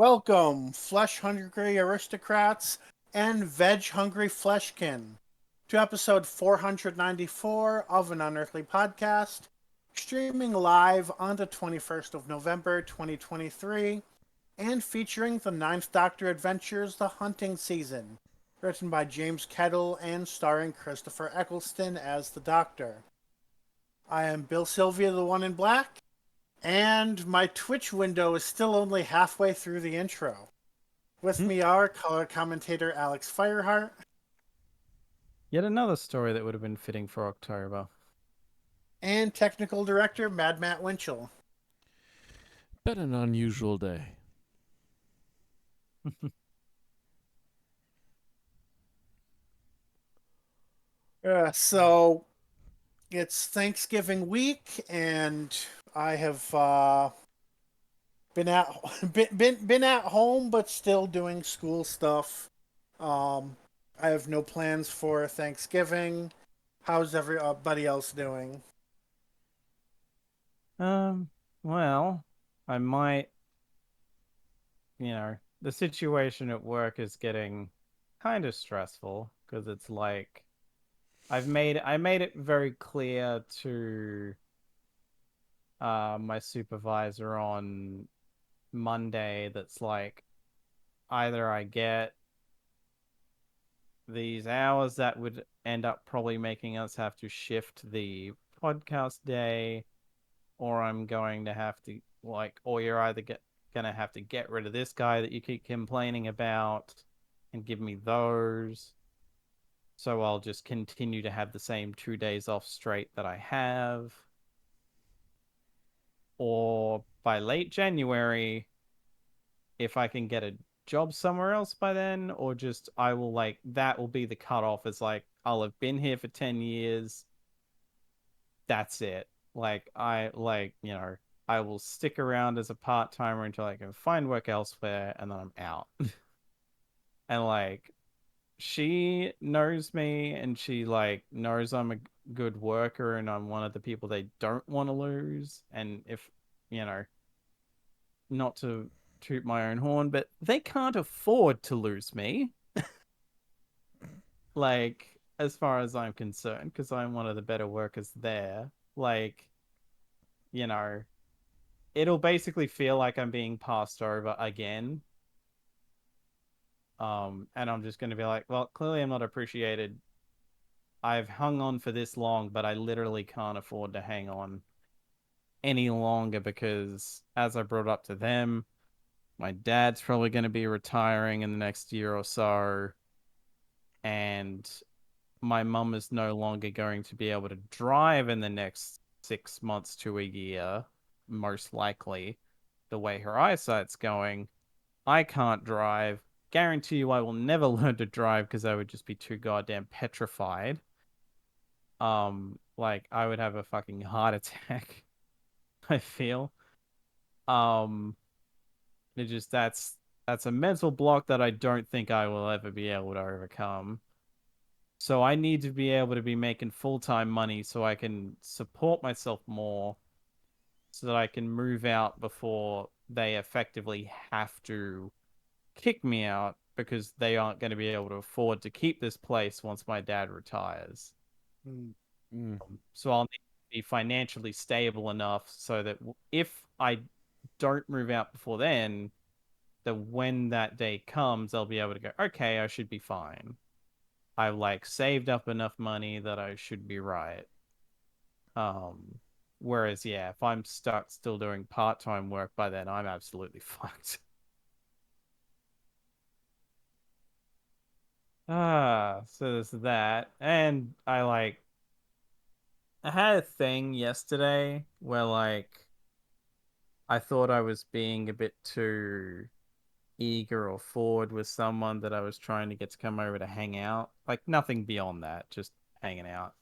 Welcome, flesh-hungry aristocrats and veg-hungry fleshkin, to episode 494 of an Unearthly podcast, streaming live on the 21st of November 2023, and featuring the Ninth Doctor Adventures The Hunting Season, written by James Kettle and starring Christopher Eccleston as the Doctor. I am Bill Sylvia, the One in Black, and my Twitch window is still only halfway through the intro. With me are color commentator Alex Fireheart Yet another story that would have been fitting for October. and technical director Mad Matt Winchell. Been an unusual day. So it's Thanksgiving week, and I have been at been at home, but still doing school stuff. Um, I have no plans for Thanksgiving. How's everybody else doing? Um, well, I might, the situation at work is getting kind of stressful because it's like I made it very clear to my supervisor on Monday that's like either I get these hours that would end up probably making us have to shift the podcast day, or I'm going to have to or you're either gonna have to get rid of this guy that you keep complaining about and give me those. So I'll just continue to have the same 2 days off straight that I have. Or by late January, if I can get a job somewhere else by then, or just I will that will be the cutoff. It's like I'll have been here for 10 years. That's it. I will stick around as a part timer until I can find work elsewhere, and then I'm out. And she knows me, and she knows I'm a good worker, and I'm one of the people they don't want to lose. And if you know, not to toot my own horn, but they can't afford to lose me. As far as I'm concerned, because I'm one of the better workers there. You know, it'll basically feel like I'm being passed over again. And I'm just going to be like, well, clearly I'm not appreciated. I've hung on for this long, but I literally can't afford to hang on any longer because, as I brought up to them, my dad's probably going to be retiring in the next year or so, and my mum is no longer going to be able to drive in the next 6 months to a year, most likely, the way her eyesight's going. I can't drive. Guarantee you I will never learn to drive because I would just be too goddamn petrified. I would have a fucking heart attack, I feel. Um, it just that's a mental block that I don't think I will ever be able to overcome. So I need to be able to be making full-time money so I can support myself more so that I can move out before they effectively have to kick me out because they aren't going to be able to afford to keep this place once my dad retires. Mm. So I'll need to be financially stable enough so that if I don't move out before then, that when that day comes, I'll be able to go, okay, I should be fine. I've saved up enough money that I should be right. Um, Whereas, yeah, if I'm stuck still doing part-time work by then, I'm absolutely fucked. So there's that. And I had a thing yesterday where I thought I was being a bit too eager or forward with someone that I was trying to get to come over to hang out. Like nothing beyond that, just hanging out.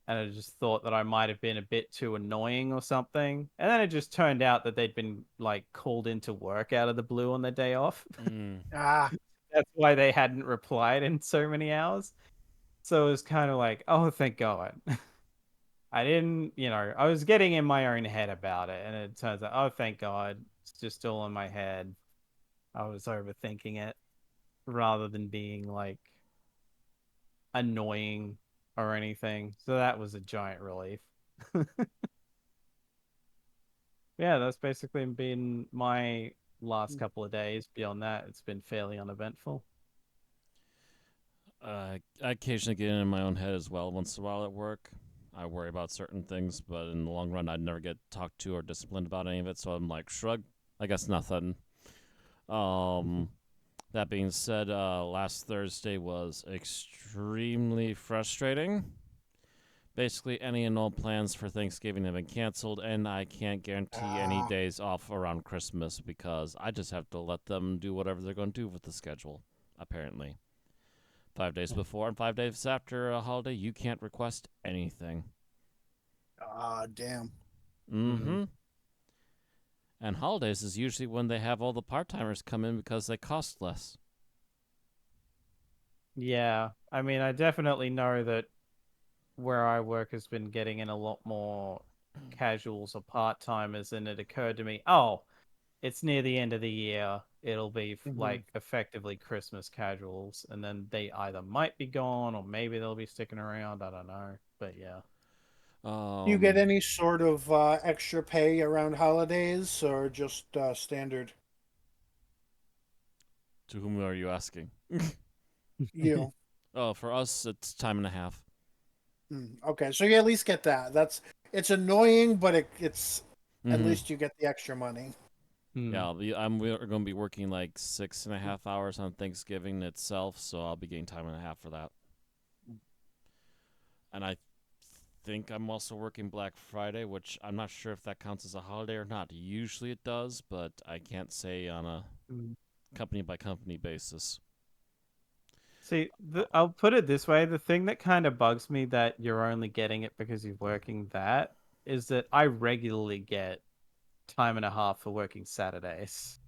And I just thought that I might have been a bit too annoying or something. And then it just turned out that they'd been called into work out of the blue on their day off. Mm. Ah, That's why they hadn't replied in so many hours. So it was kind of like, oh, thank God. I didn't, I was getting in my own head about it. And it turns out, oh, thank God. It's just all in my head. I was overthinking it rather than being like annoying or anything. So that was a giant relief. Yeah, that's basically been my last couple of days. Beyond that, it's been fairly uneventful. I occasionally get in my own head as well once in a while at work. I worry about certain things, but in the long run, I'd never get talked to or disciplined about any of it. So I'm like, shrug. I guess nothing. That being said, last Thursday was extremely frustrating. Basically, any and all plans for Thanksgiving have been canceled, and I can't guarantee any Ah, days off around Christmas because I just have to let them do whatever they're going to do with the schedule, apparently. 5 days before and 5 days after a holiday, you can't request anything. damn. Mm. Mm-hmm. And holidays is usually when they have all the part-timers come in because they cost less. Yeah, I mean, I definitely know that where I work has been getting in a lot more casuals or part timers, and it occurred to me, oh, it's near the end of the year. It'll be Mhm. like effectively Christmas casuals, and then they either might be gone or maybe they'll be sticking around. I don't know, but yeah. Do you get Um, any sort of extra pay around holidays or just standard? to whom are you asking? You. Oh, for us, it's time and a half. Okay, so you at least get that. It's annoying, but it's at Mm-hmm. least you get the extra money. Yeah, Hmm. we're going to be working like 6.5 hours on Thanksgiving itself, so I'll be getting time and a half for that. And I think I'm also working Black Friday, which I'm not sure if that counts as a holiday or not. Usually it does, but I can't say on a Hmm. company by company basis. See, Uh, I'll put it this way: the thing that kind of bugs me that you're only getting it because you're working that is that I regularly get time and a half for working Saturdays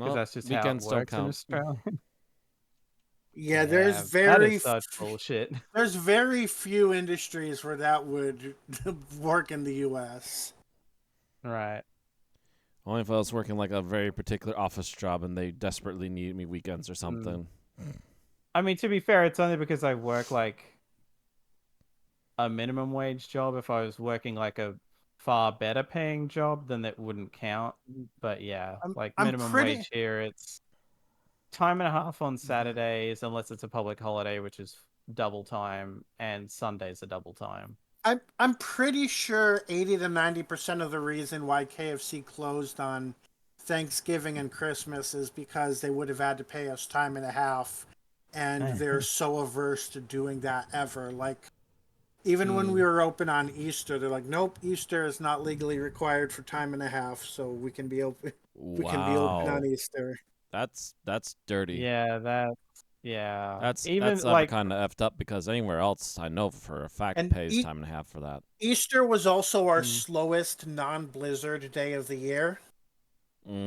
because nope, that's just how it weekends don't works in count. Australia. Yeah, Yeah, that is such bullshit. there's very few industries where that would work in the US. Right. Only if I was working like a very particular office job and they desperately need me weekends or Mm. something. I mean, to be fair, it's only because I work like a minimum wage job. If I was working like a far better paying job, then that wouldn't count. But yeah, like I'm minimum pretty wage here, it's time and a half on Mhm. Saturdays, unless it's a public holiday, which is double time, and Sundays are double time. I'm pretty sure 80 to 90% of the reason why KFC closed on Thanksgiving and Christmas is because they would have had to pay us time and a half, and they're so averse to doing that ever. Like even when we Mm. were open on Easter, they're like, "Nope, Easter is not legally required for time and a half, so we can be open. We can be open on Wow. Easter." That's dirty. Yeah, yeah. That's Even ever like, kind of effed up because anywhere else I know for a fact And pays time and a half for that. Easter was also our mm, slowest non-blizzard day of the year.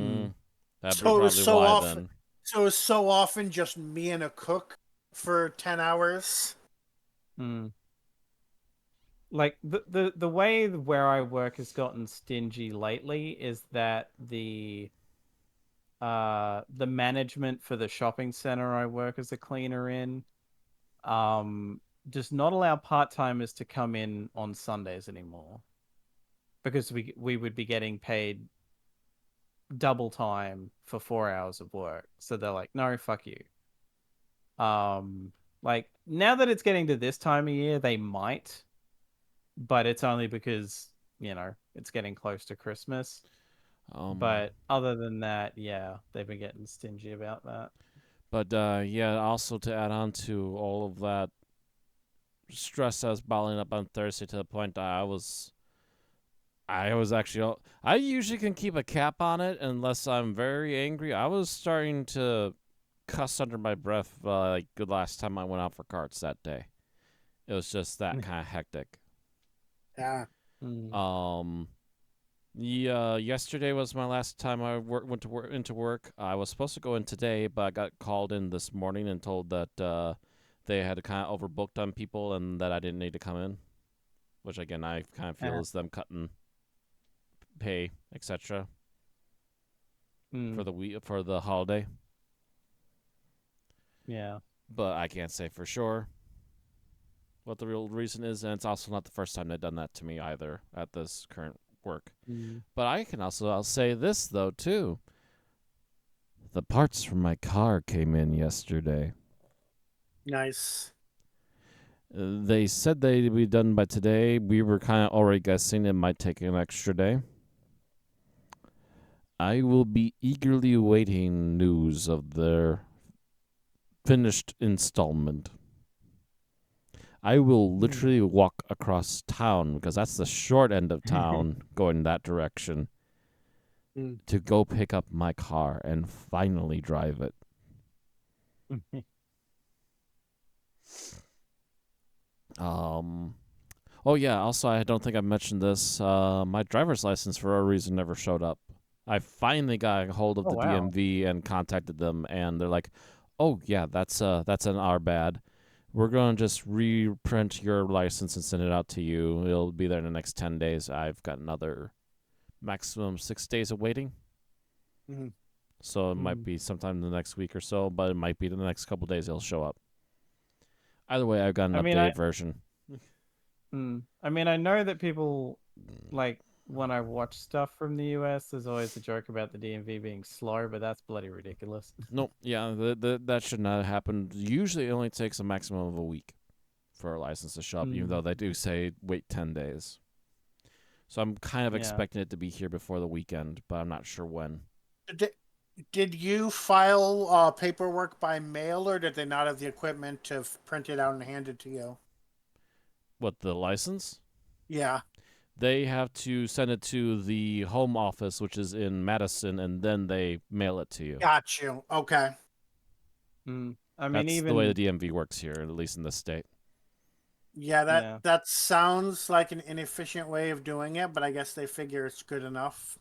Mm, mm, that'd be So it was probably so why often then. so it was so often just me and a cook for 10 hours. mm. Like the way where I work has gotten stingy lately is that the management for the shopping center I work as a cleaner in um does not allow part-timers to come in on Sundays anymore because we would be getting paid double time for 4 hours of work. So they're like, no, fuck you. Like now that it's getting to this time of year, they might, but it's only because, it's getting close to Christmas. Um, But other than that, yeah, they've been getting stingy about that. but yeah, also to add on to all of that stress I was bottling up on Thursday to the point that I was actually I usually can keep a cap on it unless I'm very angry. I was starting to cuss under my breath like the last time I went out for carts that day. It was just that kind of hectic. Yeah. Mm. Um, yeah, yesterday was my last time I went to work into work. I was supposed to go in today, but I got called in this morning and told that they had kind of overbooked on people and that I didn't need to come in. Which again, I kind of feel Uh, is them cutting pay, etc. for the holiday. Yeah. But I can't say for sure what the real reason is, and it's also not the first time they've done that to me either at this current work. But I'll say this though too. The parts from my car came in yesterday. Nice. They said they'd be done by today. We were kind of already guessing it might take an extra day. I will be eagerly awaiting news of their finished installment. I will literally walk across town, because that's the short end of town, going that direction, to go pick up my car and finally drive it. Oh yeah, also I don't think I mentioned this. My driver's license for a reason never showed up. I finally got a hold of the DMV and contacted them, and they're like, "Oh yeah, that's an our bad. We're gonna just reprint your license and send it out to you. It'll be there in the next 10 days." I've got another maximum 6 days of waiting. So it might be sometime in the next week or so, but it might be the next couple days it'll show up. Either way, I've got an updated version. I mean, I know that people, like, when I watch stuff from the US, there's always a joke about the DMV being slow, but that's bloody ridiculous. Nope, yeah, that should not happen. Usually it only takes a maximum of a week for a license to show up, even though they do say wait 10 days. So I'm kind of expecting it to be here before the weekend, but I'm not sure when. Did you file paperwork by mail, or did they not have the equipment to print it out and hand it to you? What, the license? Yeah. They have to send it to the home office, which is in Madison, and then they mail it to you. Got you. Okay. I mean, that's the way the DMV works here, at least in this state. Yeah, that sounds like an inefficient way of doing it, but I guess they figure it's good enough.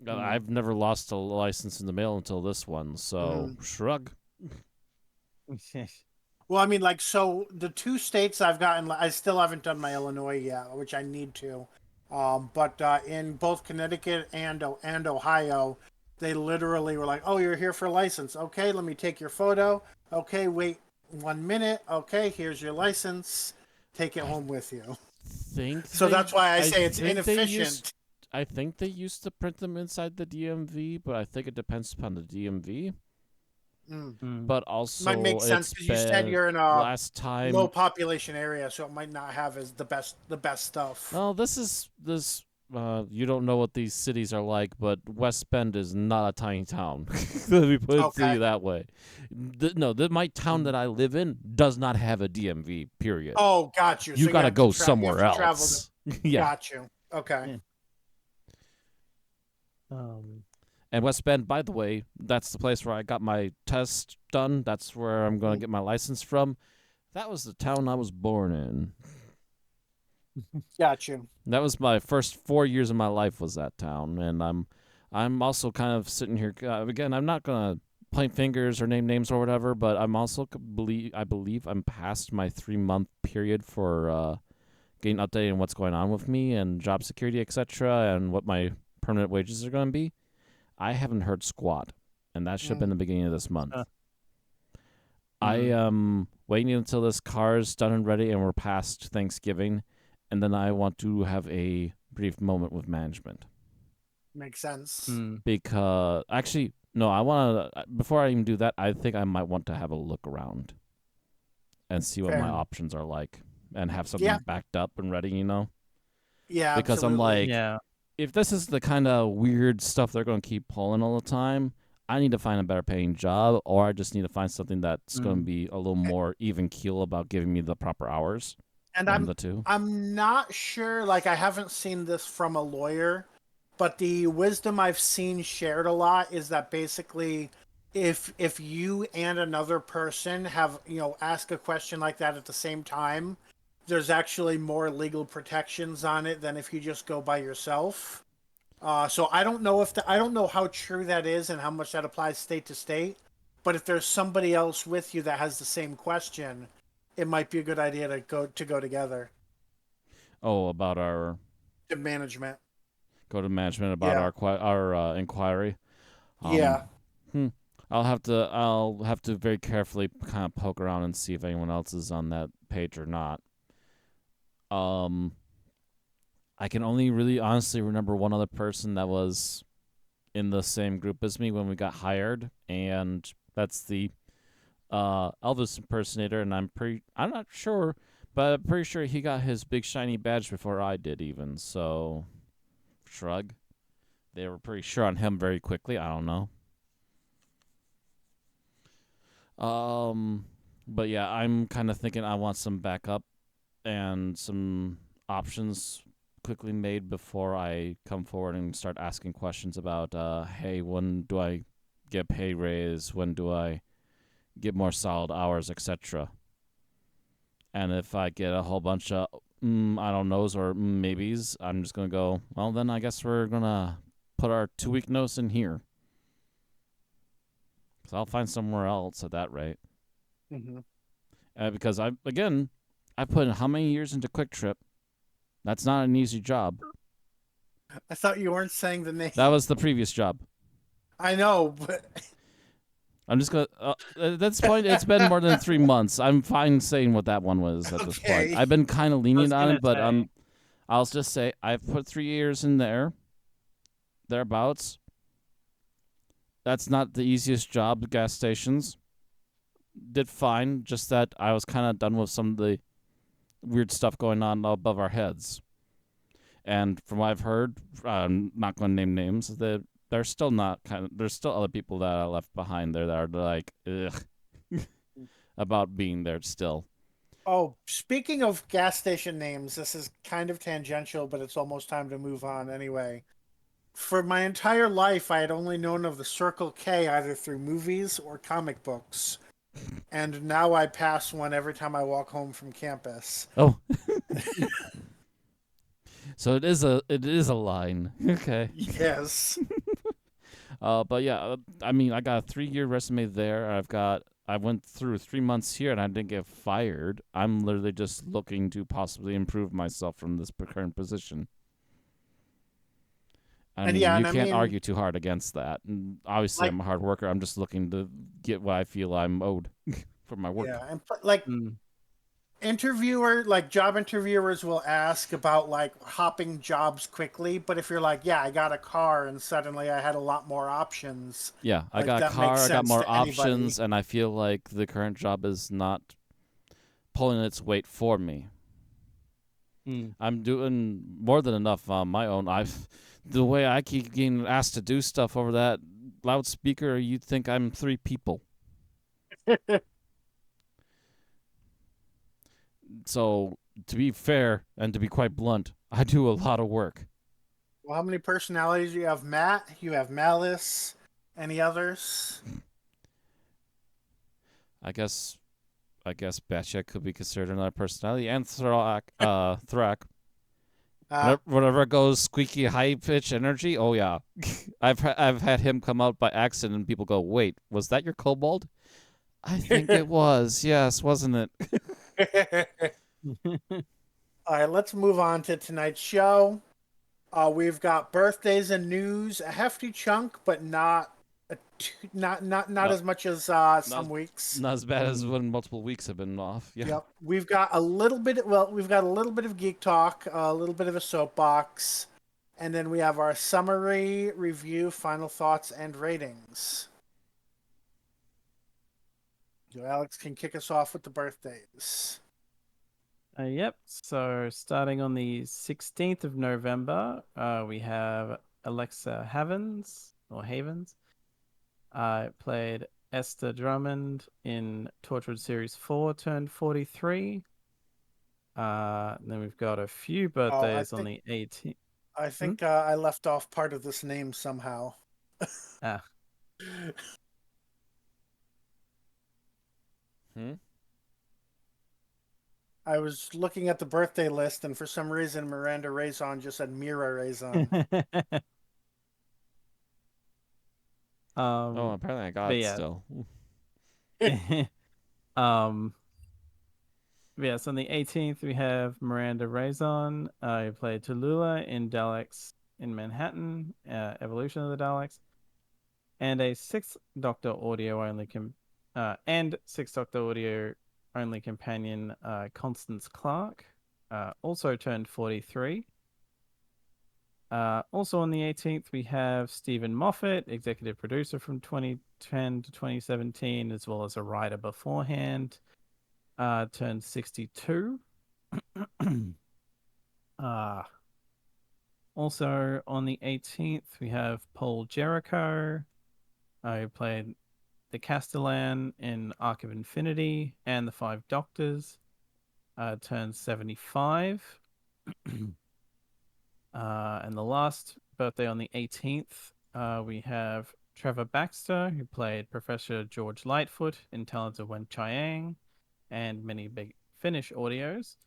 I've never lost a license in the mail until this one, so shrug. Well, I mean, like, so the two states I've gotten, I still haven't done my Illinois yet, which I need to. But in both Connecticut and Ohio, they literally were like, "Oh, you're here for a license. Okay, let me take your photo. Okay, wait 1 minute. Okay, here's your license. Take it home with you." That's why I say it's inefficient. I think they used to print them inside the DMV, but I think it depends upon the DMV. But also, might make sense because you said you're in a low population area, so it might not have as the best stuff. Well, this. You don't know what these cities are like, but West Bend is not a tiny town. Let me put it to you that way. My town that I live in does not have a DMV. Period. Oh, got you. You got to go somewhere else. Yeah, got you. Okay. And West Bend, by the way, that's the place where I got my test done. That's where I'm going to get my license from. That was the town I was born in. Got you. That was my first 4 years of my life was that town, and I'm also kind of sitting here again. I'm not gonna point fingers or name names or whatever, but I'm also I believe I'm past my 3-month period for getting updated on what's going on with me and job security, etc., and what my permanent wages are going to be. I haven't heard squat, and that should have been the beginning of this month. I am waiting until this car is done and ready, and we're past Thanksgiving. And then I want to have a brief moment with management. Makes sense. Because, actually, no, I want to, before I even do that, I think I might want to have a look around and see what my options are like and have something backed up and ready, Yeah, because absolutely. I'm like, if this is the kind of weird stuff they're going to keep pulling all the time, I need to find a better paying job, or I just need to find something that's going to be a little more even keel about giving me the proper hours. And I'm not sure, like, I haven't seen this from a lawyer, but the wisdom I've seen shared a lot is that basically if you and another person have, ask a question like that at the same time, there's actually more legal protections on it than if you just go by yourself. So I don't know I don't know how true that is and how much that applies state to state, but if there's somebody else with you that has the same question, it might be a good idea to go together. Oh, about our management. Go to management about our inquiry. Yeah. Hmm. I'll have to very carefully kind of poke around and see if anyone else is on that page or not. Um, I can only really honestly remember one other person that was in the same group as me when we got hired, and that's the Elvis impersonator. And I'm not sure, but I'm pretty sure he got his big shiny badge before I did, even. So, shrug. They were pretty sure on him very quickly. I don't know. But yeah, I'm kind of thinking I want some backup and some options quickly made before I come forward and start asking questions about, hey, when do I get pay raise? When do I get more solid hours, etc. And if I get a whole bunch of I don't knows or maybes, I'm just gonna go, well, then I guess we're gonna put our 2-week notice in here. So I'll find somewhere else at that rate. Mm-hmm. Because I put in how many years into Quick Trip? That's not an easy job. I thought you weren't saying the name. That was the previous job. I know, but I'm just gonna. At this point, it's been more than 3 months. I'm fine saying what that one was at this point. Okay. I've been kind of lenient on it, but say. I'll just say I've put 3 years in there, thereabouts. That's not the easiest job. Gas stations did fine. Just that I was kind of done with some of the weird stuff going on above our heads. And from what I've heard, I'm not going to name names. That there's still not there's still other people that I left behind there that are like, ugh, about being there still. oh, speaking of gas station names, this is kind of tangential, but it's almost time to move on anyway. For my entire life, I had only known of the Circle K either through movies or comic books. And now I pass one every time I walk home from campus. Oh, so it is a line. Okay. Yes. But yeah, I mean, I got a 3-year resume there. I went through 3 months here, and I didn't get fired. I'm literally just looking to possibly improve myself from this current position. I mean, you can't argue too hard against that. And obviously, like, I'm a hard worker. I'm just looking to get what I feel I'm owed for my work. yeah, and like job interviewers will ask about like hopping jobs quickly, but if you're like, yeah, I got a car and suddenly I had a lot more options, Yeah, I like got a that makes car, I got sense more to anybody. options, and I feel like the current job is not pulling its weight for me. I'm doing more than enough on my own. The way I keep getting asked to do stuff over that loudspeaker, you'd think I'm 3 people. So, to be fair and to be quite blunt, I do a lot of work. Well, how many personalities do you have, Matt? You have Malice. Any others? I guess Batshak could be considered another personality, and Thrak. Whenever it goes squeaky high pitch energy, oh yeah, I've had him come out by accident, and people go, "Wait, was that your kobold?" I think it was. Yes, wasn't it? All right, let's move on to tonight's show. We've got birthdays and news, a hefty chunk, but not not as much as some weeks. Not as bad as when multiple weeks have been off. Yeah. Yep, we've got a little bit. Well, we've got a little bit of geek talk, a little bit of a soapbox, and then we have our summary, review, final thoughts, and ratings. So Alex can kick us off with the birthdays. Yep. So starting on the 16th of November, we have Alexa Havens. Played Esther Drummond in Torchwood Series 4, turned 43. Then we've got a few birthdays on the 18th. I think I left off part of this name somehow. I was looking at the birthday list, and for some reason, Miranda Raison just said Mira Raison. Apparently I got it still. Yes, on the 18th, we have Miranda Raison, who played Tallulah in Daleks in Manhattan, Evolution of the Daleks. and a Sixth Doctor audio only Sixth Doctor audio only companion, Constance Clark, also turned 43. Also on the 18th, we have Stephen Moffat, executive producer from 2010 to 2017, as well as a writer beforehand, turned 62. Also on the 18th, we have Paul Jericho, who played the Castellan in Arc of Infinity and the Five Doctors, turned 75. And the last birthday on the 18th, we have Trevor Baxter, who played Professor George Lightfoot in Talents of Wen Chiang and many big Finnish audios.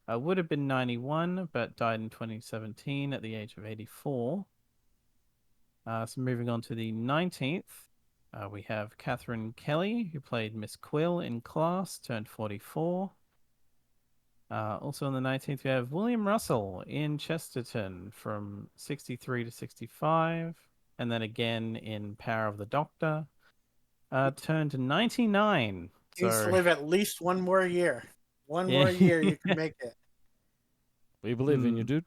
Would have been 91, but died in 2017 at the age of 84. So moving on to the 19th, we have Catherine Kelly, who played Miss Quill in Class, turned 44. Also on the 19th, we have William Russell in Chesterton from 63 to 65. And then again in Power of the Doctor, turned 99. He needs to So, live at least one more year. One yeah. more year, you can make it. We believe in you, dude.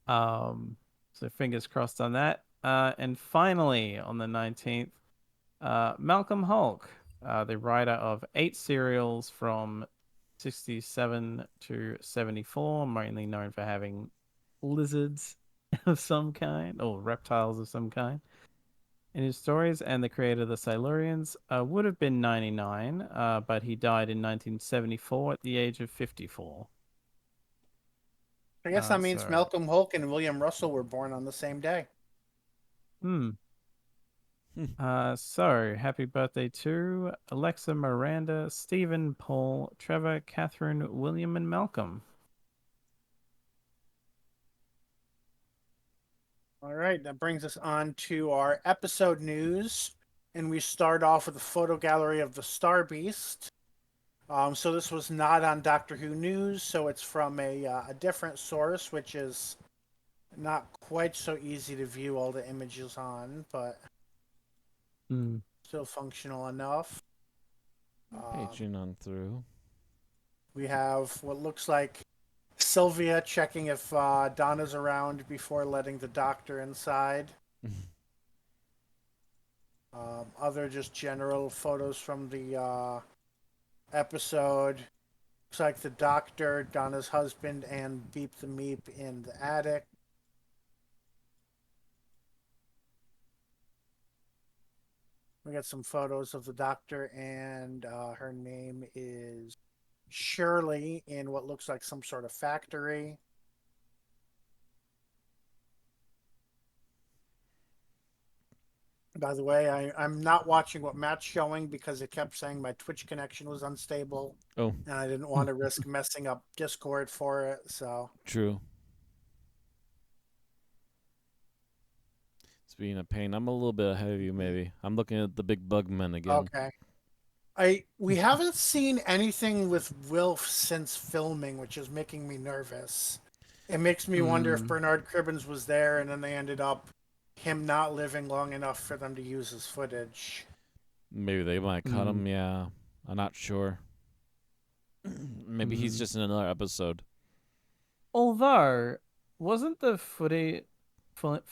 So fingers crossed on that. And finally, on the 19th, Malcolm Hulke, the writer of 8 serials from 67 to 74, mainly known for having lizards of some kind or reptiles of some kind in his stories, and the creator of the Silurians, would have been 99, but he died in 1974 at the age of 54. I guess that means So, Malcolm Hulke and William Russell were born on the same day. So happy birthday to Alexa, Miranda, Stephen, Paul, Trevor, Catherine, William, and Malcolm. All right, that brings us on to our episode news. And we start off with a photo gallery of the Star Beast. So this was not on Doctor Who News, so it's from a different source, which is not quite so easy to view all the images on, but still functional enough. Paging on through. We have what looks like Sylvia checking if Donna's around before letting the Doctor inside. Other just general photos from the episode. Looks like the Doctor, Donna's husband, and Beep the Meep in the attic. We got some photos of the Doctor, and her name is Shirley in what looks like some sort of factory. By the way, I'm not watching what Matt's showing because it kept saying my Twitch connection was unstable. Oh. And I didn't want to risk messing up Discord for it, so. True. It's being a pain. I'm a little bit ahead of you, maybe. I'm looking at the big bugman again. Okay. We haven't seen anything with Wilf since filming, which is making me nervous. It makes me wonder if Bernard Cribbins was there and then they ended up him not living long enough for them to use his footage. Maybe they might cut him, yeah. I'm not sure. Maybe he's just in another episode. Although, wasn't the footage, the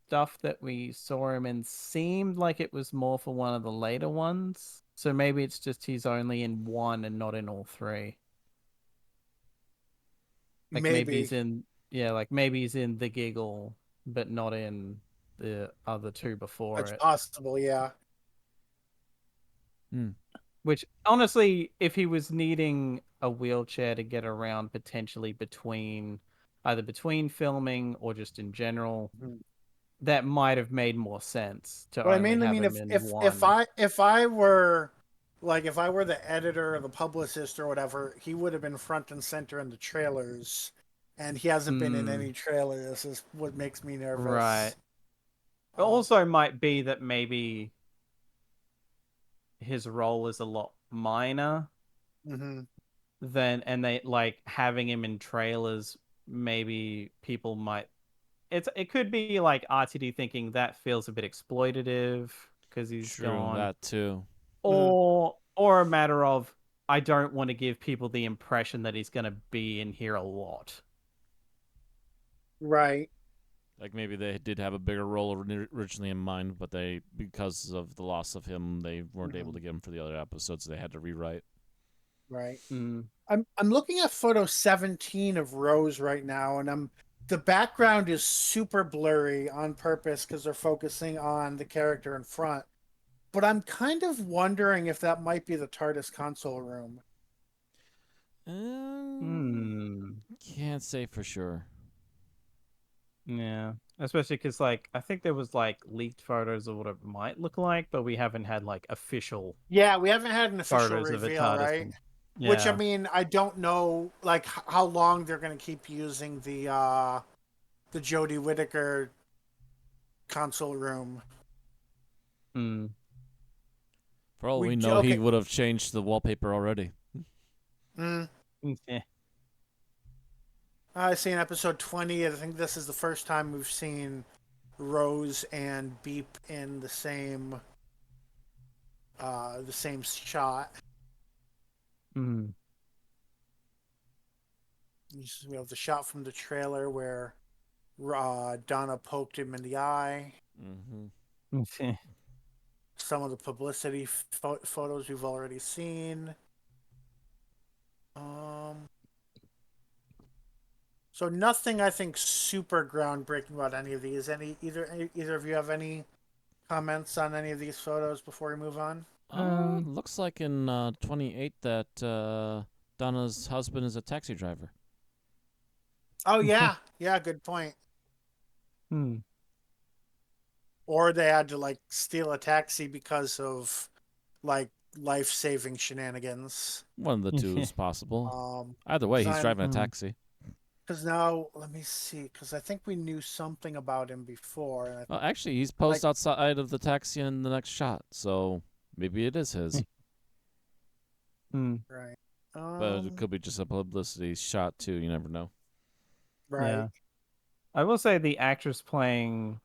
stuff that we saw him in seemed like it was more for one of the later ones? So maybe it's just he's only in one and not in all 3. Like maybe he's in, maybe he's in The Giggle, but not in the other 2 before That's it. possible, yeah. Which, honestly, if he was needing a wheelchair to get around potentially either between filming or just in general, that might have made more sense to Well, only have him in one. if I were the editor or the publicist or whatever, he would have been front and center in the trailers, and he hasn't been in any trailer. This is what makes me nervous. Right. It also might be that maybe his role is a lot minor and they like having him in trailers maybe people might. It could be like RTD thinking that feels a bit exploitative because he's True, gone, that too. or a matter of I don't want to give people the impression that he's going to be in here a lot. Right. Like maybe they did have a bigger role originally in mind, but they, because of the loss of him, they weren't able to get him for the other episodes. So they had to rewrite. Right. Mm. I'm looking at photo 17 of Rose right now, and the background is super blurry on purpose because they're focusing on the character in front. But I'm kind of wondering if that might be the TARDIS console room. Can't say for sure. Yeah, especially because like I think there was like leaked photos of what it might look like, but we haven't had like official Yeah, we haven't had an official photos of a reveal, TARDIS. right? Yeah. Which, I mean, I don't know like how long they're going to keep using the Jodie Whittaker console room. Mm. For all we know, he would have changed the wallpaper already. Mm. Yeah. I see in episode 20, I think this is the first time we've seen Rose and Beep in the same shot. Mm. We have the shot from the trailer where Donna poked him in the eye. Mm-hmm. Some of the publicity photos we've already seen. So nothing, I think, super groundbreaking about any of these. Either of you have any comments on any of these photos before we move on? Looks like in 28 that Donna's husband is a taxi driver. Oh yeah, yeah, good point. Hmm. Or they had to like steal a taxi because of like life-saving shenanigans. One of the two is possible. Either way, he's driving a taxi. Because now, let me see, because I think we knew something about him before. Well, actually, he's posed outside of the taxi in the next shot, so maybe it is his. Right. But it could be just a publicity shot, too. You never know. Right. Yeah. I will say the actress playing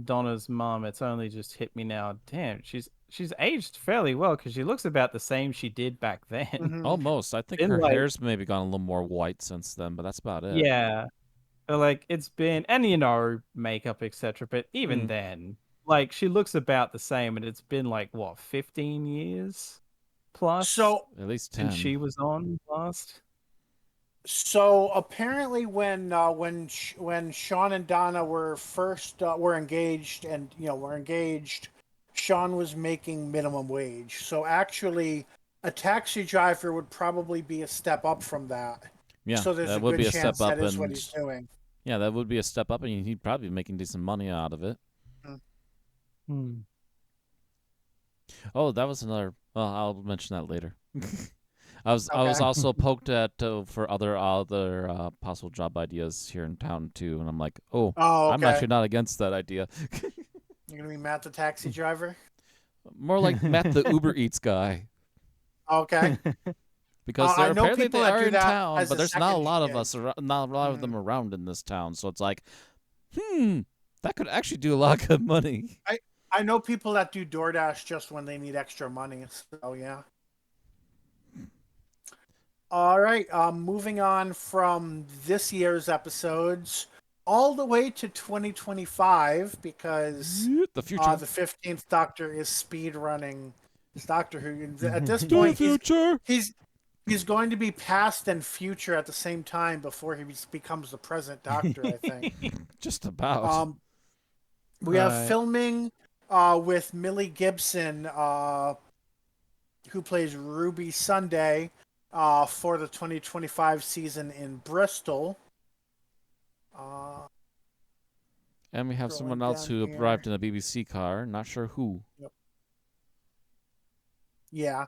Donna's mom, it's only just hit me now. Damn, she's aged fairly well because she looks about the same she did back then. Mm-hmm. Almost. I think her hair's maybe gone a little more white since then, but that's about it. Yeah. But like it's been, and makeup, etc. But even then, like she looks about the same, and it's been like what, 15 years plus? So at least 10. Since she was on last. So apparently, when Sean and Donna were first were engaged, Sean was making minimum wage. So actually, a taxi driver would probably be a step up from that. Yeah, so there's that a would good be a chance step up, that is and what he's doing. Yeah, that would be a step up, and he'd probably be making decent money out of it. Oh, that was another. Well, I'll mention that later. I was also poked at for other possible job ideas here in town too, and I'm like, okay. I'm actually not against that idea. You're gonna be Matt the taxi driver? More like Matt the Uber Eats guy. Okay. Because I know apparently people they that are do in that town, as but a there's not a second lot of gig. us, not a lot of them around in this town. So it's like, that could actually do a lot of good money. I know people that do DoorDash just when they need extra money. So yeah. All right. Moving on from this year's episodes all the way to 2025 because the future, the 15th Doctor is speed running Doctor Who. At this point, he's going to be past and future at the same time before he becomes the present Doctor. I think. Just about. We have filming with Millie Gibson, who plays Ruby Sunday, for the 2025 season in Bristol. And we have someone else who arrived in a BBC car. Not sure who. Yep. Yeah.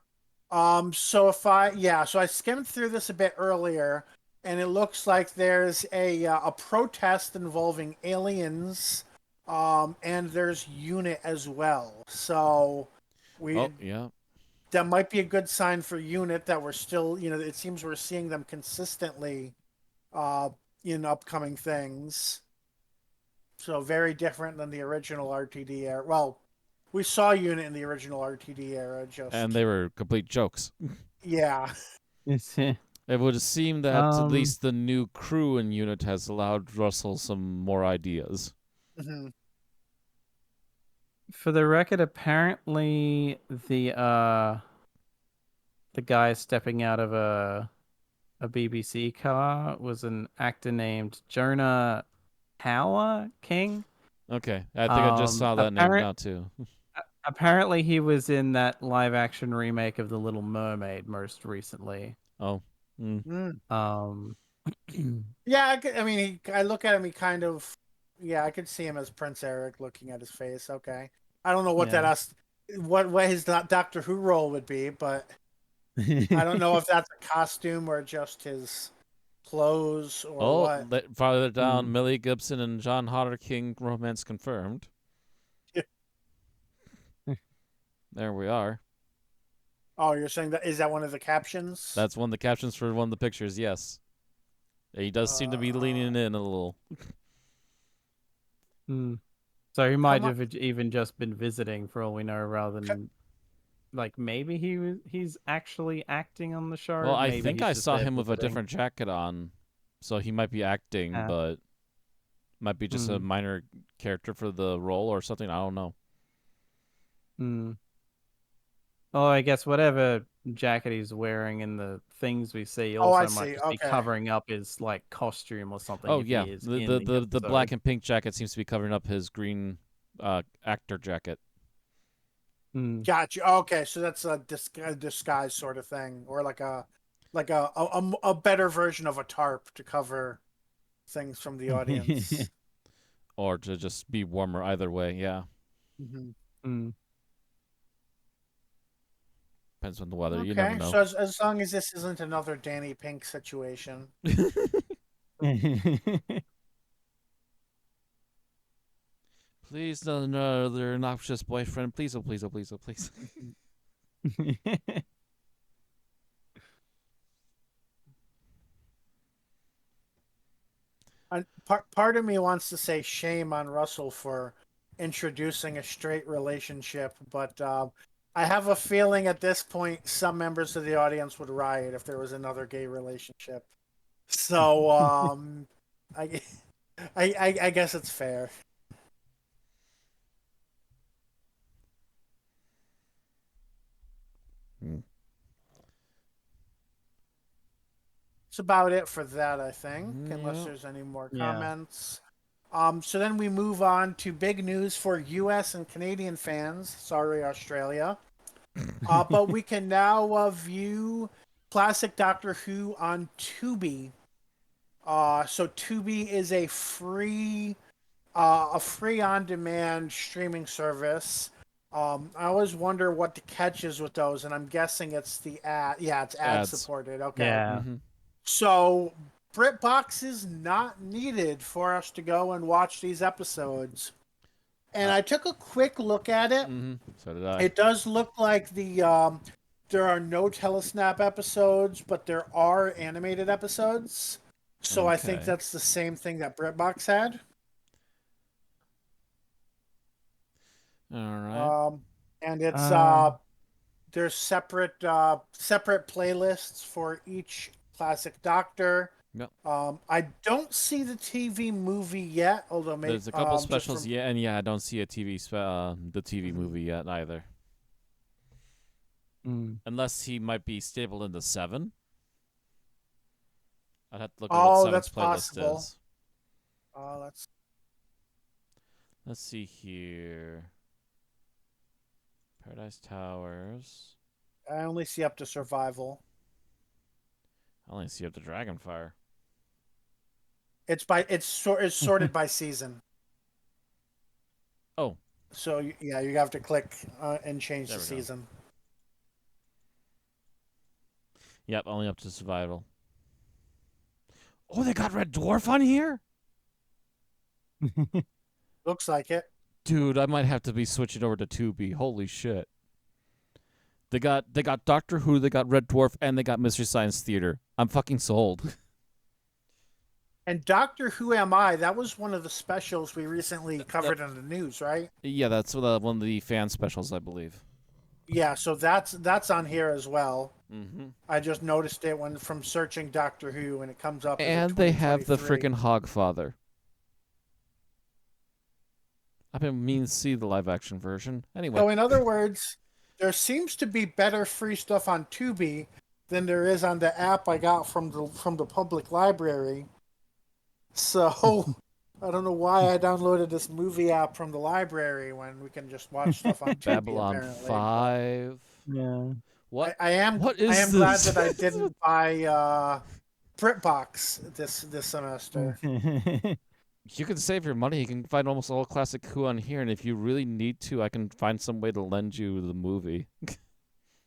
So I skimmed through this a bit earlier, and it looks like there's a protest involving aliens, and there's UNIT as well. So that might be a good sign for UNIT that we're still, it seems we're seeing them consistently in upcoming things. So very different than the original RTD era. Well, we saw Unit in the original RTD era. And Just they were complete jokes. yeah. It would seem that at Um, least the new crew in Unit has allowed Russell some more ideas. Mhm. For the record, apparently the guy stepping out of a BBC car was an actor named Jonah Hauer King. Okay, I think I just saw that name now too. Apparently he was in that live action remake of The Little Mermaid most recently. Oh. Mm. Um Yeah, I mean, I look at him. He kind of, yeah, I could see him as Prince Eric looking at his face. Okay, I don't know what Yeah. what his Doctor Who role would be, but I don't know if that's a costume or just his clothes or Oh, what. farther down, Mm. Millie Gibson and John Hodder King romance confirmed. There we are. Oh, you're saying that is that one of the captions? That's one of the captions for one of the pictures, yes. He does seem to be leaning in a little. So he might Come on. have even just been visiting for all we know, rather than like maybe he's actually acting on the show. Well, I Maybe think he's I just saw there him with a visiting. different jacket on, so he might be acting, but might be just a minor character for the role or something. I don't know. Oh, I guess whatever jacket he's wearing in the things we see Oh, I also might see. just be Okay. covering up his like costume or something Oh if yeah, he is the in the the the, the black episode. and pink jacket seems to be covering up his green actor jacket. Gotcha. Okay, so that's a disguise sort of thing, or like a better version of a tarp to cover things from the audience. Or to just be warmer either way, yeah. Mm-hmm. Depends on the weather, you never Okay, know. so as long as this isn't another Danny Pink situation. Please, no, another obnoxious boyfriend. Please, oh please, oh please, oh please. Part of me wants to say shame on Russell for introducing a straight relationship, but I have a feeling at this point some members of the audience would riot if there was another gay relationship. So I, I guess it's fair. That's about it for that, I think, unless Yeah. there's any more Yeah. comments. So then we move on to big news for U.S. and Canadian fans. Sorry, Australia. But we can now view classic Doctor Who on Tubi. So Tubi is a free on-demand streaming service. I always wonder what the catch is with those, and I'm guessing it's the ad. Yeah, it's ad Ads. supported. Okay. Yeah. So BritBox is not needed for us to go and watch these episodes. And I took a quick look at it. So did I. It does look like there are no Telesnap episodes, but there are animated episodes. So I think Okay. that's the same thing that BritBox had. All right. And it's there's separate playlists for each classic Doctor. Yep. I don't see the TV movie yet, although maybe There's a couple specials, yeah, and I don't see a the TV Mhm. movie yet either. Unless he might be stable in the 7. I'd have to look at what that's 7's playlist possible. is. Let's see here. Paradise Towers. I only see up to Survival. I only see up to Dragonfire. It's sorted by season. Oh. So yeah, you have to click and change There the we go. season. Yep, only up to Survival. Oh, they got Red Dwarf on here? Looks like it. Dude, I might have to be switching over to Tubi. Holy shit. They got Doctor Who, they got Red Dwarf, and they got Mystery Science Theater. I'm fucking sold. And Doctor Who Am I? That was one of the specials we recently covered in the news, right? Yeah, that's one of the fan specials, I believe. Yeah, so that's on here as well. Mm-hmm. I just noticed it when from searching Doctor Who, and it comes up as a And they have the 2023. freaking Hogfather. I've been meaning to see the live action version. Anyway. So in other words, there seems to be better free stuff on Tubi than there is on the app I got from the public library. So I don't know why I downloaded this movie app from the library when we can just watch stuff on Tubi. Babylon Apparently, 5. Yeah. What? I am What I is am glad this? that I didn't buy BritBox this semester. You can save your money. You can find almost all classic Who on here, and if you really need to, I can find some way to lend you the movie.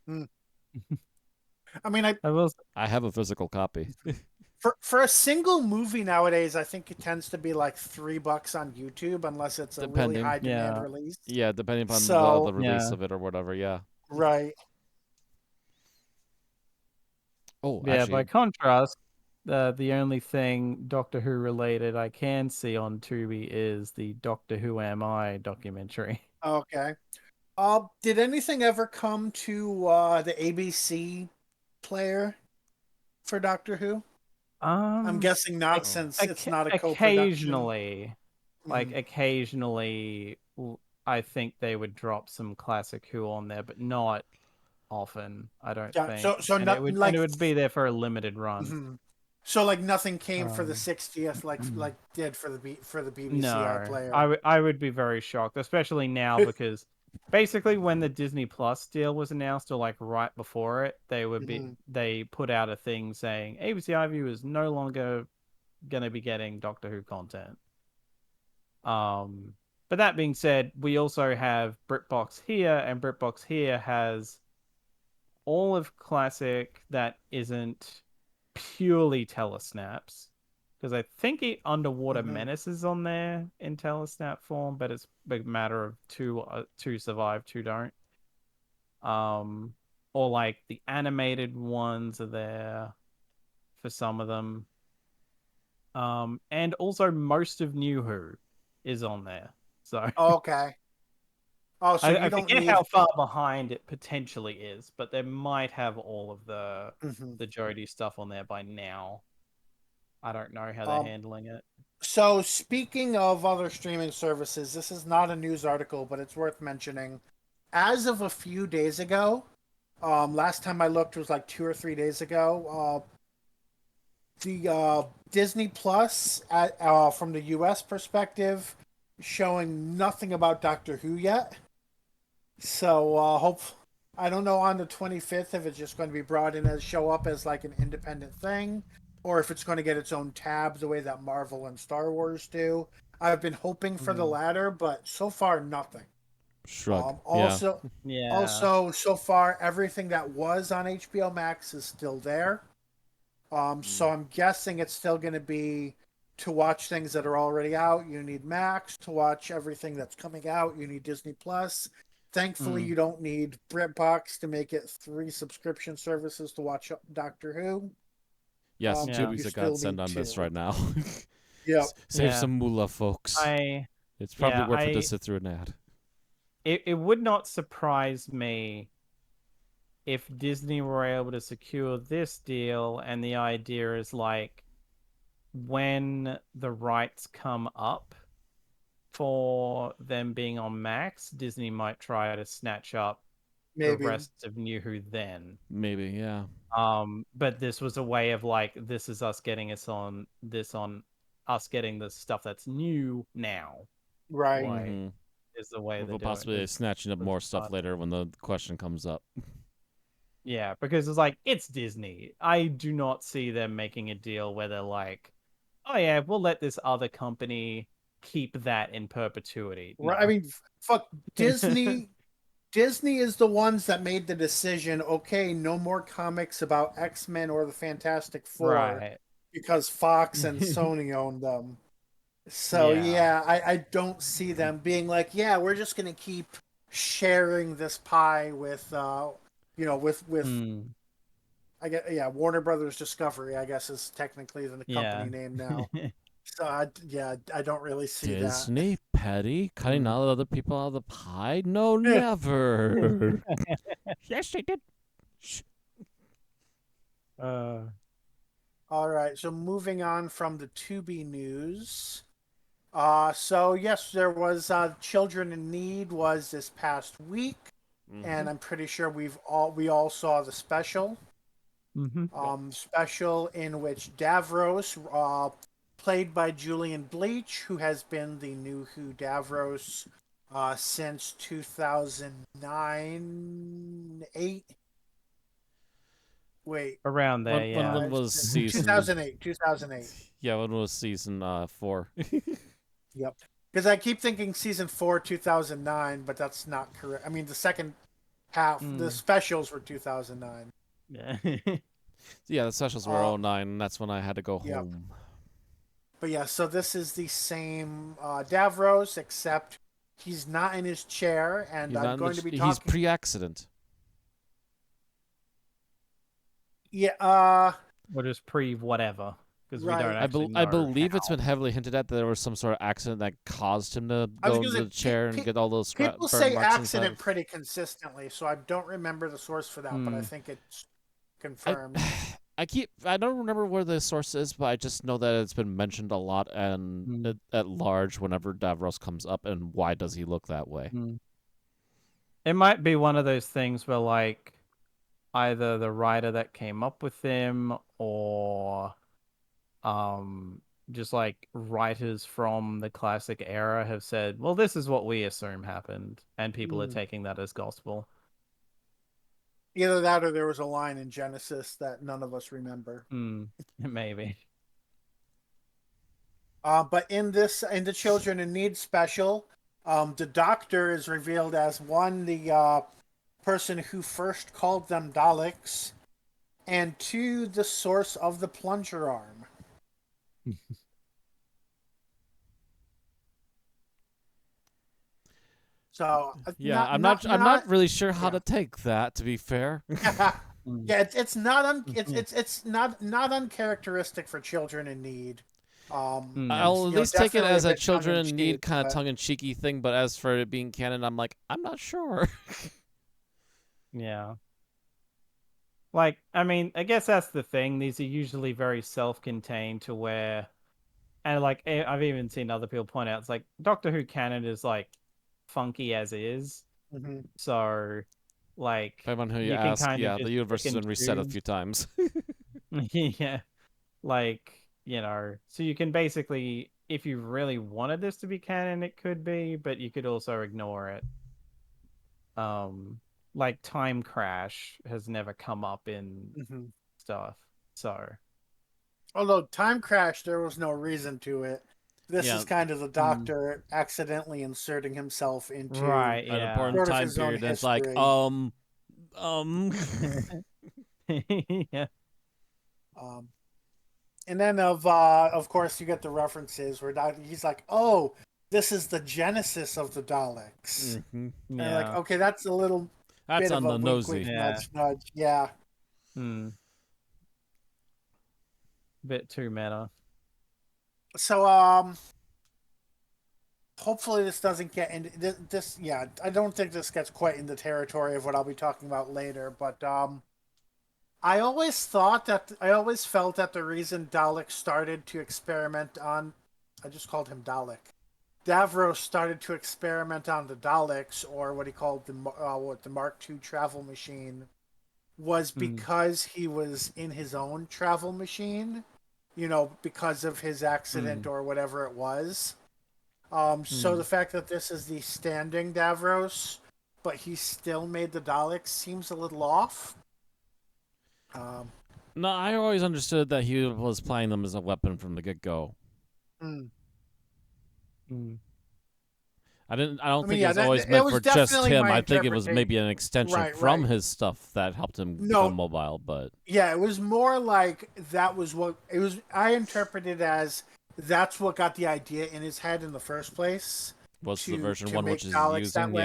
I mean, I will. I have a physical copy. for a single movie nowadays, I think it tends to be like $3 on YouTube, unless it's a really Depending. high demand Yeah. release. Yeah, depending upon So the release Yeah. of it or whatever. Yeah. right, Oh, Yeah. By actually, contrast, the only thing Doctor Who related I can see on Tubi is the Doctor Who Am I documentary. okay. Did anything ever come to the ABC player for Doctor Who? I'm Um, guessing not, oc- since it's not a co-production. occasionally, like Mhm. occasionally, I think they would drop some classic Who on there, but not often. I don't Yeah. think, So and not it like. would be there for a limited run. Mhm. So like nothing came for the Um, 60th like did for the BBC no, iPlayer. I would be very shocked, especially now because basically when the Disney Plus deal was announced, or like right before it, Mhm. they put out a thing saying ABC iView is no longer going to be getting Doctor Who content. Um, but that being said, we also have BritBox here, and BritBox here has all of classic that isn't purely telesnaps. Because I think Underwater Mhm. Menace is on there in telesnap form, but it's a matter of two survive, two don't. Um, or like the animated ones are there for some of them. And also most of New Who is on there. So Okay. Oh, so you I don't forget need. how far behind it potentially is, but they might have all of Mhm. the Jodie stuff on there by now. I don't know how they're Um handling it. so speaking of other streaming services, this is not a news article, but it's worth mentioning. As of a few days ago, last time I looked was like 2 or 3 days ago. The Disney Plus from the US perspective showing nothing about Doctor Who yet. So hope I don't know on the 25th if it's just going to be brought in as show up as like an independent thing, or if it's going to get its own tab the way that Marvel and Star Wars do. I've been hoping for the Mm. latter, but so far nothing. shrug. Yeah. Also, Yeah. also so far everything that was on HBO Max is still there. So Mm. I'm guessing it's still going to be to watch things that are already out. You need Max to watch everything that's coming out. You need Disney Plus. Thankfully, Mm. you don't need BritBox to make it 3 subscription services to watch Doctor Who. Yes, Yeah. You Tubi's a still godsend need on this two. right now. Yep. Save Yeah. some moolah, folks. I It's probably yeah, worth it to sit through an ad. it would not surprise me if Disney were able to secure this deal, and the idea is like when the rights come up for them being on Max, Disney might try to snatch up the Maybe. rest of New Who then. Maybe, yeah. But this was a way of like, this is us getting us getting the stuff that's new now. Right. Like, Mm-hmm. is the way With they're the doing possibility of snatching up was more stuff smart. later when the question comes up. Yeah, because it's like it's Disney. I do not see them making a deal where they're like, oh yeah, we'll let this other company keep that in perpetuity. Right. I No. mean, fuck Disney. Disney is the ones that made the decision. Okay, no more comics about X-Men or the Fantastic Four Right. because Fox and Sony own them. So Yeah. yeah, I don't see them being like, yeah, we're just gonna keep sharing this pie with with Hmm. I get Warner Brothers Discovery, I guess, is technically the Yeah. company name now. So I don't really see that. Disney petty cutting Mm. out other people out of the pie? No, never. Yes, they did. Shh. uh, All right, so moving on from the Tubi news. So yes, there was Children in Need was this past week, and I'm pretty sure we all saw the special. mm-hmm. Special in which Davros, played by Julian Bleach, who has been the new Who Davros since 2009, 8. Wait, Around there, When yeah. was season? 2008, 2008. Yeah, when was season 4? Yep. Because I keep thinking season 4, 2009, but that's not correct. I mean, the second half, the specials were 2009. Yeah. Yeah, the specials were Uh, 09, and that's when I had to go Yep. home. But yeah, so this is the same Davros, except he's not in his chair, and He's I'm not in going the, to be he's talking. pre-accident. Yeah, Or just pre whatever. Because we don't Right. actually know. I believe it's how. been heavily hinted at that there was some sort of accident that caused him to I was go going into to the chair and get all those people burn say marks inside. accident pretty consistently, so I don't remember the source for that, but I think it's confirmed. I don't remember where the source is, but I just know that it's been mentioned a lot and at large whenever Davros comes up, and why does he look that way? It might be one of those things where, like, either the writer that came up with them or just like writers from the classic era have said, well, this is what we assume happened, and people are taking that as gospel. Either that or there was a line in Genesis that none of us remember. Maybe. But in the Children in Need special, the Doctor is revealed as one, the person who first called them Daleks, and two, the source of the plunger arm. So Yeah, I'm not really sure how to take that. To be fair, yeah, it's not uncharacteristic for Children in Need. I'll at least take it as a children in need kind of tongue-in-cheeky thing. But as for it being canon, I'm like, I'm not sure. Yeah. Like, I mean, I guess that's the thing. These are usually very self-contained to where, and like, I've even seen other people point out, it's like Doctor Who canon is like funky as is. So, like, Depending on who you can ask, kind of yeah, just the universe has pick and been reset a choose. few times. Yeah. Like, so you can basically, if you really wanted this to be canon, it could be, but you could also ignore it. Like Time Crash has never come up in stuff. So, although Time Crash, there was no reason to it. This is kind of the Doctor accidentally inserting himself into right, an yeah. important sort of time his own period. And it's like, Yeah. And then of course you get the references where he's like, "Oh, this is the genesis of the Daleks." And like, okay, that's a little That's bit on of a the wink, nosy. wink, nudge, nudge. Yeah. Bit too meta. So hopefully this doesn't get into this. Yeah, I don't think this gets quite in the territory of what I'll be talking about later. But I always felt that the reason Dalek started to experiment on, I just called him Dalek. Davros started to experiment on the Daleks, or what he called the Mark II travel machine, was because he was in his own travel machine, because of his accident or whatever it was. So the fact that this is the standing Davros, but he still made the Daleks, seems a little off. No, I always understood that he was playing them as a weapon from the get-go. I don't think it was always meant for just him. I think it was maybe an extension from his stuff that helped him become mobile. But yeah, it was more like that was what it was. I interpreted as that's what got the idea in his head in the first place. Was the version to 1 make which is Daleks using? that way.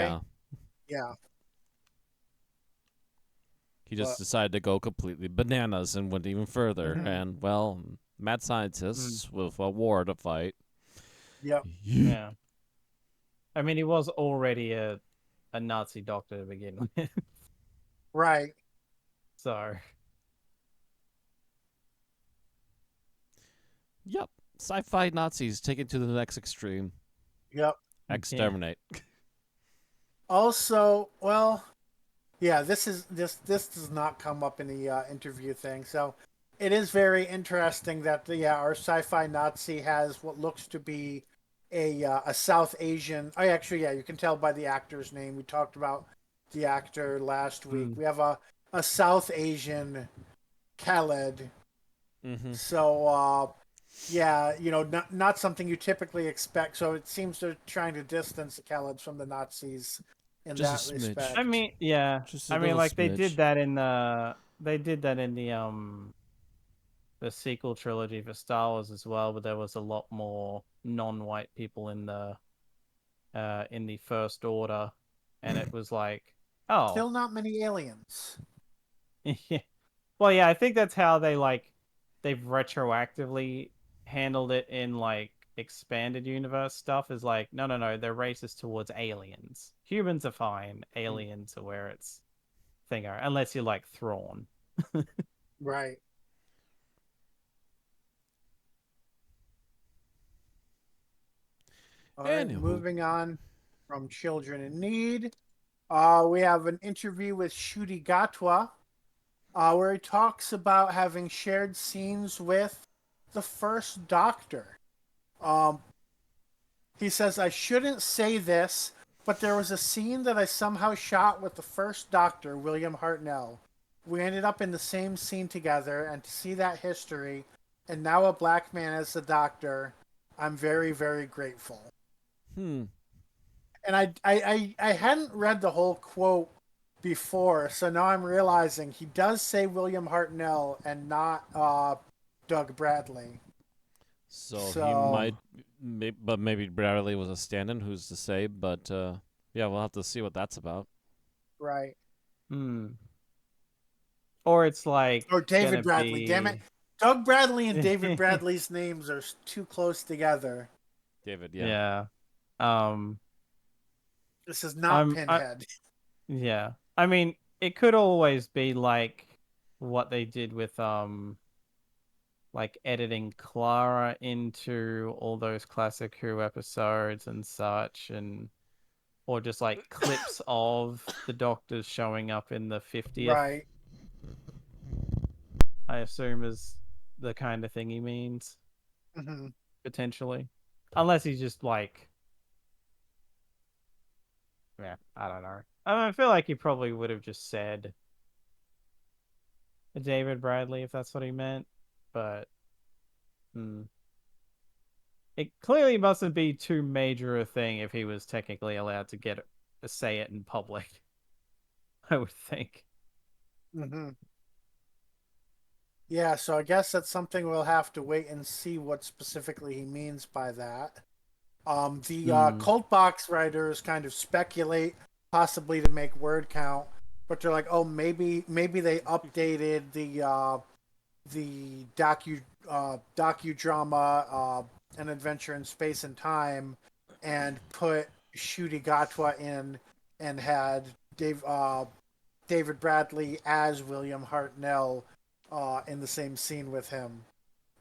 Yeah. Yeah. He just But decided to go completely bananas and went even further. Mhm. And, well, mad scientists with a war to fight. yep, Yeah. I mean, he was already a Nazi doctor to begin with. right. So, Yep. Sci-fi Nazis taken to the next extreme. Yep. yeah. Exterminate. Also, well, yeah, this does not come up in the interview thing. So it is very interesting that our sci-fi Nazi has what looks to be a South Asian. Oh, actually, yeah, you can tell by the actor's name. We talked about the actor last week. Mm. We have a South Asian Khaled. Mm-hmm. So yeah, not something you typically expect. So it seems they're trying to distance the Khaleds from the Nazis in Just a that smidge. I respect. mean, yeah. Just a I mean, little like smidge. they did that in the sequel trilogy for Star Wars as well, but there was a lot more non-white people in the First Order, and it was like, oh, Still not many aliens. yeah. Well, yeah, I think that's how they've retroactively handled it in like expanded universe stuff. Is like, no, no, no, they're racist towards aliens. Humans are fine. Aliens are where it's thingo, unless you're like Thrawn. Right. All right, Anywho. moving on from Children in Need. We have an interview with Ncuti Gatwa, where he talks about having shared scenes with the First Doctor. Um, he says, I shouldn't say this, but there was a scene that I somehow shot with the First Doctor, William Hartnell. We ended up in the same scene together, and to see that history, and now a black man as the Doctor, I'm very, very grateful. Hmm. And I hadn't read the whole quote before, so now I'm realizing he does say William Hartnell and not Doug Bradley. So he So might, but maybe Bradley was a stand-in. Who's to say? But yeah, we'll have to see what that's about. right. Hmm. Or it's like Or David gonna Bradley, damn it. be Doug Bradley and David Bradley's names are too close together. David, yeah. yeah. Um This is not I Pinhead. yeah. I mean, it could always be like what they did with like editing Clara into all those classic Who episodes and such, and or just like clips of the Doctors showing up in the 50th, Right. I assume is the kind of thing he means, Hmm. potentially. Unless he's just like, yeah, I don't know. I mean, I feel like he probably would have just said David Bradley if that's what he meant, but hmm. It clearly mustn't be too major a thing if he was technically allowed to get say it in public. I would think. Hmm. Yeah, so I guess that's something we'll have to wait and see what specifically he means by that. The Hmm. cult box writers kind of speculate possibly to make word count, but they're like, oh, maybe they updated the docudrama An Adventure in Space and Time and put Ncuti Gatwa in and had David Bradley as William Hartnell in the same scene with him.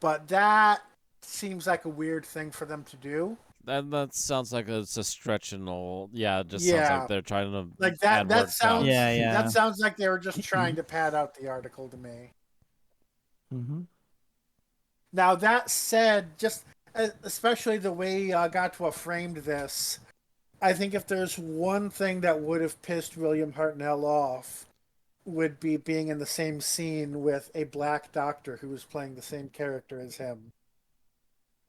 But that seems like a weird thing for them to do. That sounds like it's a stretch and all. Yeah, it just sounds like Yeah, they're trying to like add that word count. sounds Yeah, that yeah. sounds like they were just trying to pad out the article to me. Mm-hmm. Now that said, just especially the way Gatwa framed this, I think if there's one thing that would have pissed William Hartnell off, would be being in the same scene with a black doctor who was playing the same character as him.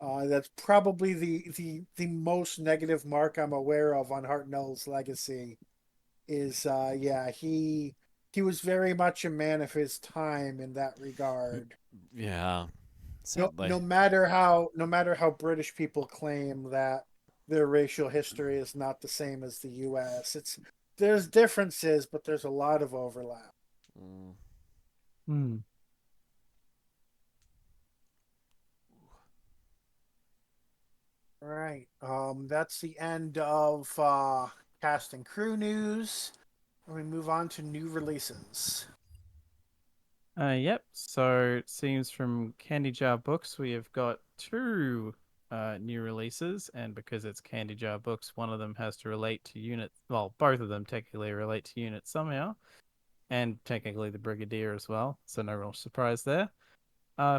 That's probably the most negative mark I'm aware of on Hartnell's legacy. Is yeah, he was very much a man of his time in that regard. Yeah, No, sadly. no matter how British people claim that their racial history is not the same as the U.S., it's there's differences, but there's a lot of overlap. Mm. Hmm. Right. That's the end of cast and crew news. And we move on to new releases. Yep. So it seems from Candy Jar Books, we have got two new releases, and because it's Candy Jar Books, one of them has to relate to Unit. Well, both of them technically relate to Unit somehow, and technically the Brigadier as well. So no real surprise there.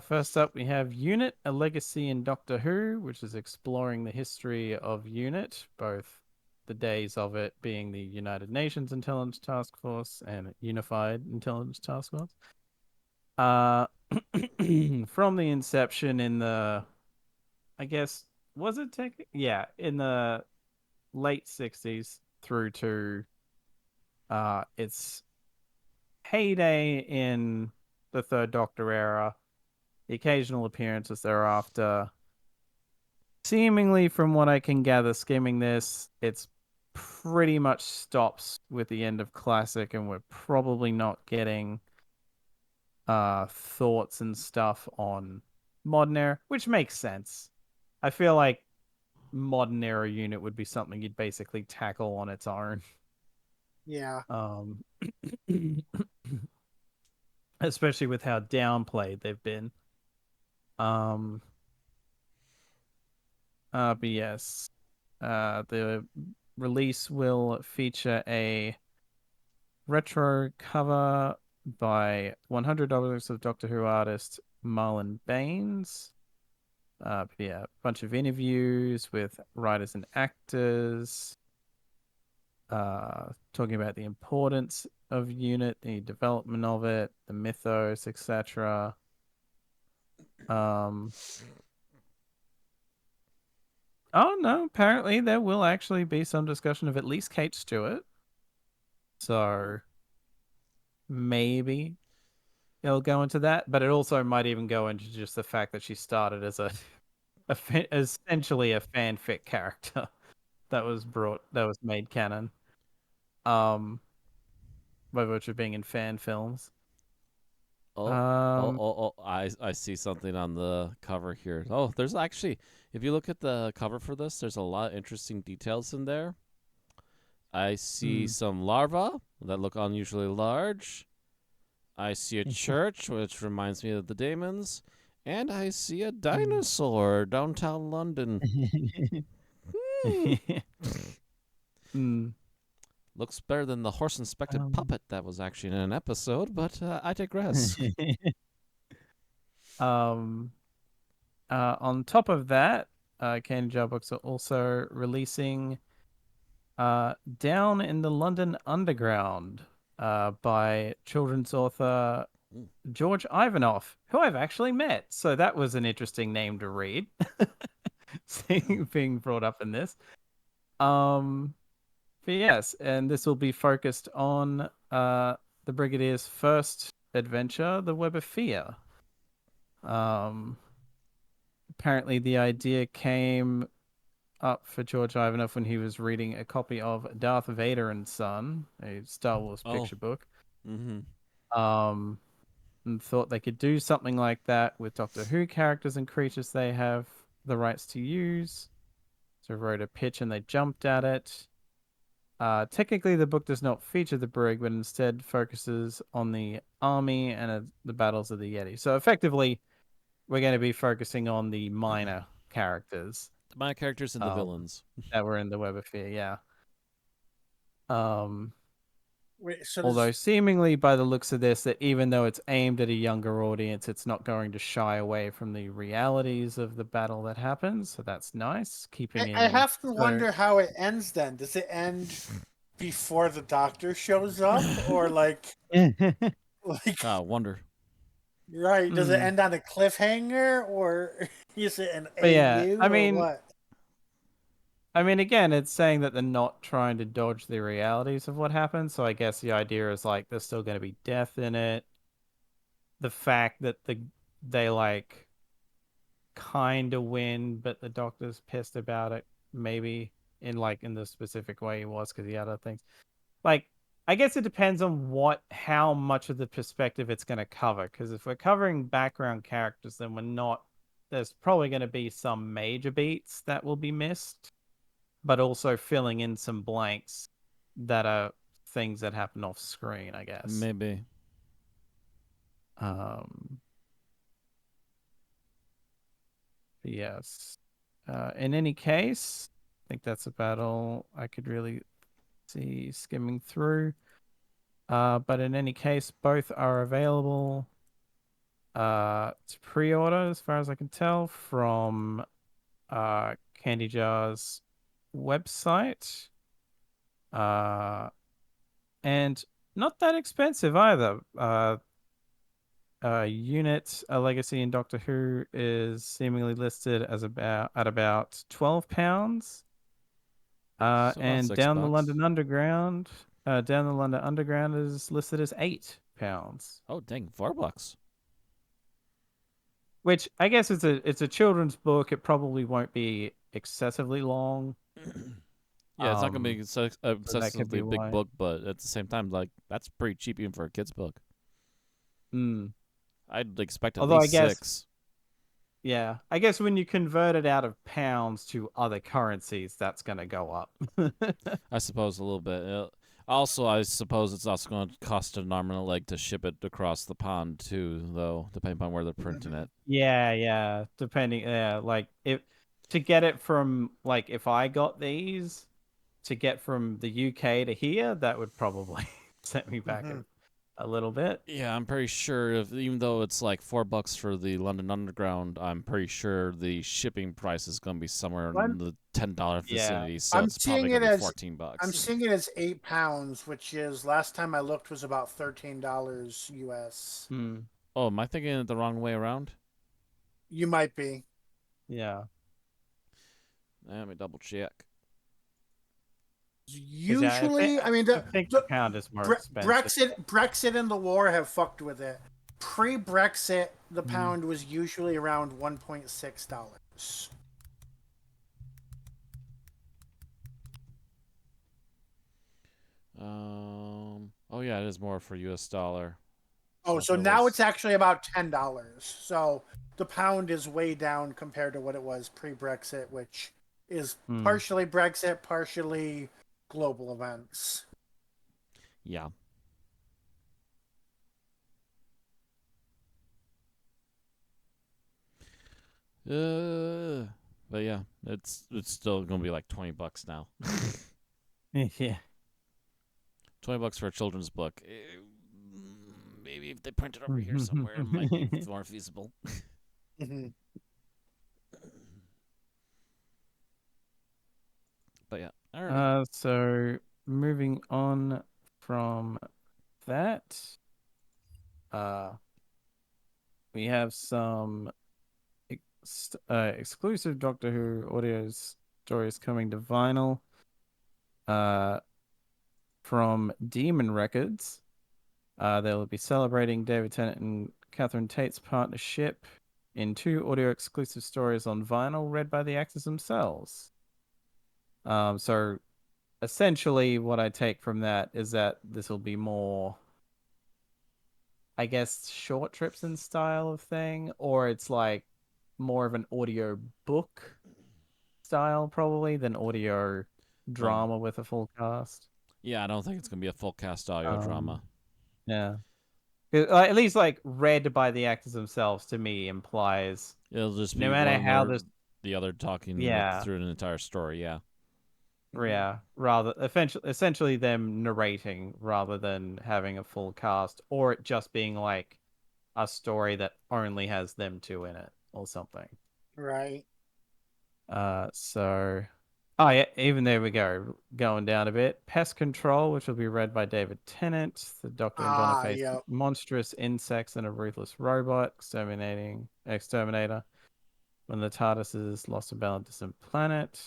First up, we have Unit: A Legacy in Doctor Who, which is exploring the history of Unit, both the days of it being the United Nations Intelligence Task Force and Unified Intelligence Task Force. Uh, from the inception in the, I guess, was it tech? Yeah, in the late 60s through to its heyday in the Third Doctor era, the occasional appearances thereafter. Seemingly, from what I can gather, skimming this, it's pretty much stops with the end of Classic, and we're probably not getting thoughts and stuff on modern era, which makes sense. I feel like modern era unit would be something you'd basically tackle on its own. Yeah. Um, especially with how downplayed they've been. Um, but yes, the release will feature a retro cover by $100 of Doctor Who artist Marlon Baines. Yeah, a bunch of interviews with writers and actors, talking about the importance of Unit, the development of it, the mythos, etc. Um, oh no, apparently there will actually be some discussion of at least Kate Stewart. So maybe it'll go into that, but it also might even go into just the fact that she started as essentially a fanfic character that was made canon. Um, by virtue of being in fan films. Oh, Um, I see something on the cover here. Oh, there's actually, if you look at the cover for this, there's a lot of interesting details in there. I see hmm. some larvae that look unusually large. I see a church, which reminds me of the Daemons. And I see a dinosaur downtown London. Hmm. Hmm. Looks better than the horse inspected Um, puppet that was actually in an episode, but I digress. um, on top of that, Candy Jar Books are also releasing Down in the London Underground by children's author Mm. George Ivanov, who I've actually met. So that was an interesting name to read, being brought up in this. Um, but yes, and this will be focused on the Brigadier's first adventure, the Web of Fear. Um, apparently, the idea came up for George Ivanov when he was reading a copy of Darth Vader and Son, a Star Wars Oh, picture book. mm-hmm. Um, and thought they could do something like that with Doctor Who characters and creatures they have the rights to use. So wrote a pitch and they jumped at it. Technically, the book does not feature the brig, but instead focuses on the army and the battles of the Yeti. So effectively, we're going to be focusing on the minor characters My characters and the um, villains. that were in the Web of Fear. Yeah. Um, Wait, so although does seemingly by the looks of this, that even though it's aimed at a younger audience, it's not going to shy away from the realities of the battle that happens. So that's nice. Keeping I in have to so wonder how it ends then. Does it end before the doctor shows up or like like Ah, wonder. right, does it Hmm. end on a cliffhanger or is it an But yeah, AU or what? I mean, again, it's saying that they're not trying to dodge the realities of what happened. So I guess the idea is like there's still going to be death in it. The fact that they like kind of win, but the doctor's pissed about it, maybe in the specific way he was because he had other things. Like I guess it depends on how much of the perspective it's going to cover. Because if we're covering background characters, then we're not. There's probably going to be some major beats that will be missed, but also filling in some blanks that are things that happen off screen, I guess. Maybe. Yes. In any case, I think that's about all I could really see skimming through. But in any case, both are available to pre-order, as far as I can tell, from Candy Jar's website. And not that expensive either. Unit, a Legacy in Doctor Who is seemingly listed as about £12. So about And $6. Down the London Underground, is listed as £8. Oh dang, $4. Which I guess it's a children's book. It probably won't be excessively long. Yeah, it's not gonna be So that could be obsessively big why. book, but at the same time, like that's pretty cheap even for a kid's book. Mm. I'd expect at Although I least guess, 6. yeah, I guess when you convert it out of pounds to other currencies, that's gonna go up. I suppose a little bit. Also, I suppose it's also going to cost an arm and a leg to ship it across the pond too, though, depending on where they're printing it. Yeah. Depending, like if to get it from like if I got these to get from the UK to here, that would probably set me back a little bit. Yeah, I'm pretty sure even though it's like $4 for the London Underground, I'm pretty sure the shipping price is going to be somewhere in the $10 vicinity. So I'm it's probably seeing going it to be as $14. I'm seeing it as £8, which is last time I looked was about $13 US. Oh, am I thinking it the wrong way around? You might be. Yeah. Let me double check. Usually, I mean, I think the pound is more expensive. Brexit and the war have fucked with it. Pre-Brexit, the pound was usually around $1.6. Oh yeah, it is more for US dollar. Oh, so if it now was- it's actually about $10. So the pound is way down compared to what it was pre-Brexit, which is partially Brexit, partially global events. Yeah. But yeah, it's still gonna be like $20 now. Yeah. $20 for a children's book. Maybe if they print it over here somewhere, it might be more feasible. But yeah, alright. So moving on from that, we have some exclusive Doctor Who audio stories coming to vinyl. From Demon Records. They will be celebrating David Tennant and Catherine Tate's partnership in 2 audio exclusive stories on vinyl read by the actors themselves. So essentially what I take from that is that this will be more, I guess, short trips in style of thing, or it's like more of an audio book style probably than audio drama with a full cast. Yeah, I don't think it's gonna be a full cast audio drama. Yeah. At least like read by the actors themselves to me implies It'll just be no matter how the other talking through an entire story. Yeah. Rather essentially them narrating rather than having a full cast, or it just being like a story that only has them 2 in it or something. Right. So oh yeah, even there we go, going down a bit. Pest Control, which will be read by David Tennant. The Doctor and Donna face monstrous insects and a ruthless robot exterminator when the TARDIS is lost and bound to some planet.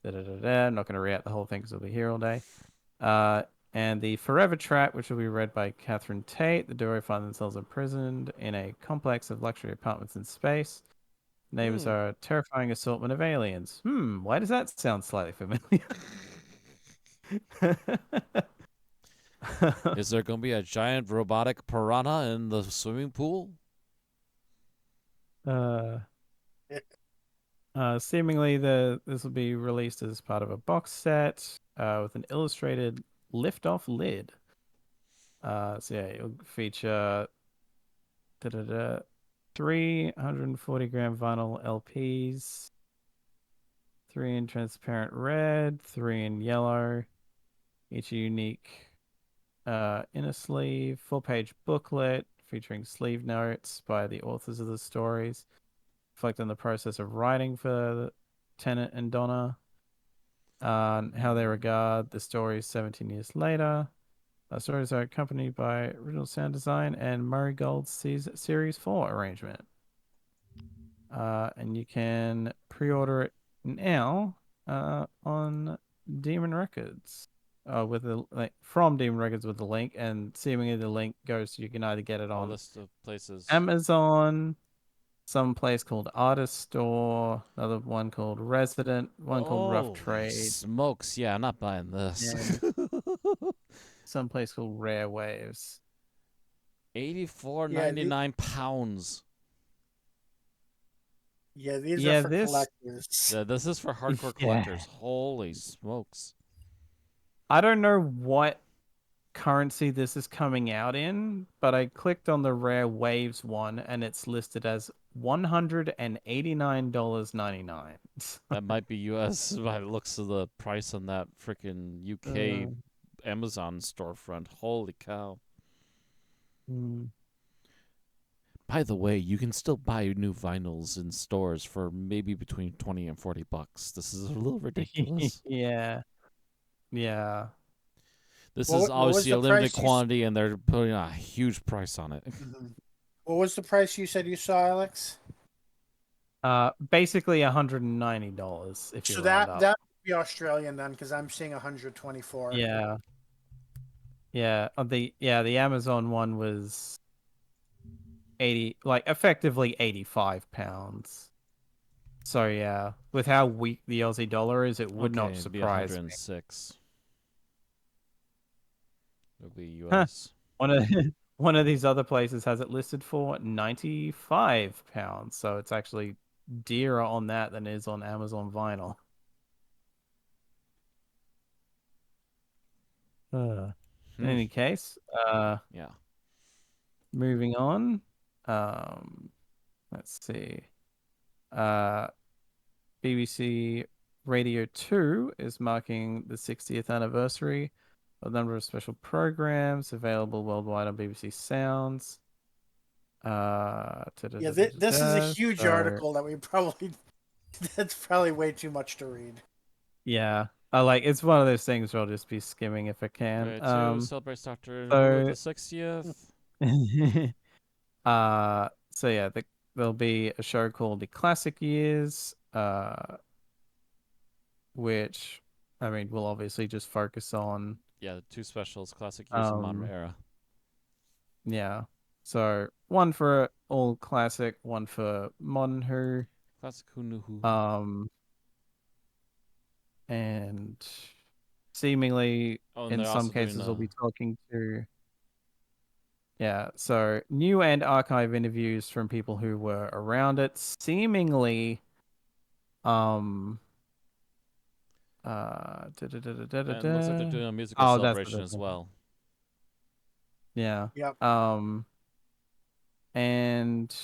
I'm not going to read out the whole thing because we'll be here all day. And the Forever Trap, which will be read by Catherine Tate. The duo find themselves imprisoned in a complex of luxury apartments in space. Neighbors are a terrifying assortment of aliens. Why does that sound slightly familiar? Is there going to be a giant robotic piranha in the swimming pool? Seemingly, this will be released as part of a box set with an illustrated lift-off lid. So yeah, it'll feature 340-gram vinyl LPs, 3 in transparent red, 3 in yellow, each a unique inner sleeve, full-page booklet featuring sleeve notes by the authors of the stories, reflecting the process of writing for Tennant and Donna, how they regard the stories 17 years later. Stories are accompanied by original sound design and Murray Gold's Series 4 arrangement. And you can pre-order it now on Demon Records. With the like from Demon Records with the link, and seemingly the link goes so you can either get it A on list of places. Amazon, some place called Artist Store, another one called Resident, one called Rough Holy Trade, smokes. Yeah, I'm not buying this. and some place called Rare Waves. £84.99. Yeah, these Yeah, are for this collectors. Yeah, this is for hardcore Yeah. collectors. Holy smokes. I don't know what currency this is coming out in, but I clicked on the Rare Waves one and it's listed as $189.99. That might be US by the looks of the price on that freaking UK Amazon storefront. Holy cow. Mm. By the way, you can still buy new vinyls in stores for maybe between 20 and 40 bucks. This is a little ridiculous. Yeah. Yeah. This What is what was obviously the a limited price quantity and they're putting a huge price on it. Mhm. What was the price you said you saw, Alex? Basically $190 if you So round that up. that would be Australian then, because I'm seeing 124. Yeah. Yeah. The Amazon one was 80, like effectively £85. So yeah, with how weak the Aussie dollar is, it would Okay, not it'd be surprise me. 106. It'll be Huh. US. One of one of these other places has it listed for £95, so it's actually dearer on that than it is on Amazon vinyl. In any case, Yeah. moving on. Let's see. Uh, BBC Radio 2 is marking the 60th anniversary of a number of special programs available worldwide on BBC Sounds. Yeah, this is a huge So, article that we probably that's probably way too much to read. yeah, I like it's one of those things where I'll just be skimming if I can. Right, two celebrates Doctor Who So the 60th. so yeah, there'll be a show called The Classic Years, which I mean will obviously just focus on Yeah, the two specials, Classic Years and Modern um Era. yeah. So one for old classic, one for modern Who. Classic Who Knew Who. And seemingly Oh, and in they're some also doing cases we'll be talking to yeah, so new and archive interviews from people who were around it, seemingly um and it looks like they're doing a musical oh that's celebration as well. yeah. Yep. And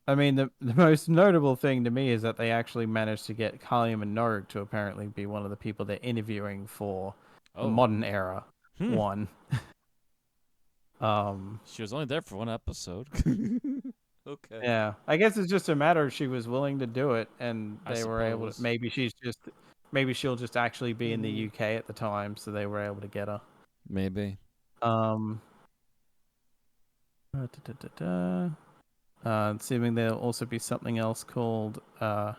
I mean the most notable thing to me is that they actually managed to get Kali Minogue to apparently be one of the people they're interviewing for the Oh. modern era one. She was only there for one episode. Okay. Yeah, I guess it's just a matter of she was willing to do it, and I they were able to. suppose. Maybe she'll just actually be in the Mhm. UK at the time, so they were able to get her. Maybe. Um, assuming there'll also be something else called My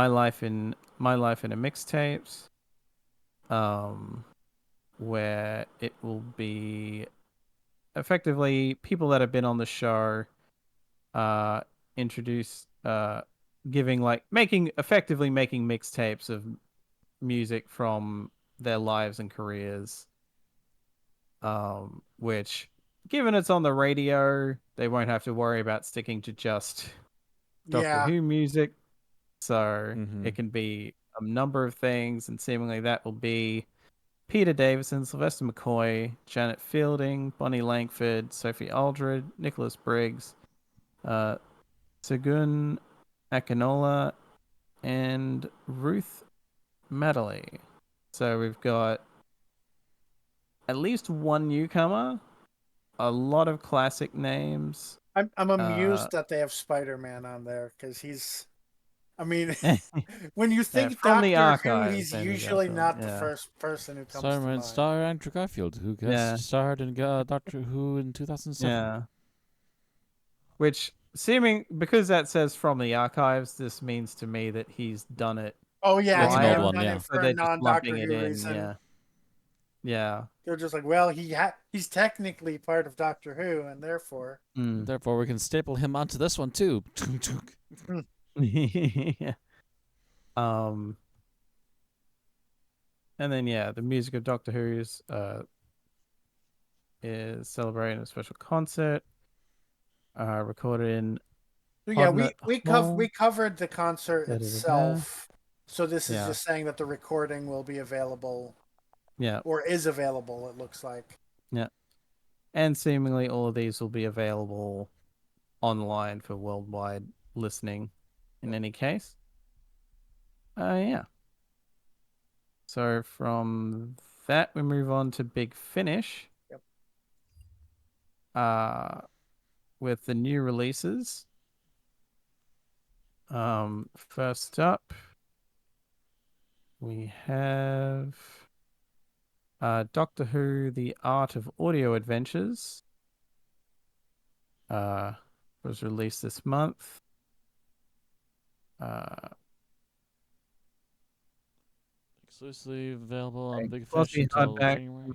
Life in a Mixtapes, where it will be effectively people that have been on the show introduce giving like making effectively making mixtapes of music from their lives and careers which, given it's on the radio, they won't have to worry about sticking to just Doctor Yeah. Who music. So Mhm. it can be a number of things, and seemingly that will be Peter Davison, Sylvester McCoy, Janet Fielding, Bonnie Langford, Sophie Aldred, Nicholas Briggs, Segun Akinola, and Ruth Madeley. So we've got at least one newcomer, a lot of classic names. I'm Uh, amused that they have Spider-Man on there because he's. I mean, when you think from the Doctor Who, archives, he's Andrew usually Garfield. not the Yeah, first person who comes to Starman mind. star Andrew Garfield, who Yeah. guest starred in Doctor Who in 2007. yeah. Which because that says from the archives, this means to me that he's done it Oh yeah, That's he an may old prior. have one, done yeah. it So for a they're just non-Doctor lumping it Who in. reason. Yeah. They're just like, well, he's technically part of Doctor Who, and therefore. Mm. Therefore, we can staple him onto this one too. Yeah. And then the music of Doctor Who's is celebrating a special concert recorded in So yeah, Podnet we Hall. covered the concert Da-da-da-da. itself. So this is Yeah. just saying that the recording will be available, Yeah. or is available. It looks like. Yeah. And seemingly all of these will be available online for worldwide listening in any case. Yeah. So from that, we move on to Big Finish. Yep. With the new releases. First up, we have Doctor Who: The Art of Audio Adventures. Was released this month. Exclusively available on A Big Fish glossy until hardback. January.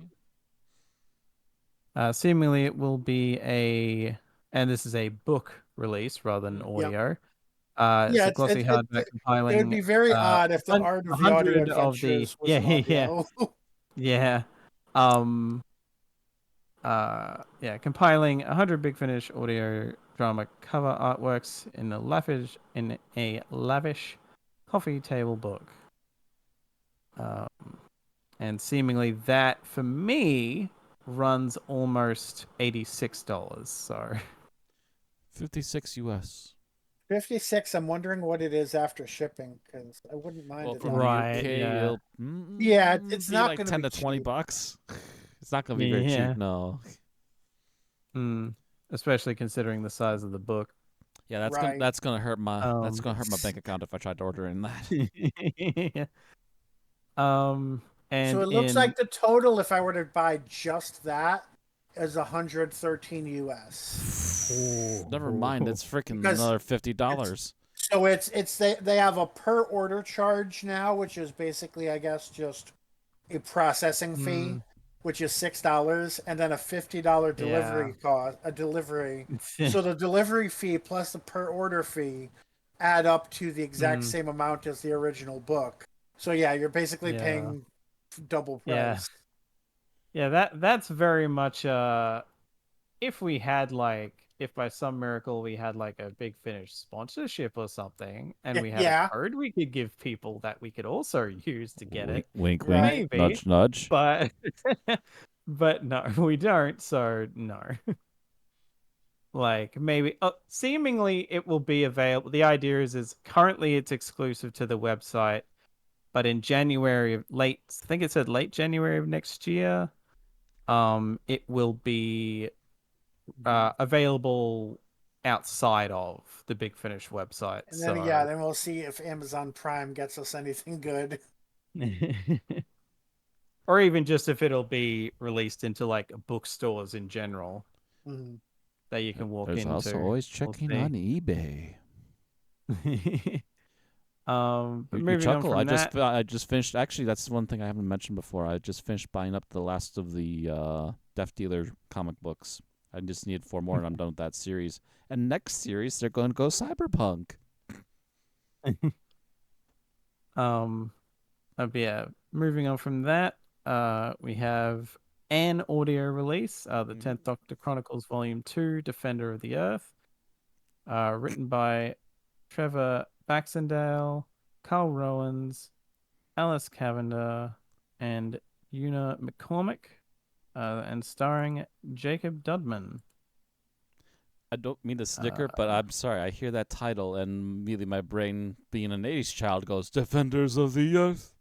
Seemingly, it will be and this is a book release rather than Yep. audio. Yeah, It's a glossy hardback it would compiling be very odd if the art of the audio 100 of the adventures was an audio. yeah. Compiling 100 Big Finish audio drama cover artworks in a lavish coffee table book. And seemingly that for me runs almost $86. So 56 US. 56. I'm wondering what it is after shipping because I wouldn't mind Well, it. from Right, the UK, yeah. it'll Yeah, it's be not like going to 10 be to 20 cheap. bucks. It's not going to be very Yeah. cheap, no. Especially considering the size of the book. Yeah, that's Right. gonna hurt my bank account if I tried to order in that. And So it looks like the total, if I were to buy just that, is 113 US. Never mind, it's freaking Because another $50. So they have a per order charge now, which is basically, I guess, just a processing fee, which is $6, and then a $50 delivery cost, a delivery. So the delivery fee plus the per order fee add up to the exact same amount as the original book. So yeah, you're basically paying double price. That's very much if by some miracle we had like a Big Finish sponsorship or something, and we had a code we could give people that we could also use to get it. Wink, Right. wink, nudge, nudge. But but no, we don't. So no. Like maybe seemingly it will be available. The idea is currently it's exclusive to the website, but in January I think it said late January of next year, it will be available outside of the Big Finish website. And then then we'll see if Amazon Prime gets us anything good. Or even just if it'll be released into like bookstores in general that you can walk There's into. also always checking on eBay. But You moving chuckle. on from I just finished. Actually, that's one thing I haven't mentioned before. I just finished buying up the last of the Death Dealer comic books. I just need 4 more, and I'm done with that series. And next series, they're going to go cyberpunk. Moving on from that, we have an audio release, the 10th Doctor Chronicles Volume 2, Defender of the Earth, written by Trevor Baxendale, Carl Rowans, Alice Cavender, and Una McCormick, and starring Jacob Dudman. I don't mean to snicker, but I'm sorry. I hear that title, and immediately my brain, being an 80s child, goes, Defenders of the Earth.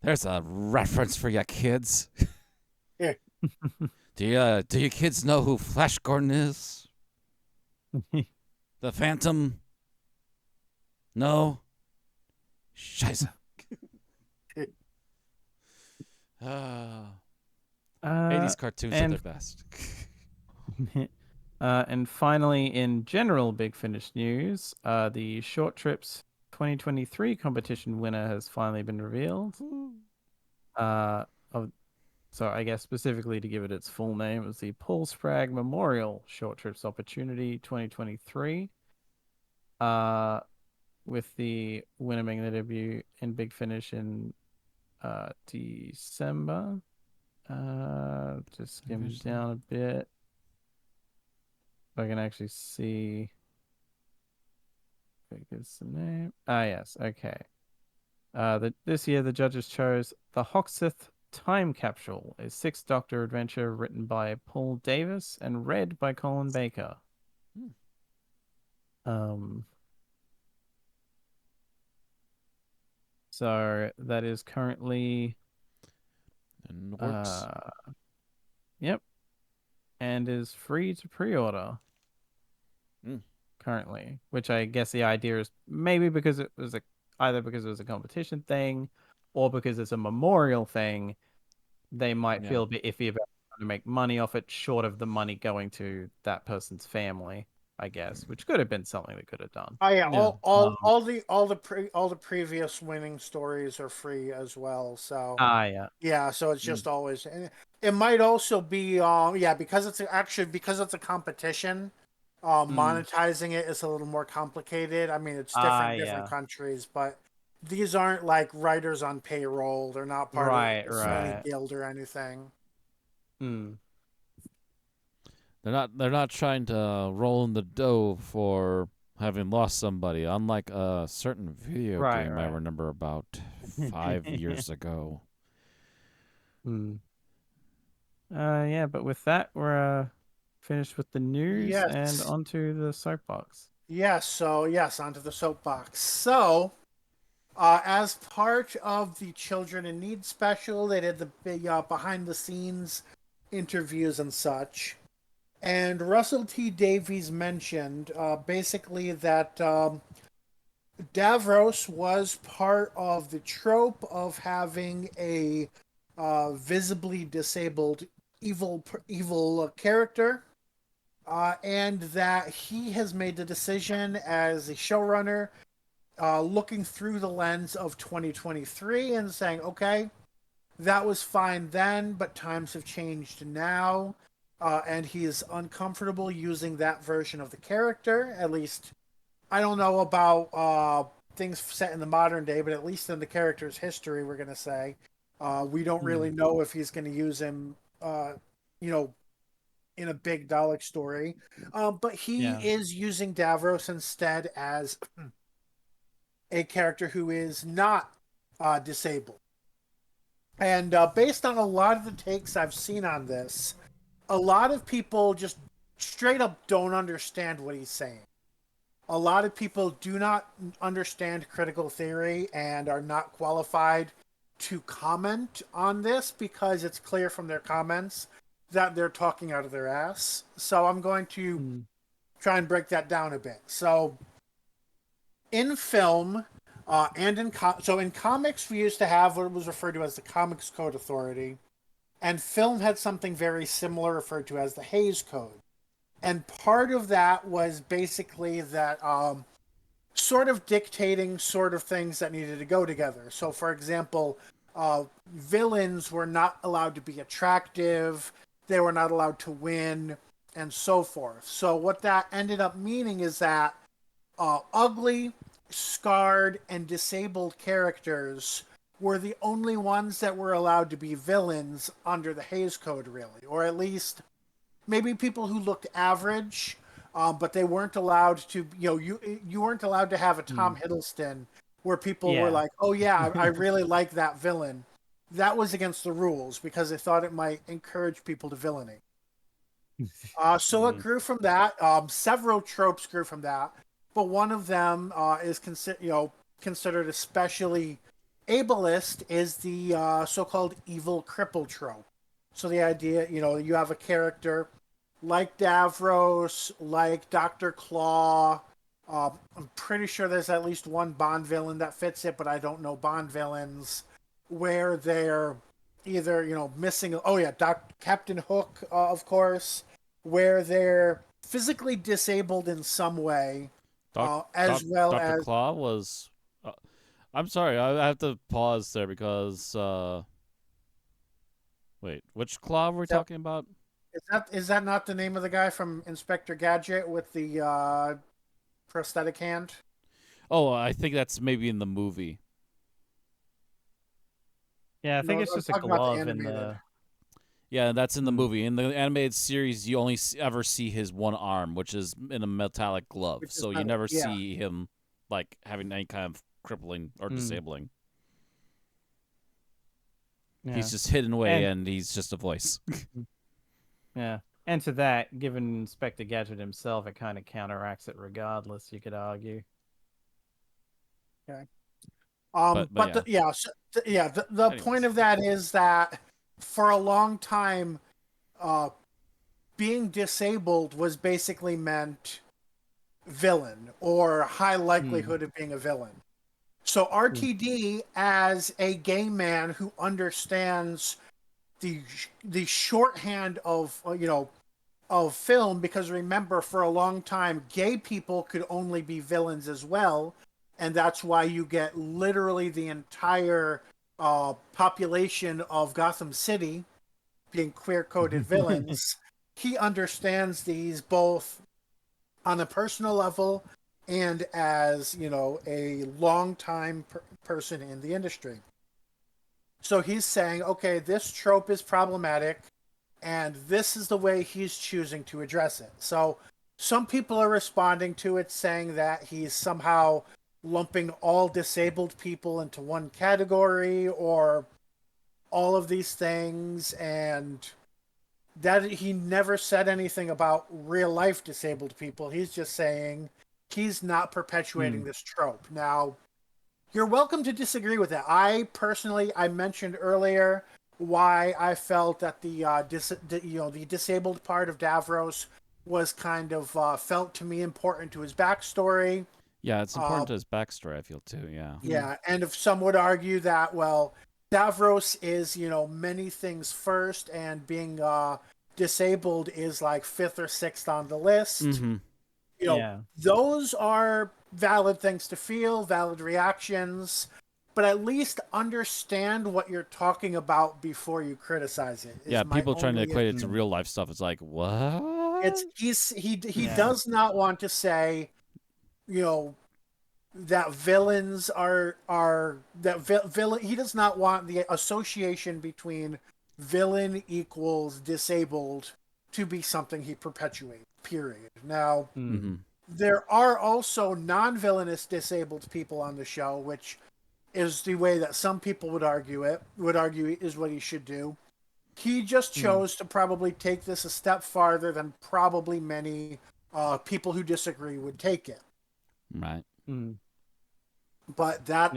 There's a reference for you kids. Yeah. Do you kids know who Flash Gordon is? The Phantom? No? Scheiße. 80s cartoons are their best. And finally, in general Big Finish news, the Short Trips 2023 competition winner has finally been revealed. So I guess specifically to give it its full name, it was the Paul Spragg Memorial Short Trips Opportunity 2023. With the winner making the debut in Big Finish in December. Just skim down a bit. If I can actually see. If it gives the name. Yes, okay. This year the judges chose The Hoxsith Time Capsule, a sixth Doctor adventure written by Paul Davis and read by Colin Baker. So that is currently in the works. Yep. And is free to pre-order. Currently, which I guess the idea is maybe because it was either because it was a competition thing or because it's a memorial thing, they might feel a bit iffy about trying to make money off it, short of the money going to that person's family, I guess, which could have been something they could have done. Oh yeah, all the previous winning stories are free as well. So yeah, so it's just always, and it might also be because it's a competition. Monetizing it is a little more complicated. I mean, it's different countries, but these aren't like writers on payroll. They're not part of any guild or anything. They're not trying to roll in the dough for having lost somebody, unlike a certain video game I remember about 5 years ago. But with that, we're finished with the news and onto the soapbox. Onto the soapbox. So, as part of the Children in Need special, they did the big behind-the-scenes interviews and such. And Russell T. Davies mentioned basically that Davros was part of the trope of having a visibly disabled evil character, and that he has made the decision as a showrunner, looking through the lens of 2023 and saying, okay, that was fine then, but times have changed now. And he is uncomfortable using that version of the character. At least, I don't know about things set in the modern day, but at least in the character's history, we're going to say. We don't really know if he's going to use him, in a big Dalek story. But he is using Davros instead as a character who is not disabled. And based on a lot of the takes I've seen on this, a lot of people just straight up don't understand what he's saying. A lot of people do not understand critical theory and are not qualified to comment on this because it's clear from their comments that they're talking out of their ass. So I'm going to try and break that down a bit. So in film and in comics, we used to have what was referred to as the Comics Code Authority. And film had something very similar referred to as the Hays Code. And part of that was basically that sort of dictating sort of things that needed to go together. So, for example, villains were not allowed to be attractive, they were not allowed to win, and so forth. So what that ended up meaning is that ugly, scarred, and disabled characters were the only ones that were allowed to be villains under the Hays Code, really, or at least maybe people who looked average, but they weren't allowed to. You weren't allowed to have a Tom Hiddleston where people were Yeah. like, "Oh yeah, I really like that villain." That was against the rules because they thought it might encourage people to villainy. So it grew from that. Several tropes grew from that, but one of them is considered especially ableist is the so-called evil cripple trope. So the idea, you have a character like Davros, like Dr. Claw. I'm pretty sure there's at least one Bond villain that fits it, but I don't know Bond villains where they're either, missing. Oh yeah, Captain Hook, of course, where they're physically disabled in some way, as well Dr. as Claw was. I'm sorry, I have to pause there because. Wait, which Claw were we talking about? is that not the name of the guy from Inspector Gadget with the prosthetic hand? Oh, I think that's maybe in the movie. Yeah, I think No, it's I'm just a talking about the glove in animated. the. Yeah, that's in the movie. In the animated series, you only ever see his one arm, which is in a metallic glove. Which is So you metal, never yeah. see him like having any kind of crippling or disabling. Yeah. He's just hidden away, and he's just a voice. Yeah. And to that, given Inspector Gadget himself, it kind of counteracts it regardless, you could argue. Okay. But yeah. The point of that is that for a long time, being disabled was basically meant villain or high likelihood of being a villain. So RTD, as a gay man who understands the shorthand of of film, because remember, for a long time, gay people could only be villains as well, and that's why you get literally the entire population of Gotham City being queer-coded villains. He understands these both on a personal level and as, a long-time person in the industry. So he's saying, okay, this trope is problematic, and this is the way he's choosing to address it. So some people are responding to it saying that he's somehow lumping all disabled people into one category or all of these things, and that he never said anything about real life disabled people. He's just saying he's not perpetuating this trope. Now, you're welcome to disagree with that. I mentioned earlier why I felt that the disabled part of Davros was kind of felt to me important to his backstory. Yeah, it's important to his backstory, I feel, too, yeah. Yeah, and if some would argue that, well, Davros is, many things first, and being disabled is like fifth or sixth on the list. Those are valid things to feel, valid reactions, but at least understand what you're talking about before you criticize it. Yeah, people trying to equate it to real life stuff. It's like, what? He does not want to say, that villains villain. He does not want the association between villain equals disabled to be something he perpetuates. Period. Now, there are also non-villainous disabled people on the show, which is the way that some people would argue is what he should do. He just chose to probably take this a step farther than probably many people who disagree would take it. Right. But that,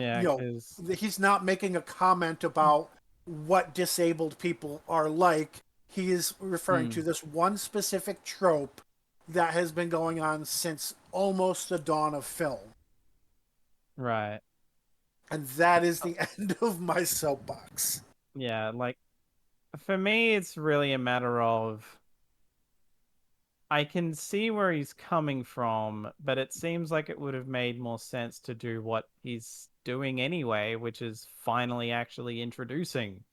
he's not making a comment about what disabled people are like. He is referring to this one specific trope that has been going on since almost the dawn of film. Right. And that is the end of my soapbox. Yeah, like, for me, it's really a matter of I can see where he's coming from, but it seems like it would have made more sense to do what he's doing anyway, which is finally actually introducing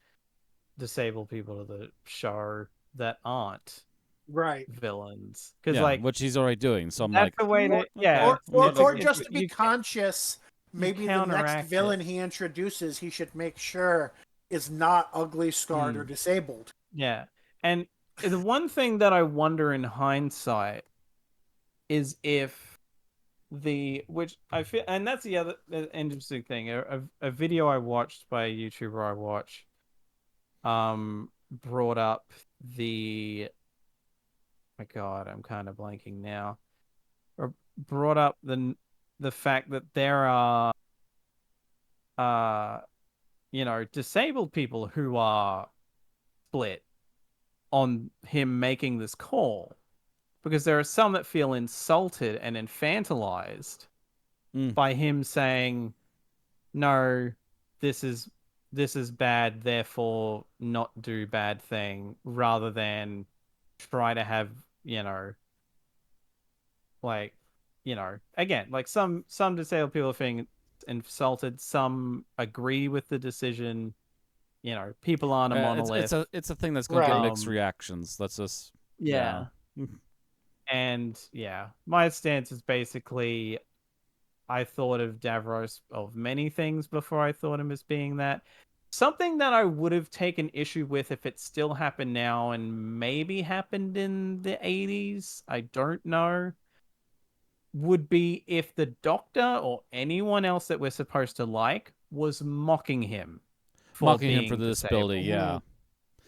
disabled people to the show that aren't villains. Because which he's already doing. So I'm that's like, the way to, or just to be conscious maybe the next counteract villain it. he introduces, he should make sure is not ugly, scarred, or disabled. Yeah. And the one thing that I wonder in hindsight is if which I feel, and that's the other interesting thing. A video I watched by a YouTuber I watch brought up my God, I'm kind of blanking now. Or brought up the fact that there are disabled people who are split on him making this call, because there are some that feel insulted and infantilized by him saying, no, this is bad, therefore not do bad thing, rather than try to have, again, like some disabled people are feeling insulted, some agree with the decision. People aren't a monolith. It's a thing that's going to get mixed reactions. Let's just yeah. And my stance is basically, I thought of Davros of many things before I thought him as being that. Something that I would have taken issue with if it still happened now and maybe happened in the 80s, I don't know, would be if the Doctor or anyone else that we're supposed to like was mocking him for the disability, yeah.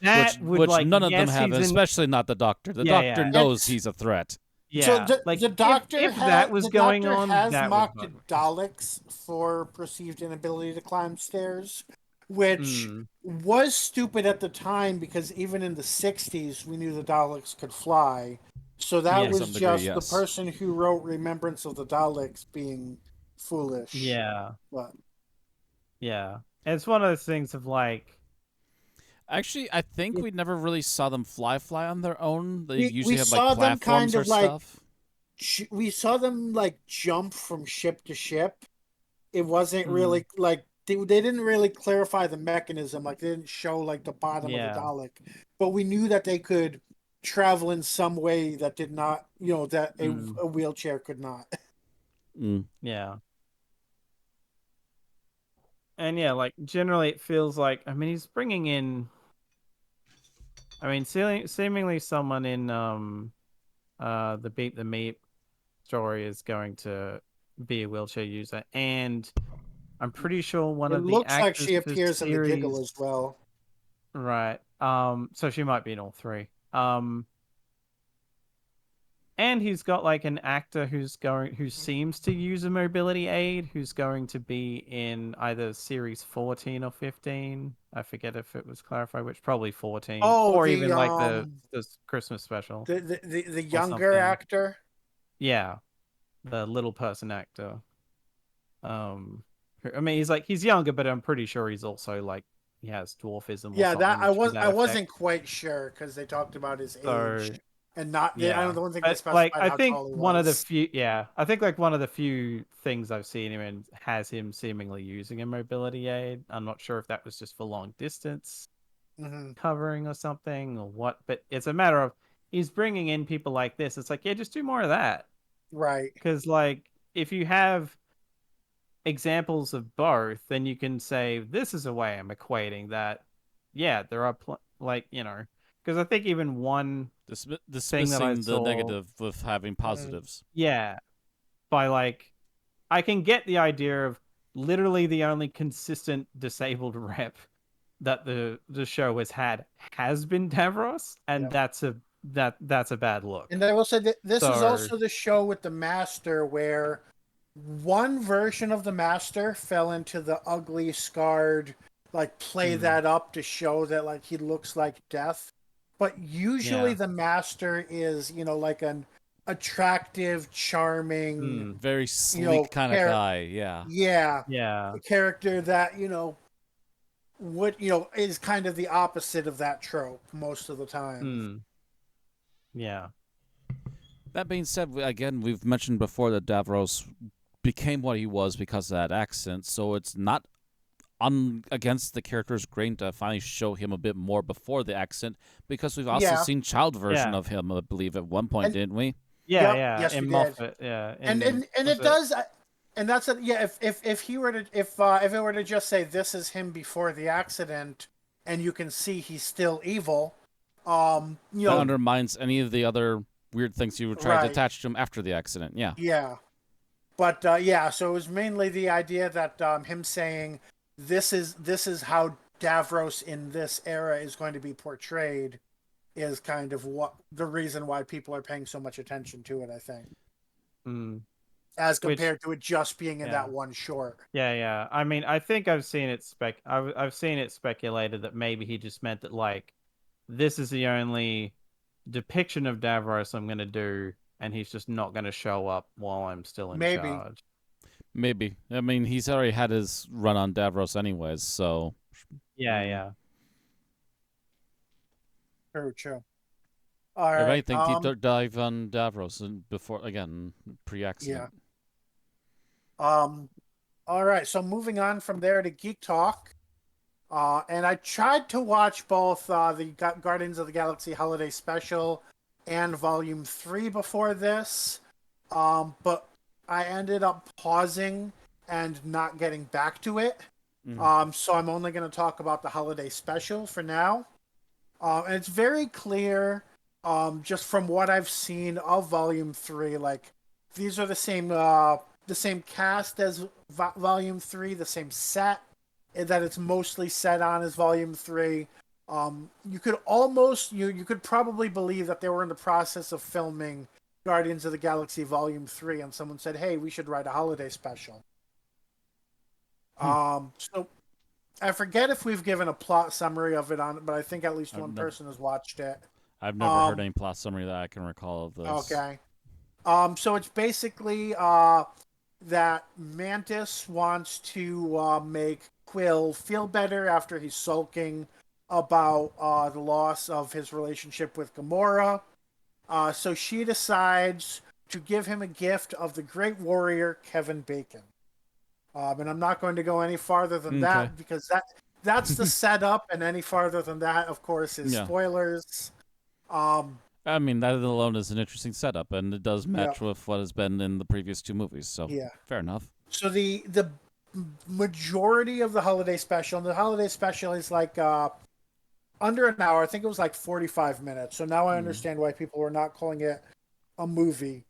That which none of them have, especially not the Doctor. The Doctor knows he's a threat. Yeah, so like the Doctor if that was going on, has that mocked would Daleks for perceived inability to climb stairs, which was stupid at the time, because even in the 60s we knew the Daleks could fly. So that was just the person who wrote Remembrance of the Daleks being foolish. Yeah. But yeah, it's one of those things of like. Actually, I think we never really saw them fly on their own. They usually have saw like them platforms kind of or stuff. We saw them like jump from ship to ship. It wasn't really like they didn't really clarify the mechanism. Like they didn't show like the bottom of the Dalek, but we knew that they could travel in some way that did not, that a wheelchair could not. Yeah. And like generally it feels like, I mean, he's bringing in, seemingly someone in the Beat the Meat story is going to be a wheelchair user, and I'm pretty sure one of the actors looks like she for appears in the Giggle series, as well. right? So she might be in all three. And he's got like an actor who seems to use a mobility aid, who's going to be in either series 14 or 15. I forget if it was clarified which, probably 14. Or even like the Christmas special. The younger actor. Yeah. The little person actor. He's younger, but I'm pretty sure he's also like, he has dwarfism or something. Yeah, I wasn't quite sure because they talked about his age. And not, I don't think they specified how tall he was. One of the few, I think like one of the few things I've seen him in has him seemingly using a mobility aid. I'm not sure if that was just for long distance covering or something or what, but it's a matter of, he's bringing in people like this. It's like, just do more of that. Right. Because like, if you have examples of both, then you can say, this is a way I'm equating that. Yeah, there are because I think even one dismissing the negative with having positives. Yeah. By like, I can get the idea of literally the only consistent disabled rep that the show has been Davros, and that's a bad look. And I will say that this is also the show with the Master where one version of the Master fell into the ugly, scarred, like play that up to show that like he looks like death. But usually the Master is, like an attractive, charming, very sleek kind of guy. Yeah. A character that, is kind of the opposite of that trope most of the time. Yeah. That being said, again, we've mentioned before that Davros became what he was because of that accent, so it's not against the character's grain to finally show him a bit more before the accent, because we've also seen child version of him, I believe, at one point, didn't we? Yeah. Yes, in we Moffat, did. And it does. And that's it. Yeah, if he were to if it were to just say this is him before the accident, and you can see he's still evil, you That know, undermines any of the other weird things you tried to right? attach to him after the accident. Yeah. Yeah, but yeah, so it was mainly the idea that him saying this is how Davros in this era is going to be portrayed is kind of what the reason why people are paying so much attention to it. I think, Mm. as Which, compared to it just being in yeah. that one short. Yeah, yeah. I mean, I think I've seen it I've seen it speculated that maybe he just meant that like this is the only depiction of Davros I'm gonna do, and he's just not gonna show up while I'm still in Maybe. charge. Maybe. I mean, he's already had his run on Davros anyways, so. Yeah, yeah. True, true. All If right. anything, deep dive on Davros and before, again, Yeah. pre-accident. Um. All right. So moving on from there to Geek Talk. And I tried to watch both the Guardians of the Galaxy Holiday Special and Volume 3 before this. But I ended up pausing and not getting back to it. So I'm only going to talk about the Holiday Special for now. And it's very clear, just from what I've seen of Volume 3, like these are the same cast as Volume 3, the same set that it's mostly set on as Volume 3. You could almost you could probably believe that they were in the process of filming Guardians of the Galaxy Volume 3, and someone said, "Hey, we should write a holiday special." So I forget if we've given a plot summary of it on it, but I think at least one person has watched it. I've never heard any plot summary that I can recall of this. Okay. So it's basically that Mantis wants to make Quill feel better after he's sulking about the loss of his relationship with Gamora. So she decides to give him a gift of the great warrior Kevin Bacon. And I'm not going to go any farther than that because that's the setup, and any farther than that, of course, is spoilers. I mean, that alone is an interesting setup, and it does match with what has been in the previous two movies, so fair enough. So the majority of the holiday special, and the holiday special is like under an hour. I think it was like 45 minutes. So now I understand why people were not calling it a movie,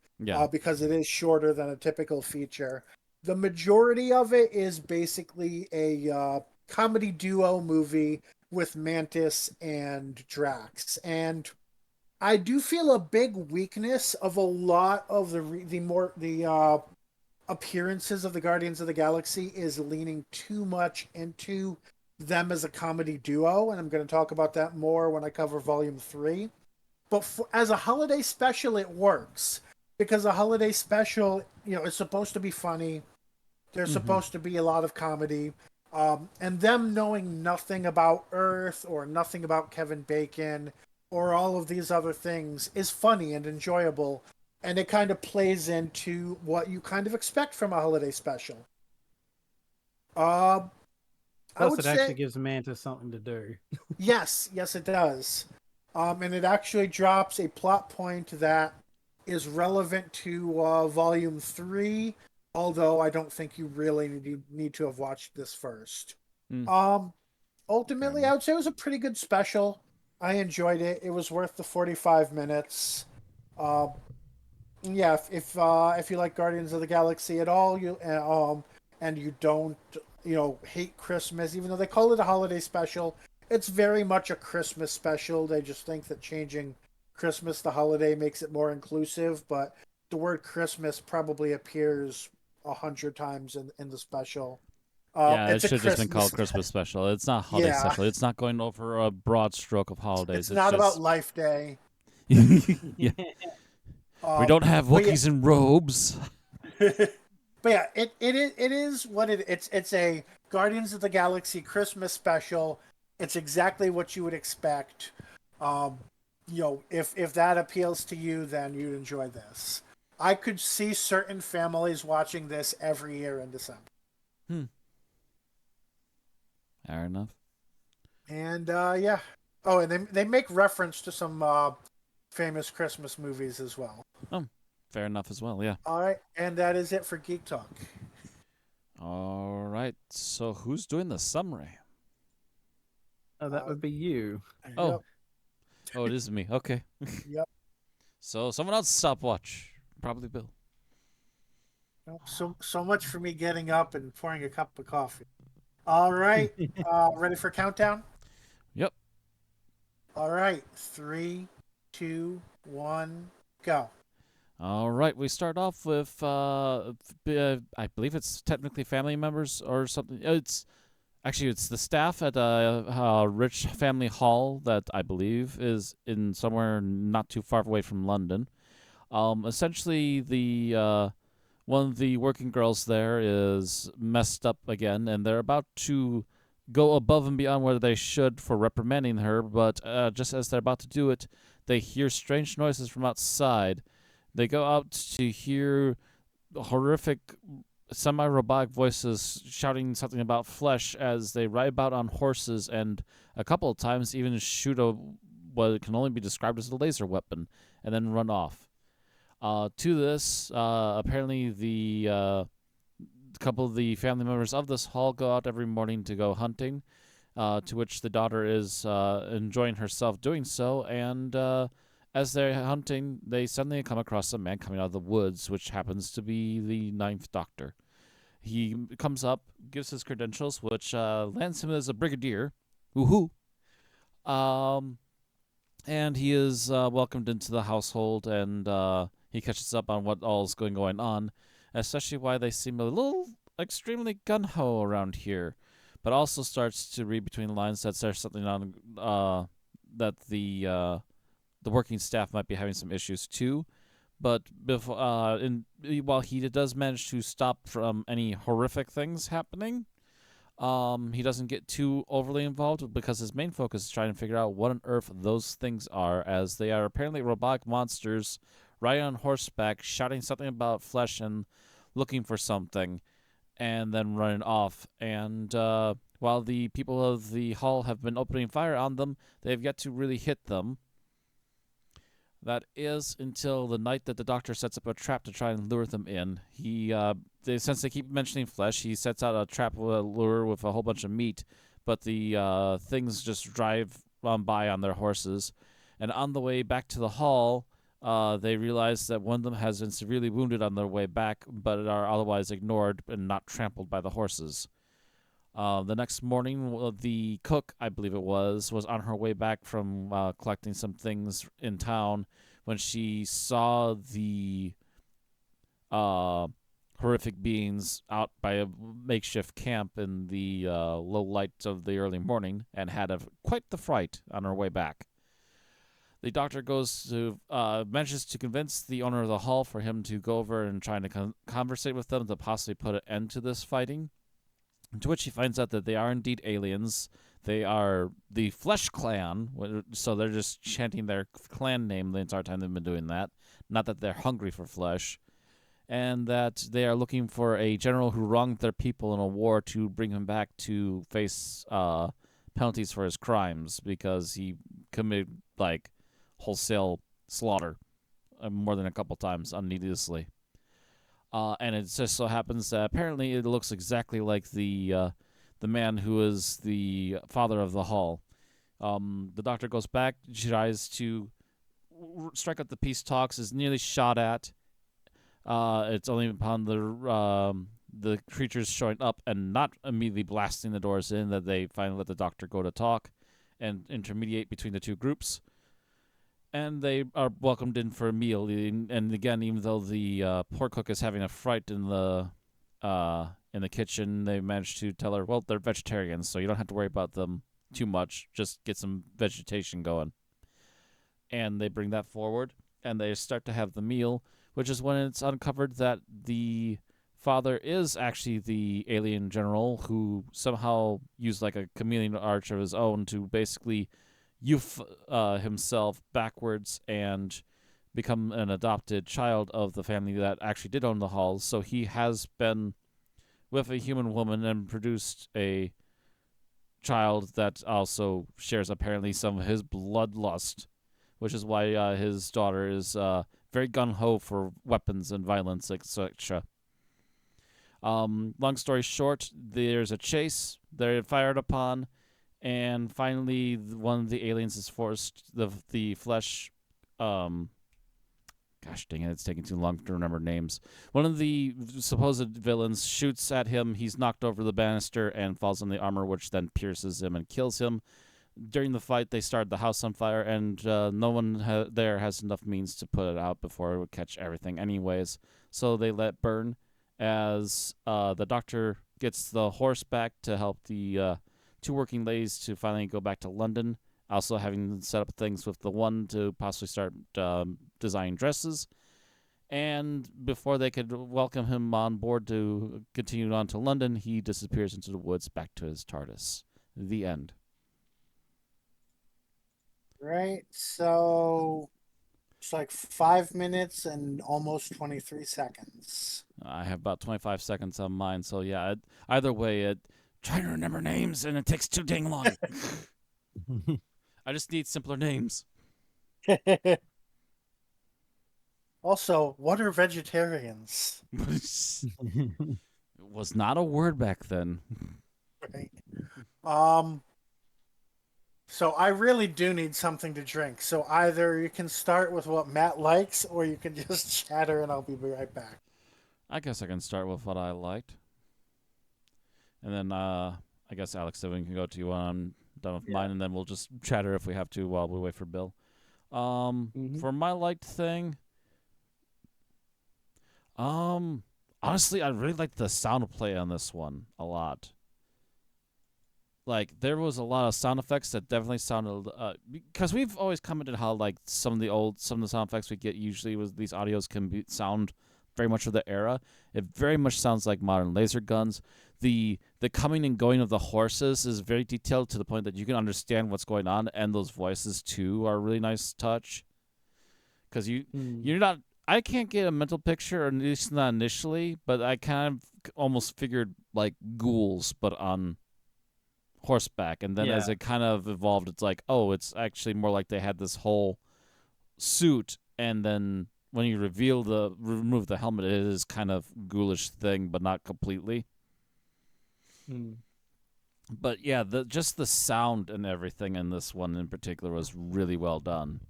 because it is shorter than a typical feature. The majority of it is basically a comedy duo movie with Mantis and Drax, and I do feel a big weakness of a lot of the appearances of the Guardians of the Galaxy is leaning too much into them as a comedy duo, and I'm going to talk about that more when I cover Volume 3. But as a holiday special, it works because a holiday special, is supposed to be funny. There's supposed to be a lot of comedy. And them knowing nothing about Earth or nothing about Kevin Bacon or all of these other things is funny and enjoyable. And it kind of plays into what you kind of expect from a holiday special. Plus, it actually gives Mantis something to do. Yes, it does. And it actually drops a plot point that is relevant to Volume 3, although I don't think you really need to have watched this first. Ultimately, I would say it was a pretty good special. I enjoyed it. It was worth the 45 minutes. Yeah, if you like Guardians of the Galaxy at all, and you don't hate Christmas, even though they call it a holiday special, it's very much a Christmas special. They just think that changing Christmas to holiday makes it more inclusive, but the word Christmas probably appears 100 times in the special. It should have just been called Christmas special. It's not holiday special. It's not going over a broad stroke of holidays. It's not about Life Day. Yeah. We don't have Wookiees in robes. But yeah, it is what it's a Guardians of the Galaxy Christmas special. It's exactly what you would expect. If that appeals to you, then you'd enjoy this. I could see certain families watching this every year in December. Fair enough. And yeah. Oh, and they make reference to some famous Christmas movies as well. Oh, fair enough as well, yeah. All right, and that is it for Geek Talk. All right. So who's doing the summary? Oh, that would be you. Oh, it is me. Okay. Yep. So someone else stopwatch. Probably Bill. Yep. So much for me getting up and pouring a cup of coffee. All right. Ready for countdown? Yep. All right. 3, 2, 1, go. All right. We start off with I believe it's technically family members or something. It's the staff at a rich family hall that I believe is in somewhere not too far away from London. Essentially, the one of the working girls there is messed up again, and they're about to go above and beyond where they should for reprimanding her. But just as they're about to do it, they hear strange noises from outside. They go out to hear horrific semi-robotic voices shouting something about flesh as they ride about on horses, and a couple of times even shoot what can only be described as a laser weapon and then run off. To this, apparently the couple of the family members of this hall go out every morning to go hunting, to which the daughter is enjoying herself doing so, and as they're hunting, they suddenly come across a man coming out of the woods, which happens to be the Ninth Doctor. He comes up, gives his credentials, which lands him as a brigadier. Woohoo! And he is welcomed into the household, and he catches up on what all is going on, especially why they seem a little extremely gung-ho around here, but also starts to read between the lines that there's something on that the working staff might be having some issues too. But while he does manage to stop from any horrific things happening, he doesn't get too overly involved because his main focus is trying to figure out what on earth those things are, as they are apparently robotic monsters riding on horseback, shouting something about flesh and looking for something, and then running off. And while the people of the hall have been opening fire on them, they have yet to really hit them. That is until the night that the doctor sets up a trap to try and lure them in. Since they keep mentioning flesh, he sets out a trap with a lure with a whole bunch of meat, but the things just drive on by on their horses. And on the way back to the hall, they realize that one of them has been severely wounded on their way back, but are otherwise ignored and not trampled by the horses. The next morning, the cook, I believe it was on her way back from collecting some things in town when she saw the horrific beings out by a makeshift camp in the low light of the early morning, and had quite the fright on her way back. The doctor manages to convince the owner of the hall for him to go over and try to conversate with them to possibly put an end to this fighting. To which he finds out that they are indeed aliens. They are the Flesh Clan, so they're just chanting their clan name the entire time they've been doing that. Not that they're hungry for flesh. And that they are looking for a general who wronged their people in a war to bring him back to face penalties for his crimes, because he committed, wholesale slaughter more than a couple times unneedlessly. And it just so happens that apparently it looks exactly like the man who is the father of the hall. The doctor goes back, tries to strike up the peace talks, is nearly shot at. It's only upon the creatures showing up and not immediately blasting the doors in that they finally let the doctor go to talk and intermediate between the two groups. And they are welcomed in for a meal. And again, even though the poor cook is having a fright in the kitchen, they manage to tell her, well, they're vegetarians, so you don't have to worry about them too much. Just get some vegetation going. And they bring that forward, and they start to have the meal, which is when it's uncovered that the father is actually the alien general who somehow used like a chameleon arch of his own to basically himself backwards and become an adopted child of the family that actually did own the halls. So he has been with a human woman and produced a child that also shares apparently some of his bloodlust, which is why his daughter is very gung-ho for weapons and violence, etc. Long story short, there's a chase. They're fired upon, and finally, one of the aliens is forced the flesh. Gosh dang it, it's taking too long to remember names. One of the supposed villains shoots at him. He's knocked over the banister and falls on the armor, which then pierces him and kills him. During the fight, they start the house on fire, and no one there has enough means to put it out before it would catch everything anyways. So they let it burn as the doctor gets the horse back to help the two working ladies to finally go back to London. Also having set up things with the one to possibly start designing dresses. And before they could welcome him on board to continue on to London, he disappears into the woods back to his TARDIS. The end. Right. So it's like 5 minutes and almost 23 seconds. I have about 25 seconds on mine, so yeah. Either way, trying to remember names, and it takes too dang long. I just need simpler names. Also, what are vegetarians? It was not a word back then. Right. So I really do need something to drink. So either you can start with what Matt likes, or you can just chatter, and I'll be right back. I guess I can start with what I liked. And then I guess Alex, then we can go to you when I'm done with mine, and then we'll just chatter if we have to while we wait for Bill. For my liked thing, honestly, I really liked the sound play on this one a lot. Like, there was a lot of sound effects that definitely sounded, because we've always commented how, like, some of the sound effects we get usually with these audios can sound very much of the era. It very much sounds like modern laser guns. The coming and going of the horses is very detailed to the point that you can understand what's going on, and those voices, too, are a really nice touch. Because you're not, I can't get a mental picture, or at least not initially, but I kind of almost figured, like, ghouls, but on horseback, and then as it kind of evolved, it's like, oh, it's actually more like they had this whole suit, and then when you remove the helmet, it is kind of ghoulish thing, but not completely. But yeah, just the sound and everything in this one in particular was really well done,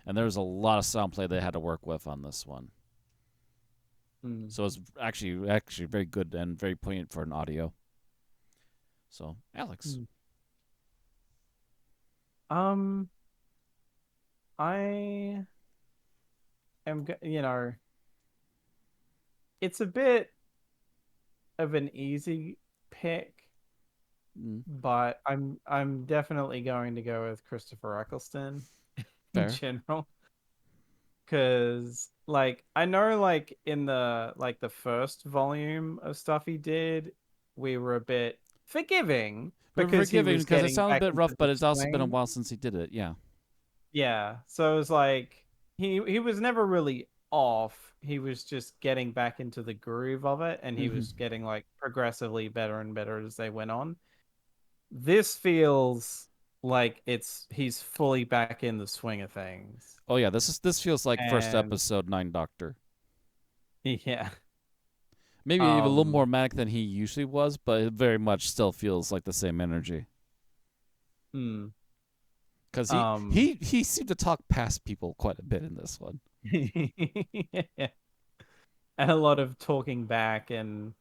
and there was a lot of sound play they had to work with on this one. So it's actually very good and very poignant for an audio. So, Alex. I am, it's a bit of an easy pick, but I'm definitely going to go with Christopher Eccleston in general. Because, like, I know, like, in the first volume of stuff he did, we were a bit forgiving because it sounds a bit rough, but it's also been a swing. while since he did it. Yeah, so it was like he was never really off. He was just getting back into the groove of it, and he was getting, like, progressively better and better as they went on. This feels like he's fully back in the swing of things. Oh yeah, this feels like first episode 9 Doctor. Yeah. Maybe even a little more manic than he usually was, but it very much still feels like the same energy. Because he seemed to talk past people quite a bit in this one. Yeah. And a lot of talking back, and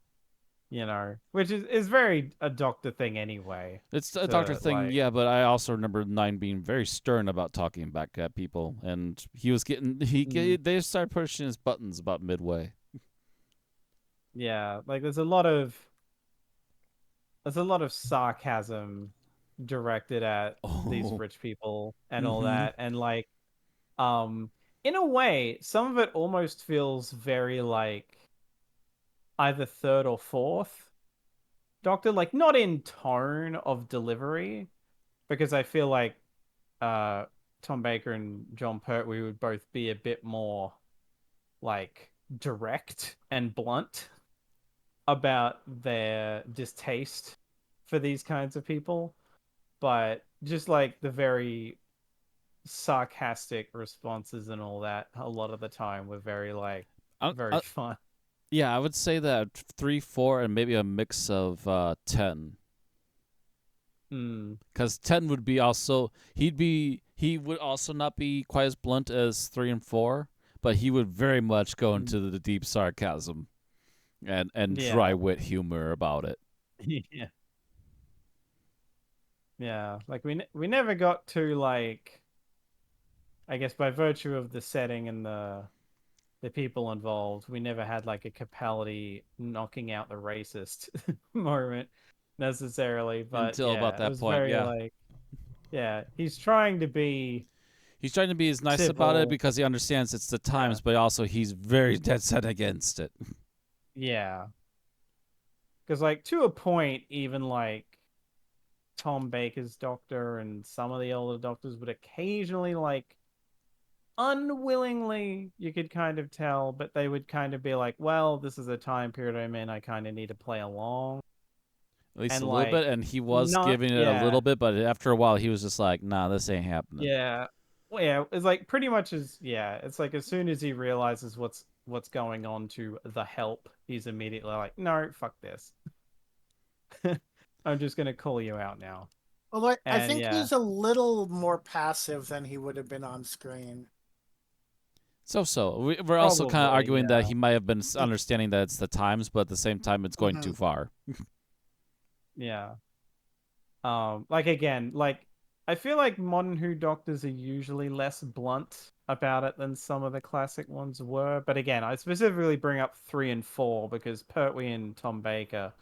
which is very a Doctor thing anyway. It's a Doctor thing, yeah, but I also remember 9 being very stern about talking back at people, and he was getting they started pushing his buttons about midway. Yeah, like there's a lot of sarcasm directed at these rich people and all that, and like in a way some of it almost feels very like either third or fourth Doctor, like not in tone of delivery, because I feel like Tom Baker and John Pertwee would both be a bit more like direct and blunt about their distaste for these kinds of people, but just like the very sarcastic responses and all that a lot of the time were very like very fun. Yeah, I would say that 3, 4, and maybe a mix of 10. Hmm. Because 10 would be also he would also not be quite as blunt as 3 and 4, but he would very much go into the deep sarcasm and dry Yeah. wit humor about it. Yeah. Yeah. Like we never got to like, I guess by virtue of the setting and the people involved, we never had like a Capaldi knocking out the racist moment necessarily. But Until about yeah, it that was point, very yeah. like, yeah, he's trying to be He's trying to be as nice about it civil. because he understands it's the times, Yeah. but also he's very dead set against it. Yeah. Because like to a point, even like Tom Baker's doctor and some of the older doctors would occasionally like unwillingly, you could kind of tell, but they would kind of be like, well, this is a time period I'm in, I kind of need to play along. At least And a little like bit, and he was not giving it a yeah, little bit, but after a while he was just like, nah, this ain't happening. yeah. Well, yeah, it's like pretty much as yeah, it's like as soon as he realizes what's going on to the help, he's immediately like, no, fuck this. I'm just gonna call you out now. Although I And think yeah, he's a little more passive than he would have been on screen. So we're also kind of probably, arguing that yeah. he might have been understanding that it's the times, but at the same time it's going too Mhm. far. Yeah. Like again, like I feel like modern Who doctors are usually less blunt about it than some of the classic ones were. But again, I specifically bring up 3 and 4 because Pertwee and Tom Baker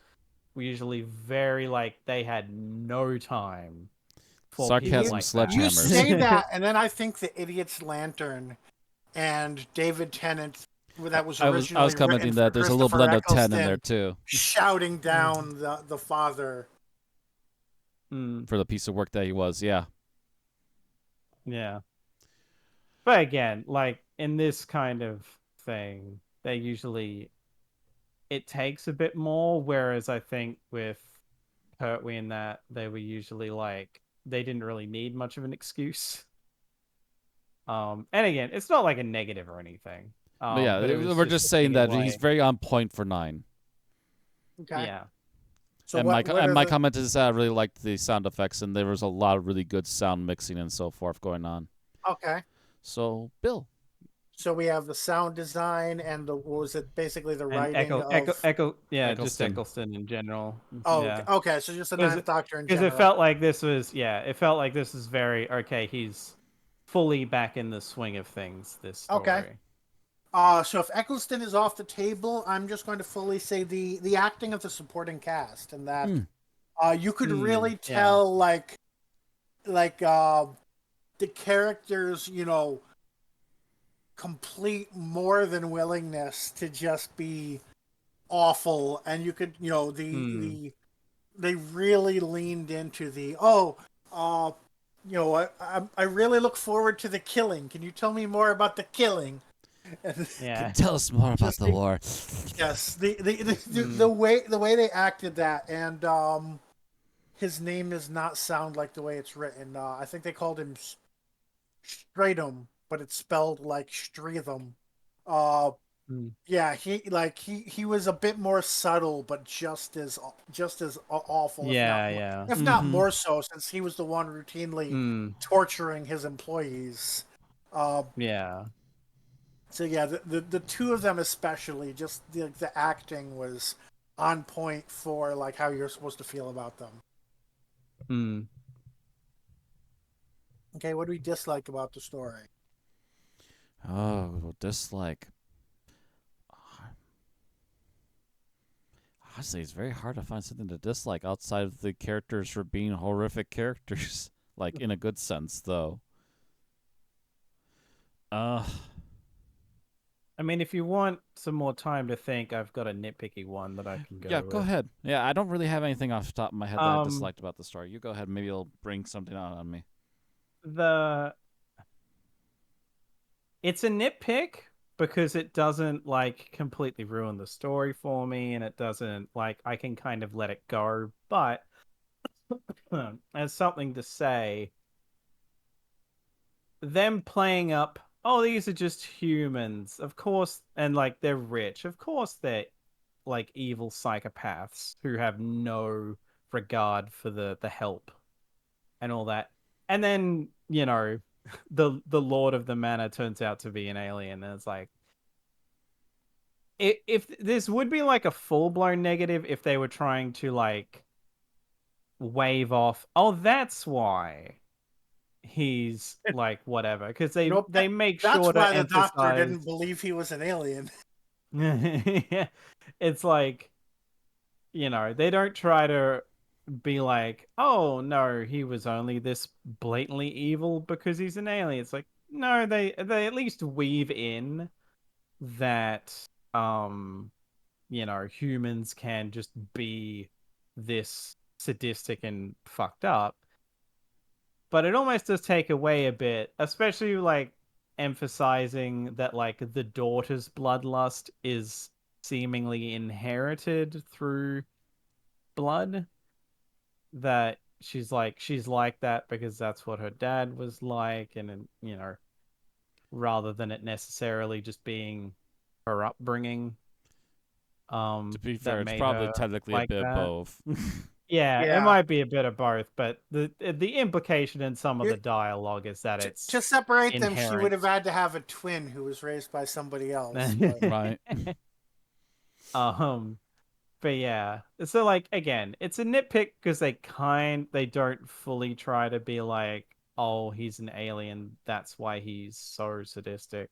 were usually very like they had no time for people Sarcasm You like that. you sledgehammers. say that, and then I think the Idiot's Lantern and David Tennant, that was I was originally written commenting for that there's a little Christopher blend of 10 in there Eccleston, too shouting down the father. Mm, for the piece of work that he was. Yeah. yeah. But again, like in this kind of thing, they usually it takes a bit more, whereas I think with Pertwee and that they were usually like they didn't really need much of an excuse. And again, it's not like a negative or anything. But yeah, But it was we're just just a saying thing of that he's like, very on point for 9. Okay. yeah, So And what are my the comment is that I really liked the sound effects, and there was a lot of really good sound mixing and so forth going on. okay? So, Bill. So we have the sound design and the what was it basically the and writing of Yeah, just Eccleston. Eccleston in general. oh Yeah, okay, so just the because Ninth Doctor in it general. felt like this was it felt like this is very okay. He's fully back in the swing of things. This Okay. story. So if Eccleston is off the table, I'm just going to fully say the acting of the supporting cast and that Mm. you could really Yeah. tell like the characters, complete more than willingness to just be awful, and you could, Hmm. they really leaned into the uh I really look forward to the killing. Can you tell me more about the killing? And Yeah. Tell us more about just the war. yes, the Hmm. way they acted that, and his name does not sound like the way it's written. I think they called him Stratum, but it's spelled like Streatham. Uh, Hmm. yeah, he was a bit more subtle, but just as awful, Yeah. Yeah. if not Mm-hmm. more so, since he was the one routinely Hmm. torturing his employees. Uh, Yeah. so yeah, the two of them especially, just the acting was on point for like how you're supposed to feel about them. Hmm. Okay, what do we dislike about the story? Oh, dislike. Honestly, it's very hard to find something to dislike outside of the characters for being horrific characters. Like, in a good sense, though. Uh, I mean, if you want some more time to think, I've got a nitpicky one that I can yeah, go go with. ahead. Yeah, I don't really have anything off the top of my head that I Um, disliked about the story. You go ahead. Maybe it'll bring something out on me. the it's a nitpick because it doesn't like completely ruin the story for me, and it doesn't like I can kind of let it go. But as something to say, them playing up oh, these are just humans. Of course, and like they're rich. Of course they're like evil psychopaths who have no regard for the help and all that. And then, the Lord of the Manor turns out to be an alien, and it's like if this would be like a full-blown negative if they were trying to like wave off, oh, that's why he's like whatever, because Nope, they make that's sure to why the doctor emphasize. didn't believe he was an alien. Yeah, it's like, they don't try to be like, oh no, he was only this blatantly evil because he's an alien. It's like, no, they at least weave in that humans can just be this sadistic and fucked up. But it almost does take away a bit, especially like emphasizing that like the daughter's bloodlust is seemingly inherited through blood. That she's like that because that's what her dad was like, and rather than it necessarily just being her upbringing, To be that fair, it's made probably her technically a like bit of that. both. Yeah, it Yeah. might be a bit of both, but the implication in some of You- the dialogue is that To, it's to separate them, she would inherent. have had to have a twin who was raised by somebody else. But Right. um, but yeah, so like again, it's a nitpick because they don't fully try to be like, oh, he's an alien, that's why he's so sadistic.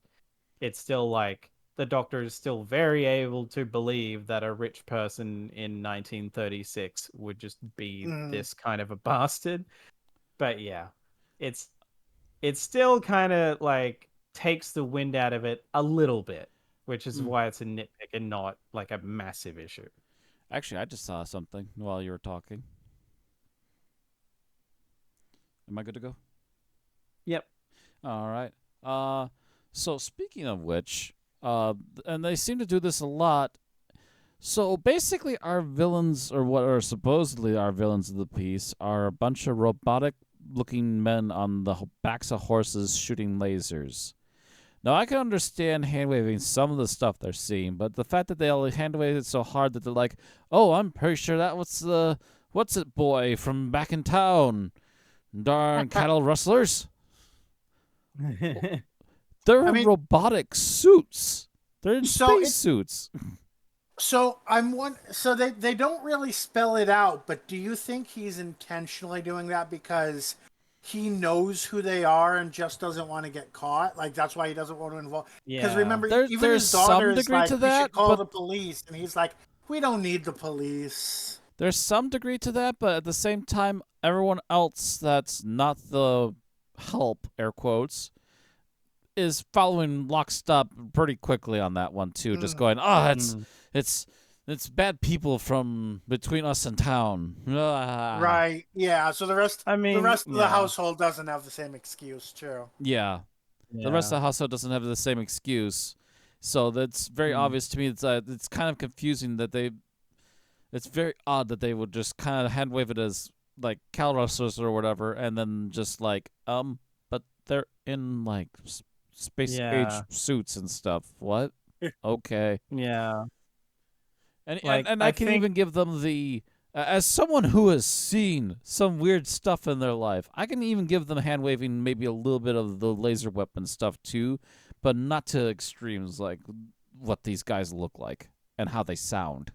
It's still like the Doctor is still very able to believe that a rich person in 1936 would just be this kind of a bastard. But yeah, it's still kind of like takes the wind out of it a little bit, which is why it's a nitpick and not like a massive issue. Actually, I just saw something while you were talking. Am I good to go? Yep. All right. So speaking of which, and they seem to do this a lot. So basically, our villains, or what are supposedly our villains of the piece, are a bunch of robotic-looking men on the backs of horses shooting lasers. Now, I can understand hand-waving some of the stuff they're seeing, but the fact that they all hand-wave it so hard that they're like, oh, I'm pretty sure that was the what's-it boy from back in town. Darn cattle rustlers. They're in robotic suits. They're in space suits. So So they don't really spell it out, but do you think he's intentionally doing that because he knows who they are and just doesn't want to get caught? Like that's why he doesn't want to involve. Because remember, even there's his daughter some is degree like, to "We that, should call but the police," and he's like, "We don't need the police." there's some degree to that, but at the same time, everyone else that's not the help, air quotes, is following lockstep pretty quickly on that one too. Just going, it's bad people from between us and town. Right? Yeah. So the rest of the household doesn't have the same excuse, too. Yeah. The rest of the household doesn't have the same excuse. So that's very obvious to me. It's kind of confusing that it's very odd that they would just kind of hand wave it as like cattle rustlers or whatever, and then just like but they're in like space age suits and stuff. What? Okay. Yeah. And I can even give them the as someone who has seen some weird stuff in their life, I can even give them hand waving maybe a little bit of the laser weapon stuff too, but not to extremes like what these guys look like and how they sound.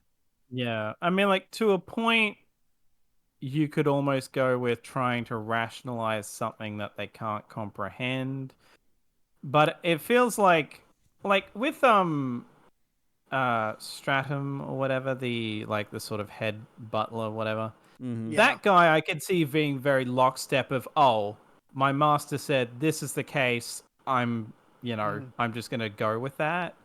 Yeah. I mean, like, to a point, you could almost go with trying to rationalize something that they can't comprehend. But it feels like with Stratum or whatever, the sort of head butler, whatever. Mm-hmm. That guy I could see being very lockstep of, oh, my master said this is the case. I'm just gonna go with that.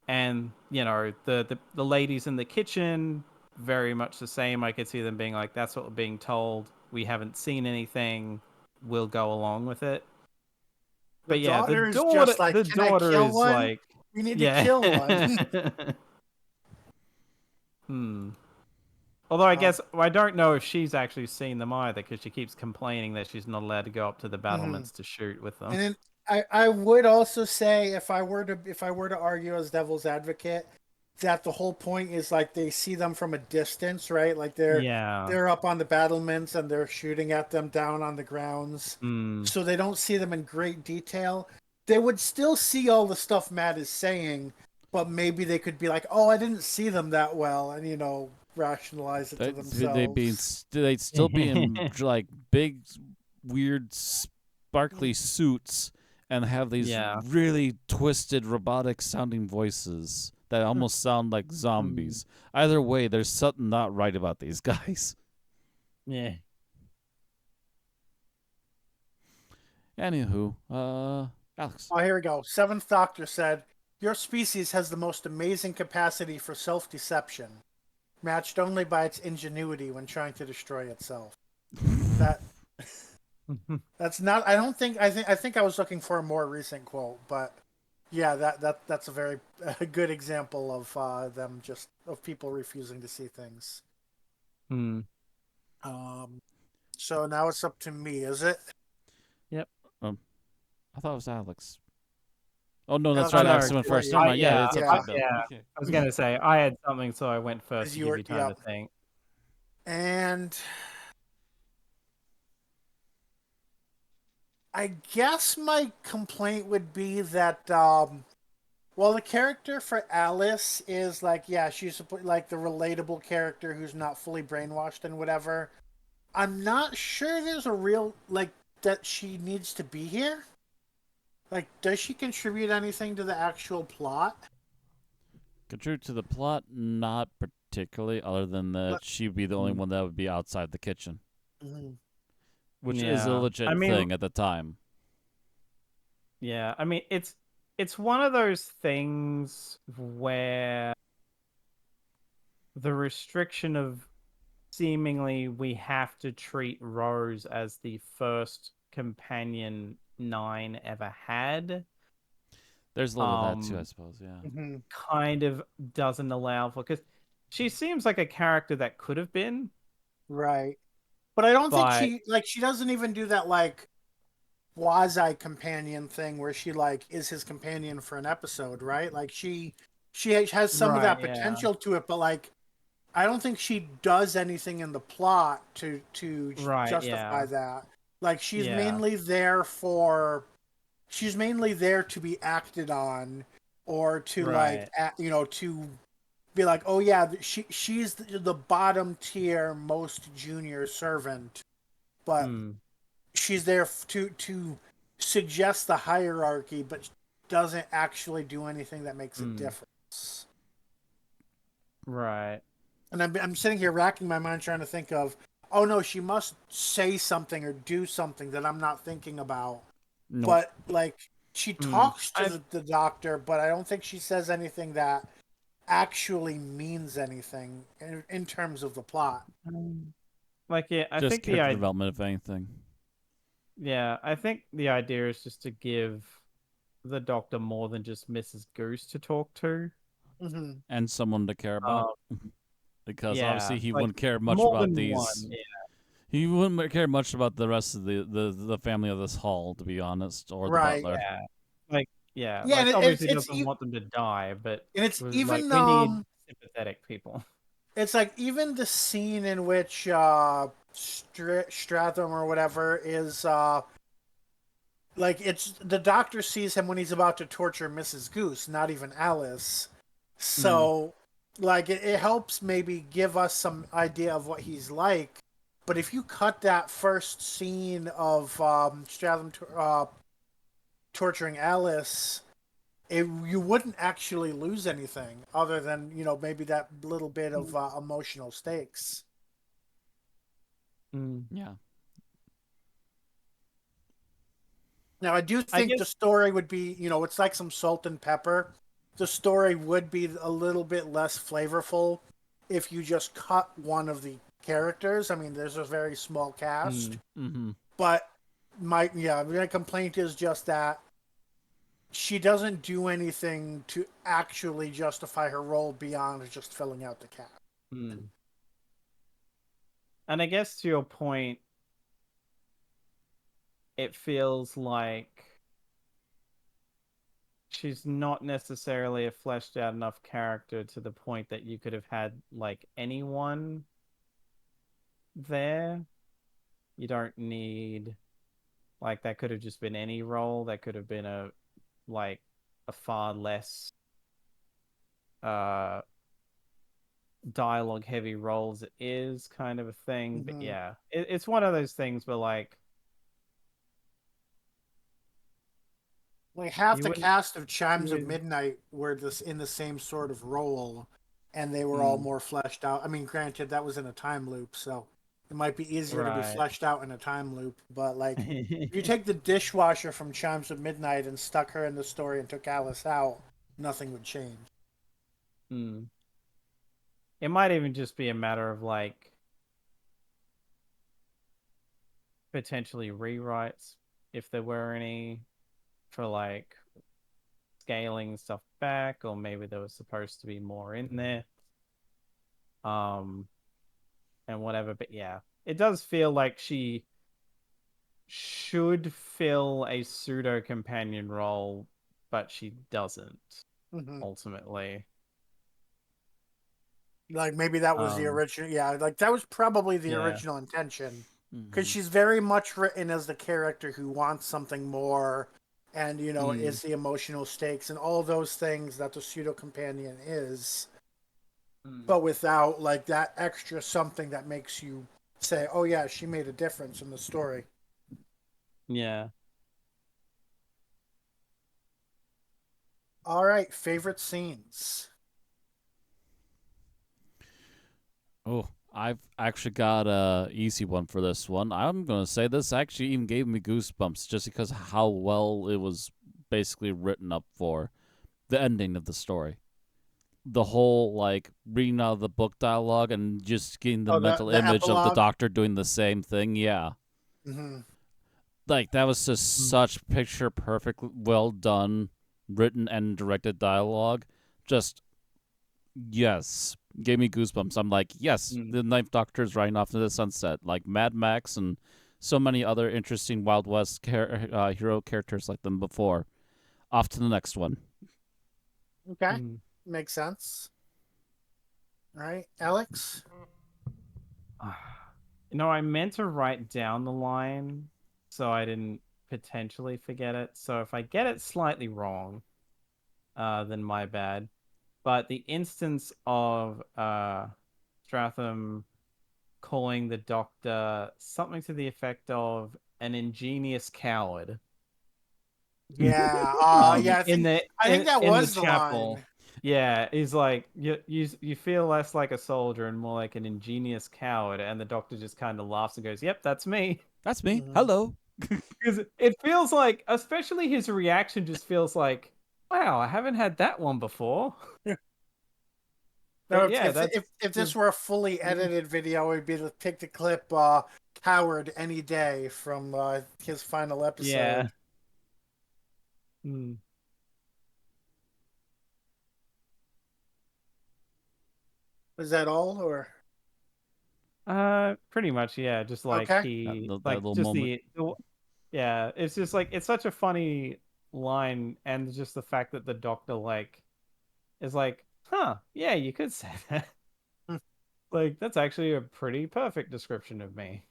And the ladies in the kitchen, very much the same. I could see them being like, that's what we're being told. We haven't seen anything. We'll go along with it. But yeah, the daughter, just like, the "Can I daughter kill is one? like, We need to kill one." Although I guess I don't know if she's actually seen them either, because she keeps complaining that she's not allowed to go up to the battlements to shoot with them. And I would also say if I were to argue as devil's advocate that the whole point is like they see them from a distance, right? Like Yeah. they're up on the battlements and they're shooting at them down on the grounds. Mm. So they don't see them in great detail. They would still see all the stuff Matt is saying, but maybe they could be like, "Oh, I didn't see them that well," and rationalize it to themselves. They'd still be in like big, weird, sparkly suits and have these Yeah. really twisted, robotic-sounding voices that almost sound like zombies. Either way, there's something not right about these guys. Yeah. Anywho, Alex. Oh, here we go. Seventh Doctor said, "Your species has the most amazing capacity for self-deception, matched only by its ingenuity when trying to destroy itself." That that's not. I don't think. I think I was looking for a more recent quote, but yeah, that's a very good example of them of people refusing to see things. Hmm. So now it's up to me, is it? Yep. I thought it was Alex. Oh no, that's No, right. no, Alex went first. you. Never mind. Yeah, it's up yeah. to Bill. Yeah. Okay. I was gonna say I had something, so I went first to You give were- you time yeah. to think. And I guess my complaint would be that well, the character for Alice is like, yeah, she's like the relatable character who's not fully brainwashed and whatever. I'm not sure there's a real like that she needs to be here. Like, does she contribute anything to the actual plot? Contribute to the plot, not particularly, other than that she'd be the only one that would be outside the kitchen, Mm-hmm. which is a Yeah. legit I mean, thing at the time. Yeah, I mean it's one of those things where the restriction of seemingly we have to treat Rose as the first companion Nine ever had There's a little of that too, I suppose. Yeah. Mm-hmm. kind of doesn't allow for, because she seems like a character that could have been, Right. But I don't think but she doesn't even do that like quasi companion thing where she like is his companion for an episode, right? Like she has some of right, that yeah, potential to it, but like I don't think she does anything in the plot to right, justify yeah, that. Like yeah, she's mainly there to be acted on or to like right, to be like, oh yeah, she's the bottom tier most junior servant, but mm, she's there to suggest the hierarchy, but doesn't actually do anything that makes a difference. right, And I'm sitting here racking my mind trying to think of, oh no, she must say something or do something that I'm not thinking about. Nope. But like she talks to I the doctor, but I don't think she says anything that actually means anything in terms of the plot. like, yeah, I Just think the character development, if anything. Yeah, I think the idea is just to give the Doctor more than just Mrs. Goose to talk to. Mm-hmm. And someone to care about. Because Yeah, obviously he like wouldn't care much more about than these. one. Yeah, He wouldn't care much about the rest of the family of this hall, to be honest, or Right. the butler. yeah, like Yeah, like and obviously it's doesn't want them to die, but it's was like, even we need sympathetic people. it's like even the scene in which Stratham or whatever is like it's the doctor sees him when he's about to torture Mrs. Goose, not even Alice. So like it helps maybe give us some idea of what he's like. But if you cut that first scene of Stratham torturing Alice, you wouldn't actually lose anything other than maybe that little bit of emotional stakes. Yeah. Now I do I think the guess. story would be it's like some salt and pepper. The story would be a little bit less flavorful if you just cut one of the characters. I mean, there's a very small cast, Mm-hmm. but my complaint is just that she doesn't do anything to actually justify her role beyond just filling out the cast. And I guess to your point, it feels like she's not necessarily a fleshed out enough character to the point that you could have had like anyone there. You don't need like that could have just been any role. That could have been like a far less uh dialogue heavy role as it is kind of a thing. But yeah, it's one of those things where like half you the wouldn't cast of Chimes of you Midnight were this in the same sort of role, and they were all mm, more fleshed out. I mean, granted, that was in a time loop, so it might be easier to be right. fleshed out in a time loop. But like, if you take the dishwasher from Chimes of Midnight and stuck her in the story and took Alice out, nothing would change. Mm. It might even just be a matter of like potentially rewrites if there were any for like scaling stuff back, or maybe there was supposed to be more in there. Um and whatever, but yeah. It does feel like she should fill a pseudo companion role, but she doesn't Mm-hmm. ultimately. Like maybe that was the Um original. Yeah, like that was probably the yeah. original intention, because Mm-hmm. she's very much written as the character who wants something more, and Mm, is the emotional stakes and all those things that the pseudo companion is, mm, but without like that extra something that makes you say, "Oh yeah, she made a difference in the story." yeah. All right, favorite scenes. Oh, I've actually got a easy one for this one. I'm gonna say this actually even gave me goosebumps just because how well it was basically written up for the ending of the story. The whole like reading out of the book dialogue and just getting the Oh, the mental the image of the epilogue. doctor doing the same thing. Yeah, Mm-hmm. like that was just Mm, such picture perfect, well done, written and directed dialogue. Just yes, gave me goosebumps. I'm like, yes, mm. the Ninth Doctor is riding off into the sunset, like Mad Max and so many other interesting Wild West hero characters like them before. Off to the next one. Okay, Mm. makes sense. All right, Alex. I meant to write down the line so I didn't potentially forget it. So if I get it slightly wrong, then my bad. But the instance of Stratham calling the doctor something to the effect of an ingenious coward. Yeah. Yeah. In the I think that in the was the chapel. line. Yeah, he's like you feel less like a soldier and more like an ingenious coward, and the doctor just kind of laughs and goes, "Yep, that's me." That's me. Mhm. Hello. Because it feels like, especially his reaction, just feels like, "Wow, I haven't had that one before." No, But yeah, that's if this were a fully mm, edited video, it'd be to take the clip "Coward Any Day" from his final yeah. episode. Mm. Was that all, or Pretty much, yeah. Just like okay? he, That like little just moment. yeah. It's just like it's such a funny line, and just the fact that the doctor like is like, huh, yeah, you could say that. Hmm. Like that's actually a pretty perfect description of me.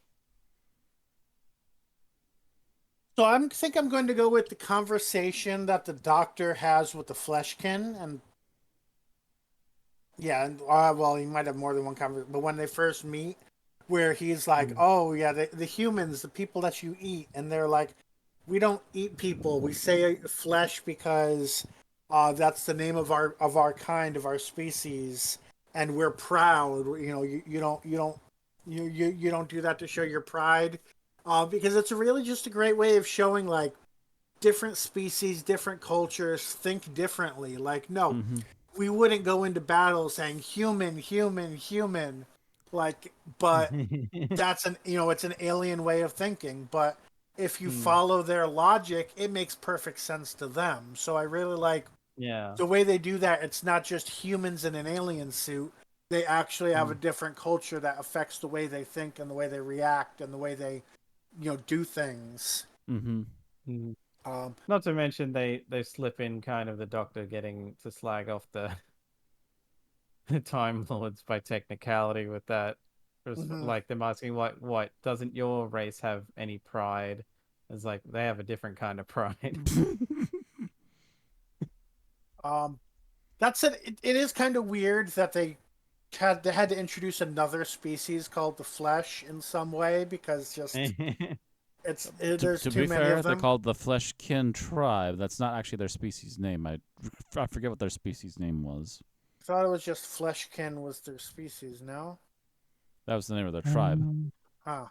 So think I'm going to go with the conversation that the doctor has with the Fleshkin, and yeah, and well, he might have more than one conversation, but when they first meet, where he's like, Mm. "Oh yeah, the humans, the people that you eat," and they're like, "We don't eat people. We say flesh because that's the name of our kind, of our species, and we're proud. You don't do that to show your pride, because it's really just a great way of showing like different species, different cultures think differently. Like, no, Mm-hmm. we wouldn't go into battle saying human, human, human. Like, but that's it's an alien way of thinking. But if you Mm. follow their logic, it makes perfect sense to them. So I really like Yeah. the way they do that. It's not just humans in an alien suit. They actually have a Mm. different culture that affects the way they think and the way they react and the way they do things. Mm-hmm. Mm. Not to mention they slip in kind of the Doctor getting to slag off the the Time Lords by technicality with that. Mhm. Like them asking, what doesn't your race have any pride? It's like they have a different kind of pride. Um, that's it. It is kind of weird that they had to introduce another species called the Flesh in some way because just there's To too be many fair, of they're them. called the Fleshkin tribe. That's not actually their species name. I forget what their species name was. I thought it was just Fleshkin was their species. No, That was the name of their tribe. Um, huh?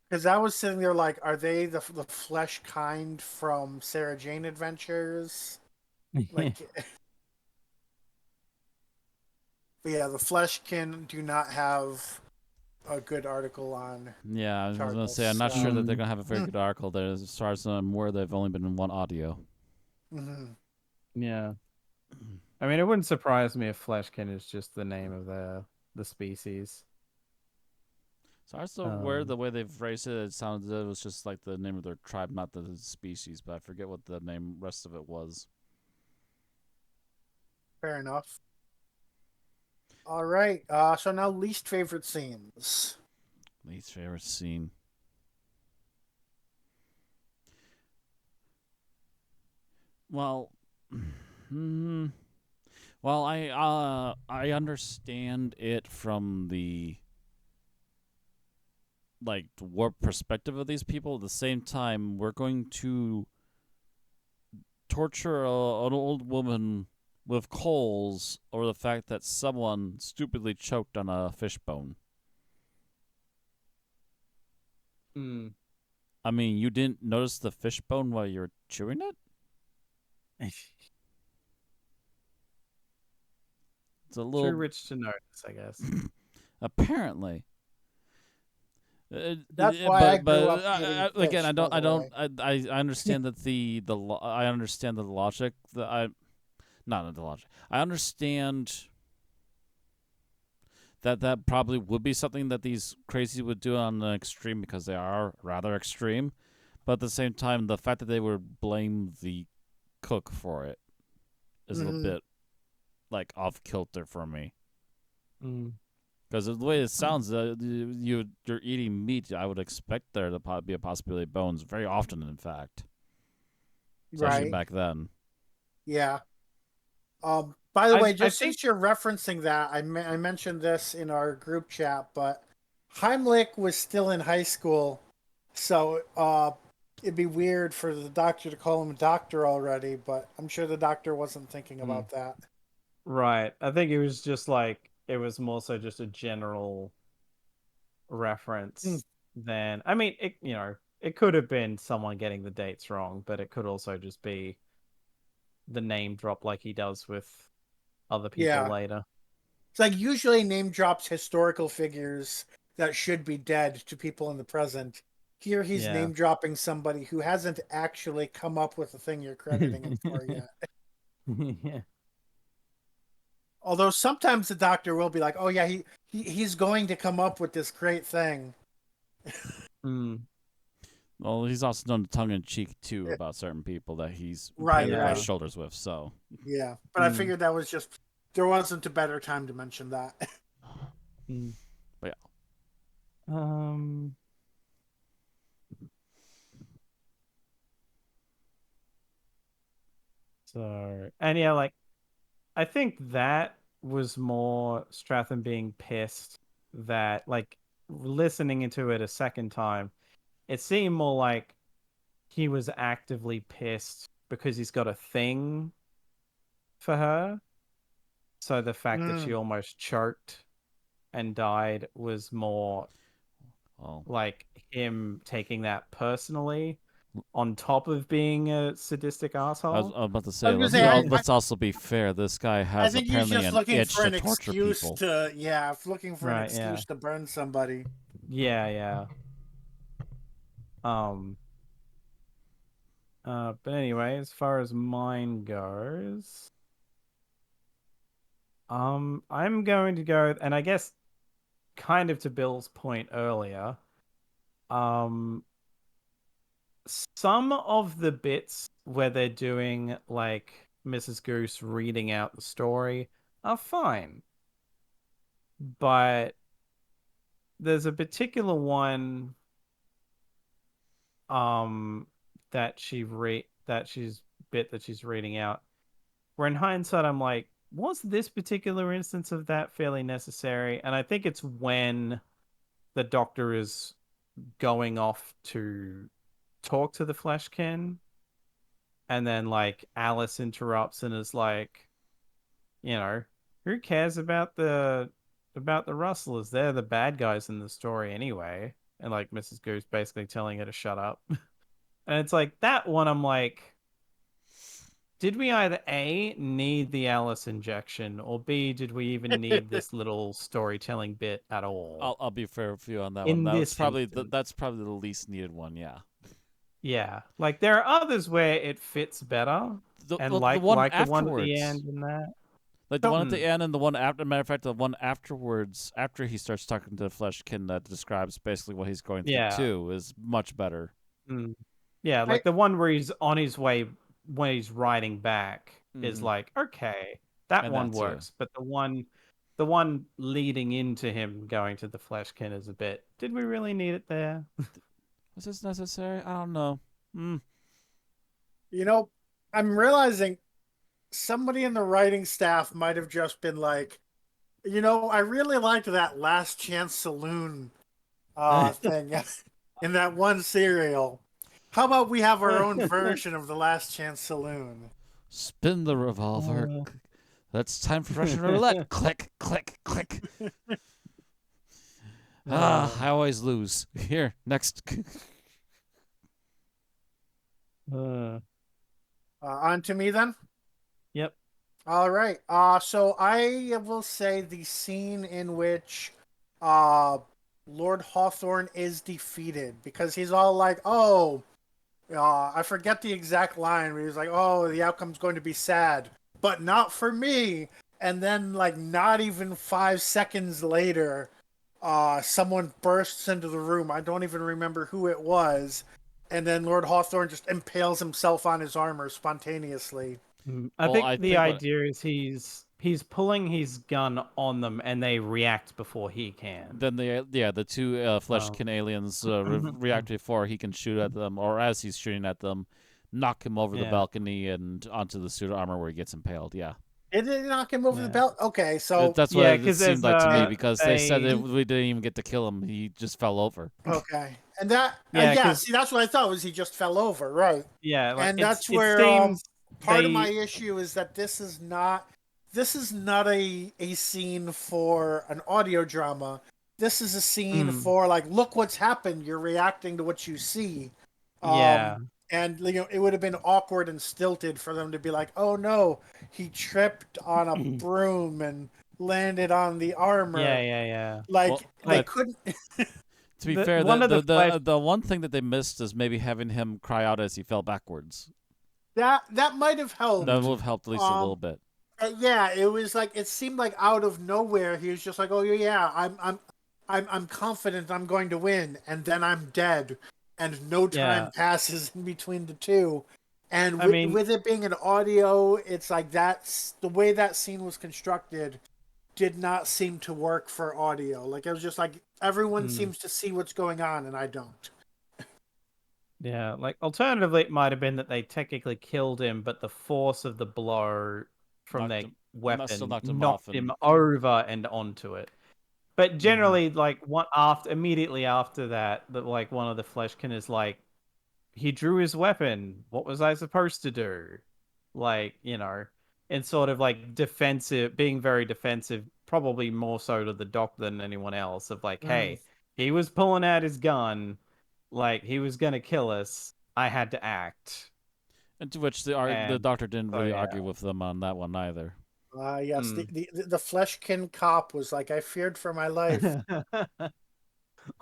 Because I was sitting there like, are they the flesh kind from Sarah Jane Adventures? Like, but yeah, the Fleshkin do not have a good article on Yeah, I was gonna Chargos. say I'm not sure So, that they're gonna have a very mm, good article there. As far as I'm aware, they've only been in one audio. mhm. yeah. I mean, it wouldn't surprise me if Fleshkin is just the name of the species. So I also aware Um, the way they've phrased it, it sounded it was just like the name of their tribe, not the species. But I forget what the name rest of it was. Fair enough. All right. So now least favorite scenes. Least favorite scene. Well, hmm. Well, I understand it from the like warp perspective of these people. At the same time, we're going to torture an old woman with coals over the fact that someone stupidly choked on a fishbone. hmm. I mean, you didn't notice the fishbone while you were chewing it? It's a Too little rich to notice, I guess. apparently. That's why I grew But up eating again, fish. By the way. I understand that I understand the logic that I not the logic. I understand that that probably would be something that these crazies would do on the extreme because they are rather extreme. But at the same time, the fact that they would blame the cook for it is a little Hmm. bit like off kilter for me. Mm. Because the way it sounds, you're eating meat. I would expect there to be a possibility of bones very often, in fact, especially Right. back then. Yeah. By the way, I just think since you're referencing that, I mentioned this in our group chat, but Heimlich was still in high school, so it'd be weird for the doctor to call him a doctor already. But I'm sure the doctor wasn't thinking Hmm. about that. right. I think it was just like it was more so just a general Mm, reference than I mean, it could have been someone getting the dates wrong, but it could also just be the name drop like he does with other people yeah, later. it's like usually name drops historical figures that should be dead to people in the present. Here he's Yeah. name dropping somebody who hasn't actually come up with the thing you're crediting him for yet. Yeah. Although sometimes the doctor will be like, "Oh yeah, he's going to come up with this great thing." Mm. Well, he's also done tongue in cheek too about certain people that he's Right, apparently brushed Yeah. right. shoulders with. So, Yeah. But I Mm. figured that was just there wasn't a better time to mention that. Mm. but Um. So, and yeah, like I think that was more Stratham being pissed that, like, listening into it a second time, it seemed more like he was actively pissed because he's got a thing for her. So the fact that she Mm, almost choked and died was more well, like him taking that personally on top of being a sadistic asshole. I was about to I say was gonna say let's also be fair. This guy I has think he's apparently just an looking itch for to an torture excuse people. to looking for an Right, yeah. excuse to burn somebody. Yeah, yeah. Um but anyway, as far as mine goes, I'm going to go, and I guess kind of to Bill's point earlier, um some of the bits where they're doing like Mrs. Goose reading out the story are fine, but there's a particular one that she's reading out where in hindsight I'm like, was this particular instance of that fairly necessary? And I think it's when the doctor is going off to talk to the Fleshkin, and then like Alice interrupts and is like, you know, who cares about the rustlers? They're the bad guys in the story anyway. And like Mrs. Goose basically telling her to shut up. And it's like that one I'm like, did we either A, need the Alice injection, or B, did we even need this little storytelling bit at all? I'll be fair with you on that one. In this instance. That's probably the least needed one. Yeah. Yeah. Like there are others where it fits better. And The like one the one at the afterwards. end and that. Like the one at the end and the one after. Matter of fact, the one afterwards, after he starts talking to the Fleshkin that describes basically what he's going through Yeah. too, is much better. Mm. Yeah, like the one where he's on his way when he's riding back is like, okay, that And one that too. works. But the one leading into him going to the Fleshkin is a bit, did we really need it there? Was this necessary? I don't know. You know, I'm realizing somebody in the writing staff might have just been like, you know, I really liked that Last Chance Saloon thing in that one serial. How about we have our own version of the Last Chance Saloon? Spin the revolver. That's time for Russian roulette. Click, click, click. I always lose. Here, next. On to me then? Yep. All right. So I will say the scene in which Lord Hawthorne is defeated, because he's all like, oh, I forget the exact line where he's like, oh, the outcome's going to be sad, but not for me. And then, like, not even 5 seconds later, someone bursts into the room. I don't even remember who it was. And then Lord Hawthorne just impales himself on his armor spontaneously. I think the idea is he's pulling his gun on them and they react before he can. Then the two Fleshkin aliens react before he can shoot at them, or as he's shooting at them, knock him over the balcony and onto the suit of armor where he gets impaled. Yeah. Did it knock him over the belt? Okay, so that's what it seemed like to me, because they said that we didn't even get to kill him; he just fell over. Okay, and that see, that's what I thought was he just fell over, right? Yeah, like and that's where part of my issue is that this is not a scene for an audio drama. This is a scene for like, look what's happened. You're reacting to what you see. And you know, it would have been awkward and stilted for them to be like, "Oh no, he tripped on a broom and landed on the armor." Yeah. Like they couldn't. To be fair, the one thing that they missed is maybe having him cry out as he fell backwards. That might have helped. That would have helped at least a little bit. Yeah, it was like, it seemed like out of nowhere he was just like, "Oh yeah, I'm confident I'm going to win," and then I'm dead. And no time passes in between the two. And with it being an audio, it's like that's the way that scene was constructed did not seem to work for audio. Like, it was just like everyone seems to see what's going on and I don't. Yeah, like alternatively it might have been that they technically killed him, but the force of the blow from their weapon knocked him over and onto it. But generally, like immediately after that, like one of the Fleshkin is like, he drew his weapon. What was I supposed to do? Like, you know, and sort of like defensive, being very defensive, probably more so to the doc than anyone else. Of like, hey, he was pulling out his gun, like he was gonna kill us. I had to act. And to which the doctor didn't really argue with them on that one either. Yes, the Fleshkin cop was like, I feared for my life.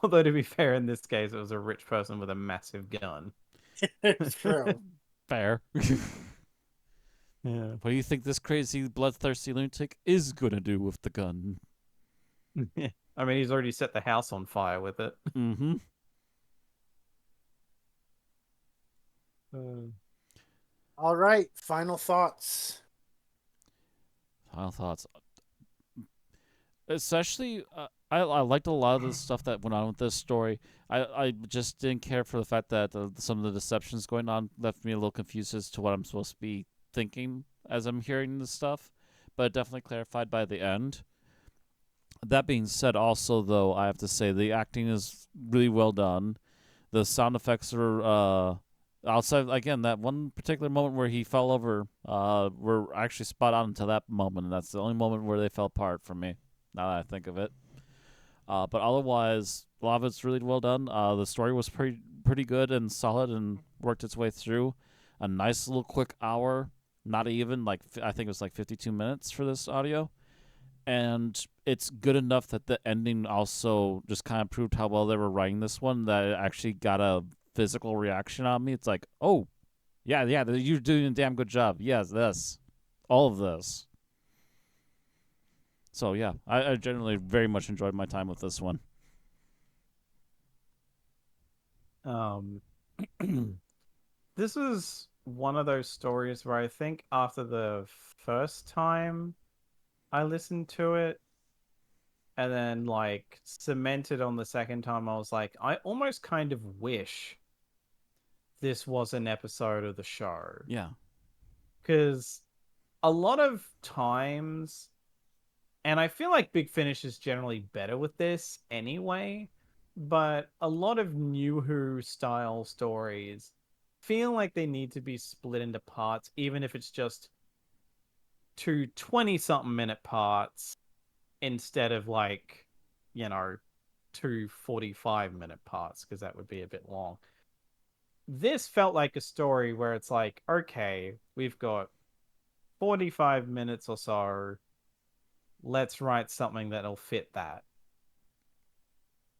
Although, to be fair, in this case, it was a rich person with a massive gun. It's true. Fair. Yeah. What do you think this crazy, bloodthirsty lunatic is going to do with the gun? I mean, he's already set the house on fire with it. Mm-hmm. Uh, All right, final thoughts. Final thoughts. Especially, I liked a lot of the stuff that went on with this story. I just didn't care for the fact that some of the deceptions going on left me a little confused as to what I'm supposed to be thinking as I'm hearing this stuff, but it definitely clarified by the end. That being said, also though, I have to say the acting is really well done. The sound effects are outside again that one particular moment where he fell over were actually spot on until that moment, and that's the only moment where they fell apart for me. Now that I think of it, but otherwise, a lot of it's really well done. The story was pretty good and solid and worked its way through. A nice little quick hour, not even like I think it was like 52 minutes for this audio, and it's good enough that the ending also just kind of proved how well they were writing this one, that it actually got a physical reaction on me. It's like, oh, yeah, you're doing a damn good job. Yes, all of this. So yeah, I generally very much enjoyed my time with this one. um, this was one of those stories where I think after the first time I listened to it, and then like cemented on the second time, I was like, I almost kind of wish this was an episode of the show. Yeah. Because a lot of times, and I feel like Big Finish is generally better with this anyway, but a lot of New Who style stories feel like they need to be split into parts, even if it's just two 20 something minute parts instead of like, you know, two 45-minute parts, because that would be a bit long. This felt like a story where it's like, okay, we've got 45 minutes or so. Let's write something that'll fit that.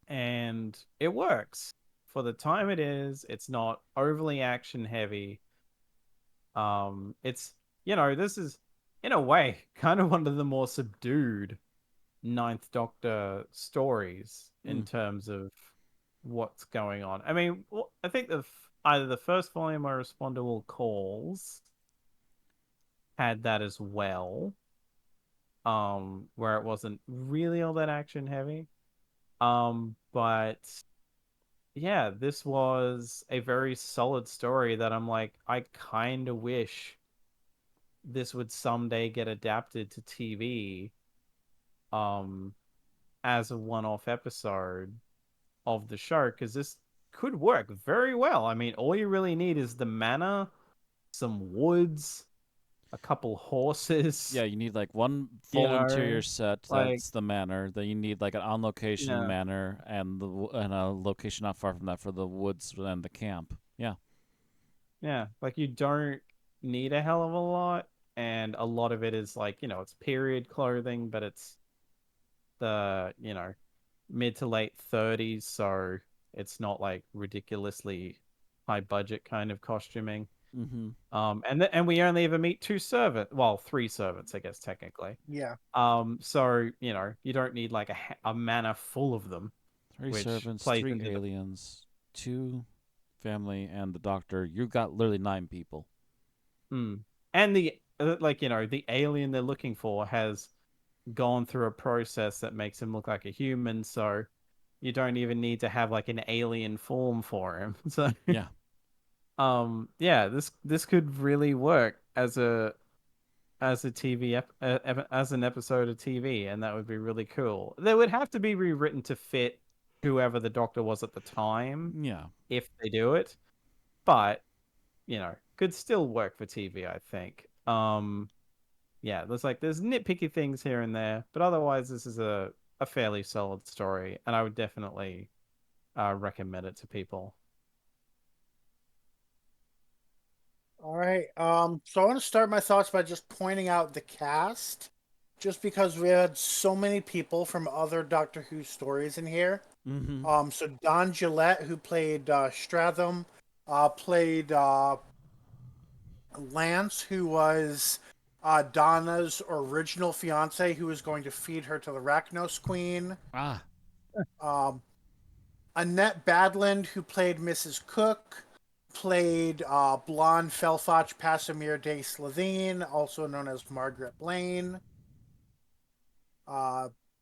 And it works. For the time it is, it's not overly action heavy. It's, this is in a way kind of one of the more subdued Ninth Doctor stories in Mm. terms of what's going on. I mean, I think either the first volume or Respond to All Calls had that as well, where it wasn't really all that action heavy. But yeah, this was a very solid story that I'm like, I kind of wish this would someday get adapted to TV, um, as a one-off episode of the show, because this could work very well. I mean, all you really need is the manor, some woods, a couple horses, Yeah, you need like one you full know, interior set. like, That's the manor. Then you need like an on location yeah, manor and a location not far from that for the woods and the camp. Yeah. yeah, like you don't need a hell of a lot, and a lot of it is like, it's period clothing, but it's the, mid to late 30s, so it's not like ridiculously high budget kind of costuming. Mm-hmm. And we only ever meet three servants, I guess technically. Yeah. So you don't need like a manor full of them, 3 which servants, plays 3 into the aliens, 2 family, and the doctor. You've got literally 9 people. and the like the alien they're looking for has gone through a process that makes him look like a human, so you don't even need to have like an alien form for him. So Yeah. yeah, this could really work as a TV as an episode of TV, and that would be really cool. They would have to be rewritten to fit whoever the Doctor was at the time Yeah. if they do it, but could still work for TV, I think. Yeah, there's nitpicky things here and there, but otherwise this is a fairly solid story, and I would definitely recommend it to people. All right. So I want to start my thoughts by just pointing out the cast, just because we had so many people from other Doctor Who stories in here. Mm-hmm. So Don Gillette, who played Stratham, played Lance, who was Donna's original fiance, who was going to feed her to the Rachnos Queen. Ah. Um, Annette Badland, who played Mrs. Cook, played blonde Felfach Pasamir de Slitheen, also known as Margaret Blaine.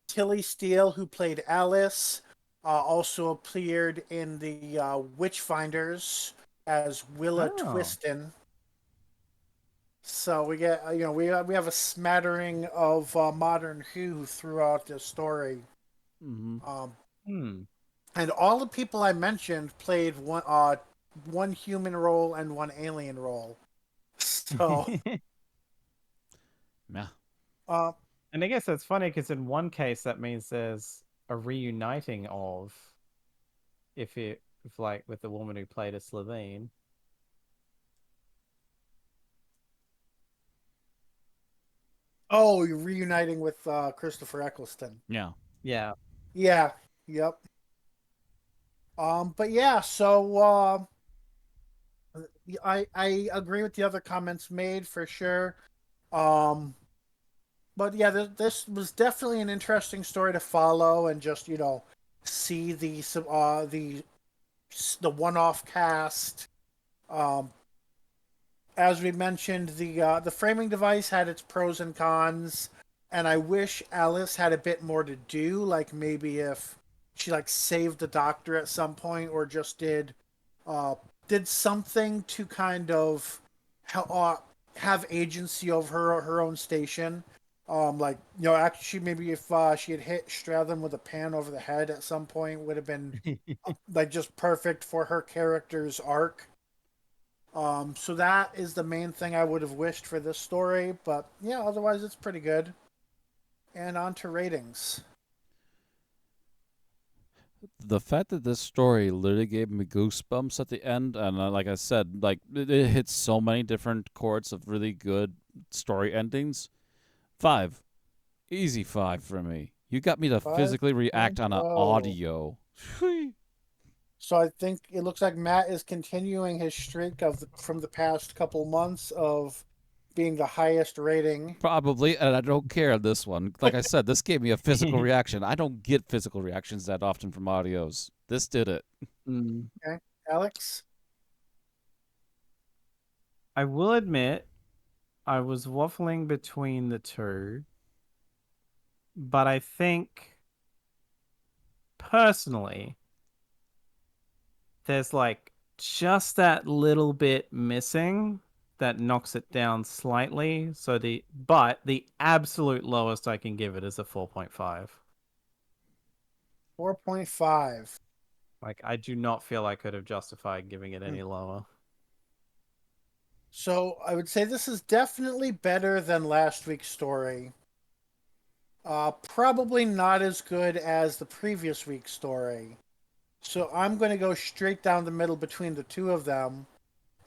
Tilly Steele, who played Alice, also appeared in the Witchfinders as Willa Oh. Twiston. So we get, we have a smattering of modern Who throughout the story. Mm-hmm. Hmm. And all the people I mentioned played one human role and one alien role. So, Yeah. uh, And I guess that's funny because in one case that means there's a reuniting of if like with the woman who played a Slovene. oh, you're reuniting with Christopher Eccleston. Yeah. Yeah. Yeah, yep. But yeah, so I agree with the other comments made for sure. Um, but yeah, this was definitely an interesting story to follow and just see the one-off cast. Um, as we mentioned, the framing device had its pros and cons, and I wish Alice had a bit more to do. Like maybe if she like saved the doctor at some point, or just uh, did something to kind of uh, have agency over her own station. Like actually, maybe if she had hit Stratham with a pan over the head at some point, would have been like just perfect for her character's arc. So that is the main thing I would have wished for this story, but yeah, otherwise it's pretty good. And on to ratings. The fact that this story literally gave me goosebumps at the end, and like I said, like it hits so many different chords of really good story endings. 5, easy 5 for me. You got me to physically react on an 5.0. audio. So I think it looks like Matt is continuing his streak from the past couple months of being the highest rating. Probably, and I don't care on this one. Like I said, this gave me a physical reaction. I don't get physical reactions that often from audios. This did it. Mm. Okay, Alex. I will admit I was waffling between the two, but I think personally there's like just that little bit missing that knocks it down slightly. So the absolute lowest I can give it is a 4.5. 4.5. Like I do not feel I could have justified giving it any lower. So I would say this is definitely better than last week's story. Probably not as good as the previous week's story. So I'm going to go straight down the middle between the two of them.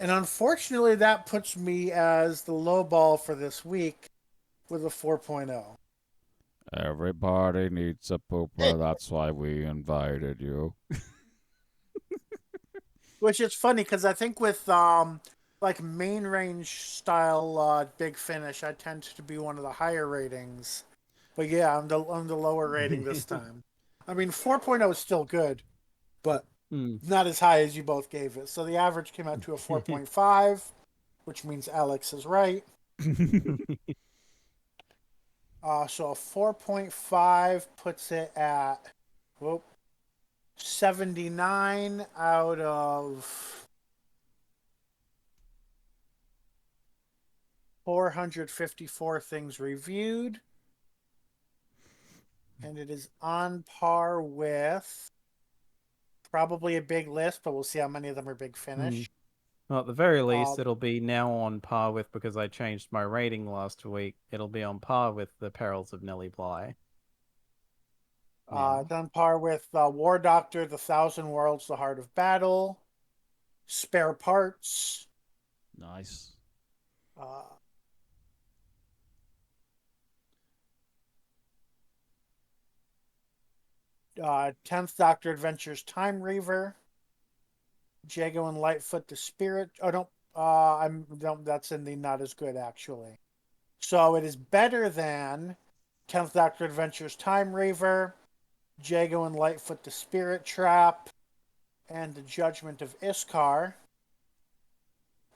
And unfortunately, that puts me as the low ball for this week with a 4.0. Everybody needs a pooper. That's why we invited you. Which is funny because I think with like main range style Big Finish, I tend to be one of the higher ratings. But yeah, I'm the lower rating this time. I mean, 4.0 is still good, but Mm. not as high as you both gave it. So the average came out to a 4.5, which means Alex is right. So a 4.5 puts it at, whoop, 79 out of 454 things reviewed. And it is on par with probably a big list, but we'll see how many of them are Big Mm. Finish. Well, at the very Uh, least, it'll be now on par with, because I changed my rating last week, it'll be on par with The Perils of Nellie Bly. Now. it's on par with War Doctor, The Thousand Worlds, The Heart of Battle, Spare Parts, Nice. uh, 10th Doctor Adventures Time Reaver, Jago and Lightfoot the Spirit. Oh, don't. That's in the not as good actually. So it is better than 10th Doctor Adventures Time Reaver, Jago and Lightfoot the Spirit Trap, and the Judgment of Iskar.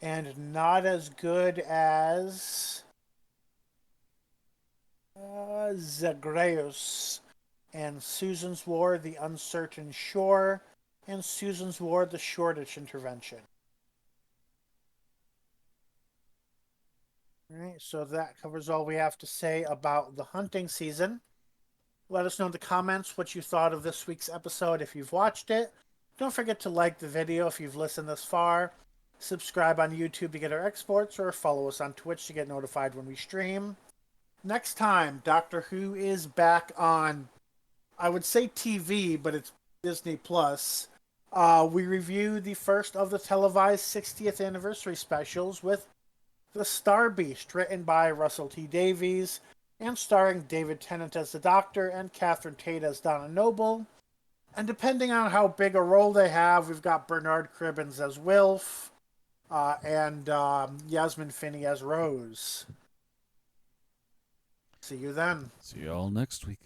and not as good as Zagreus and Susan's War, The Uncertain Shore, and Susan's War, The Shoreditch Intervention. Alright, so that covers all we have to say about the hunting season. Let us know in the comments what you thought of this week's episode if you've watched it. Don't forget to like the video if you've listened this far. Subscribe on YouTube to get our exports, or follow us on Twitch to get notified when we stream. Next time, Doctor Who is back on, I would say TV, but it's Disney Plus. We review the first of the televised 60th anniversary specials with The Star Beast, written by Russell T Davies and starring David Tennant as the Doctor and Catherine Tate as Donna Noble. And depending on how big a role they have, we've got Bernard Cribbins as Wilf, and Yasmin Finney as Rose. See you then. See you all next week.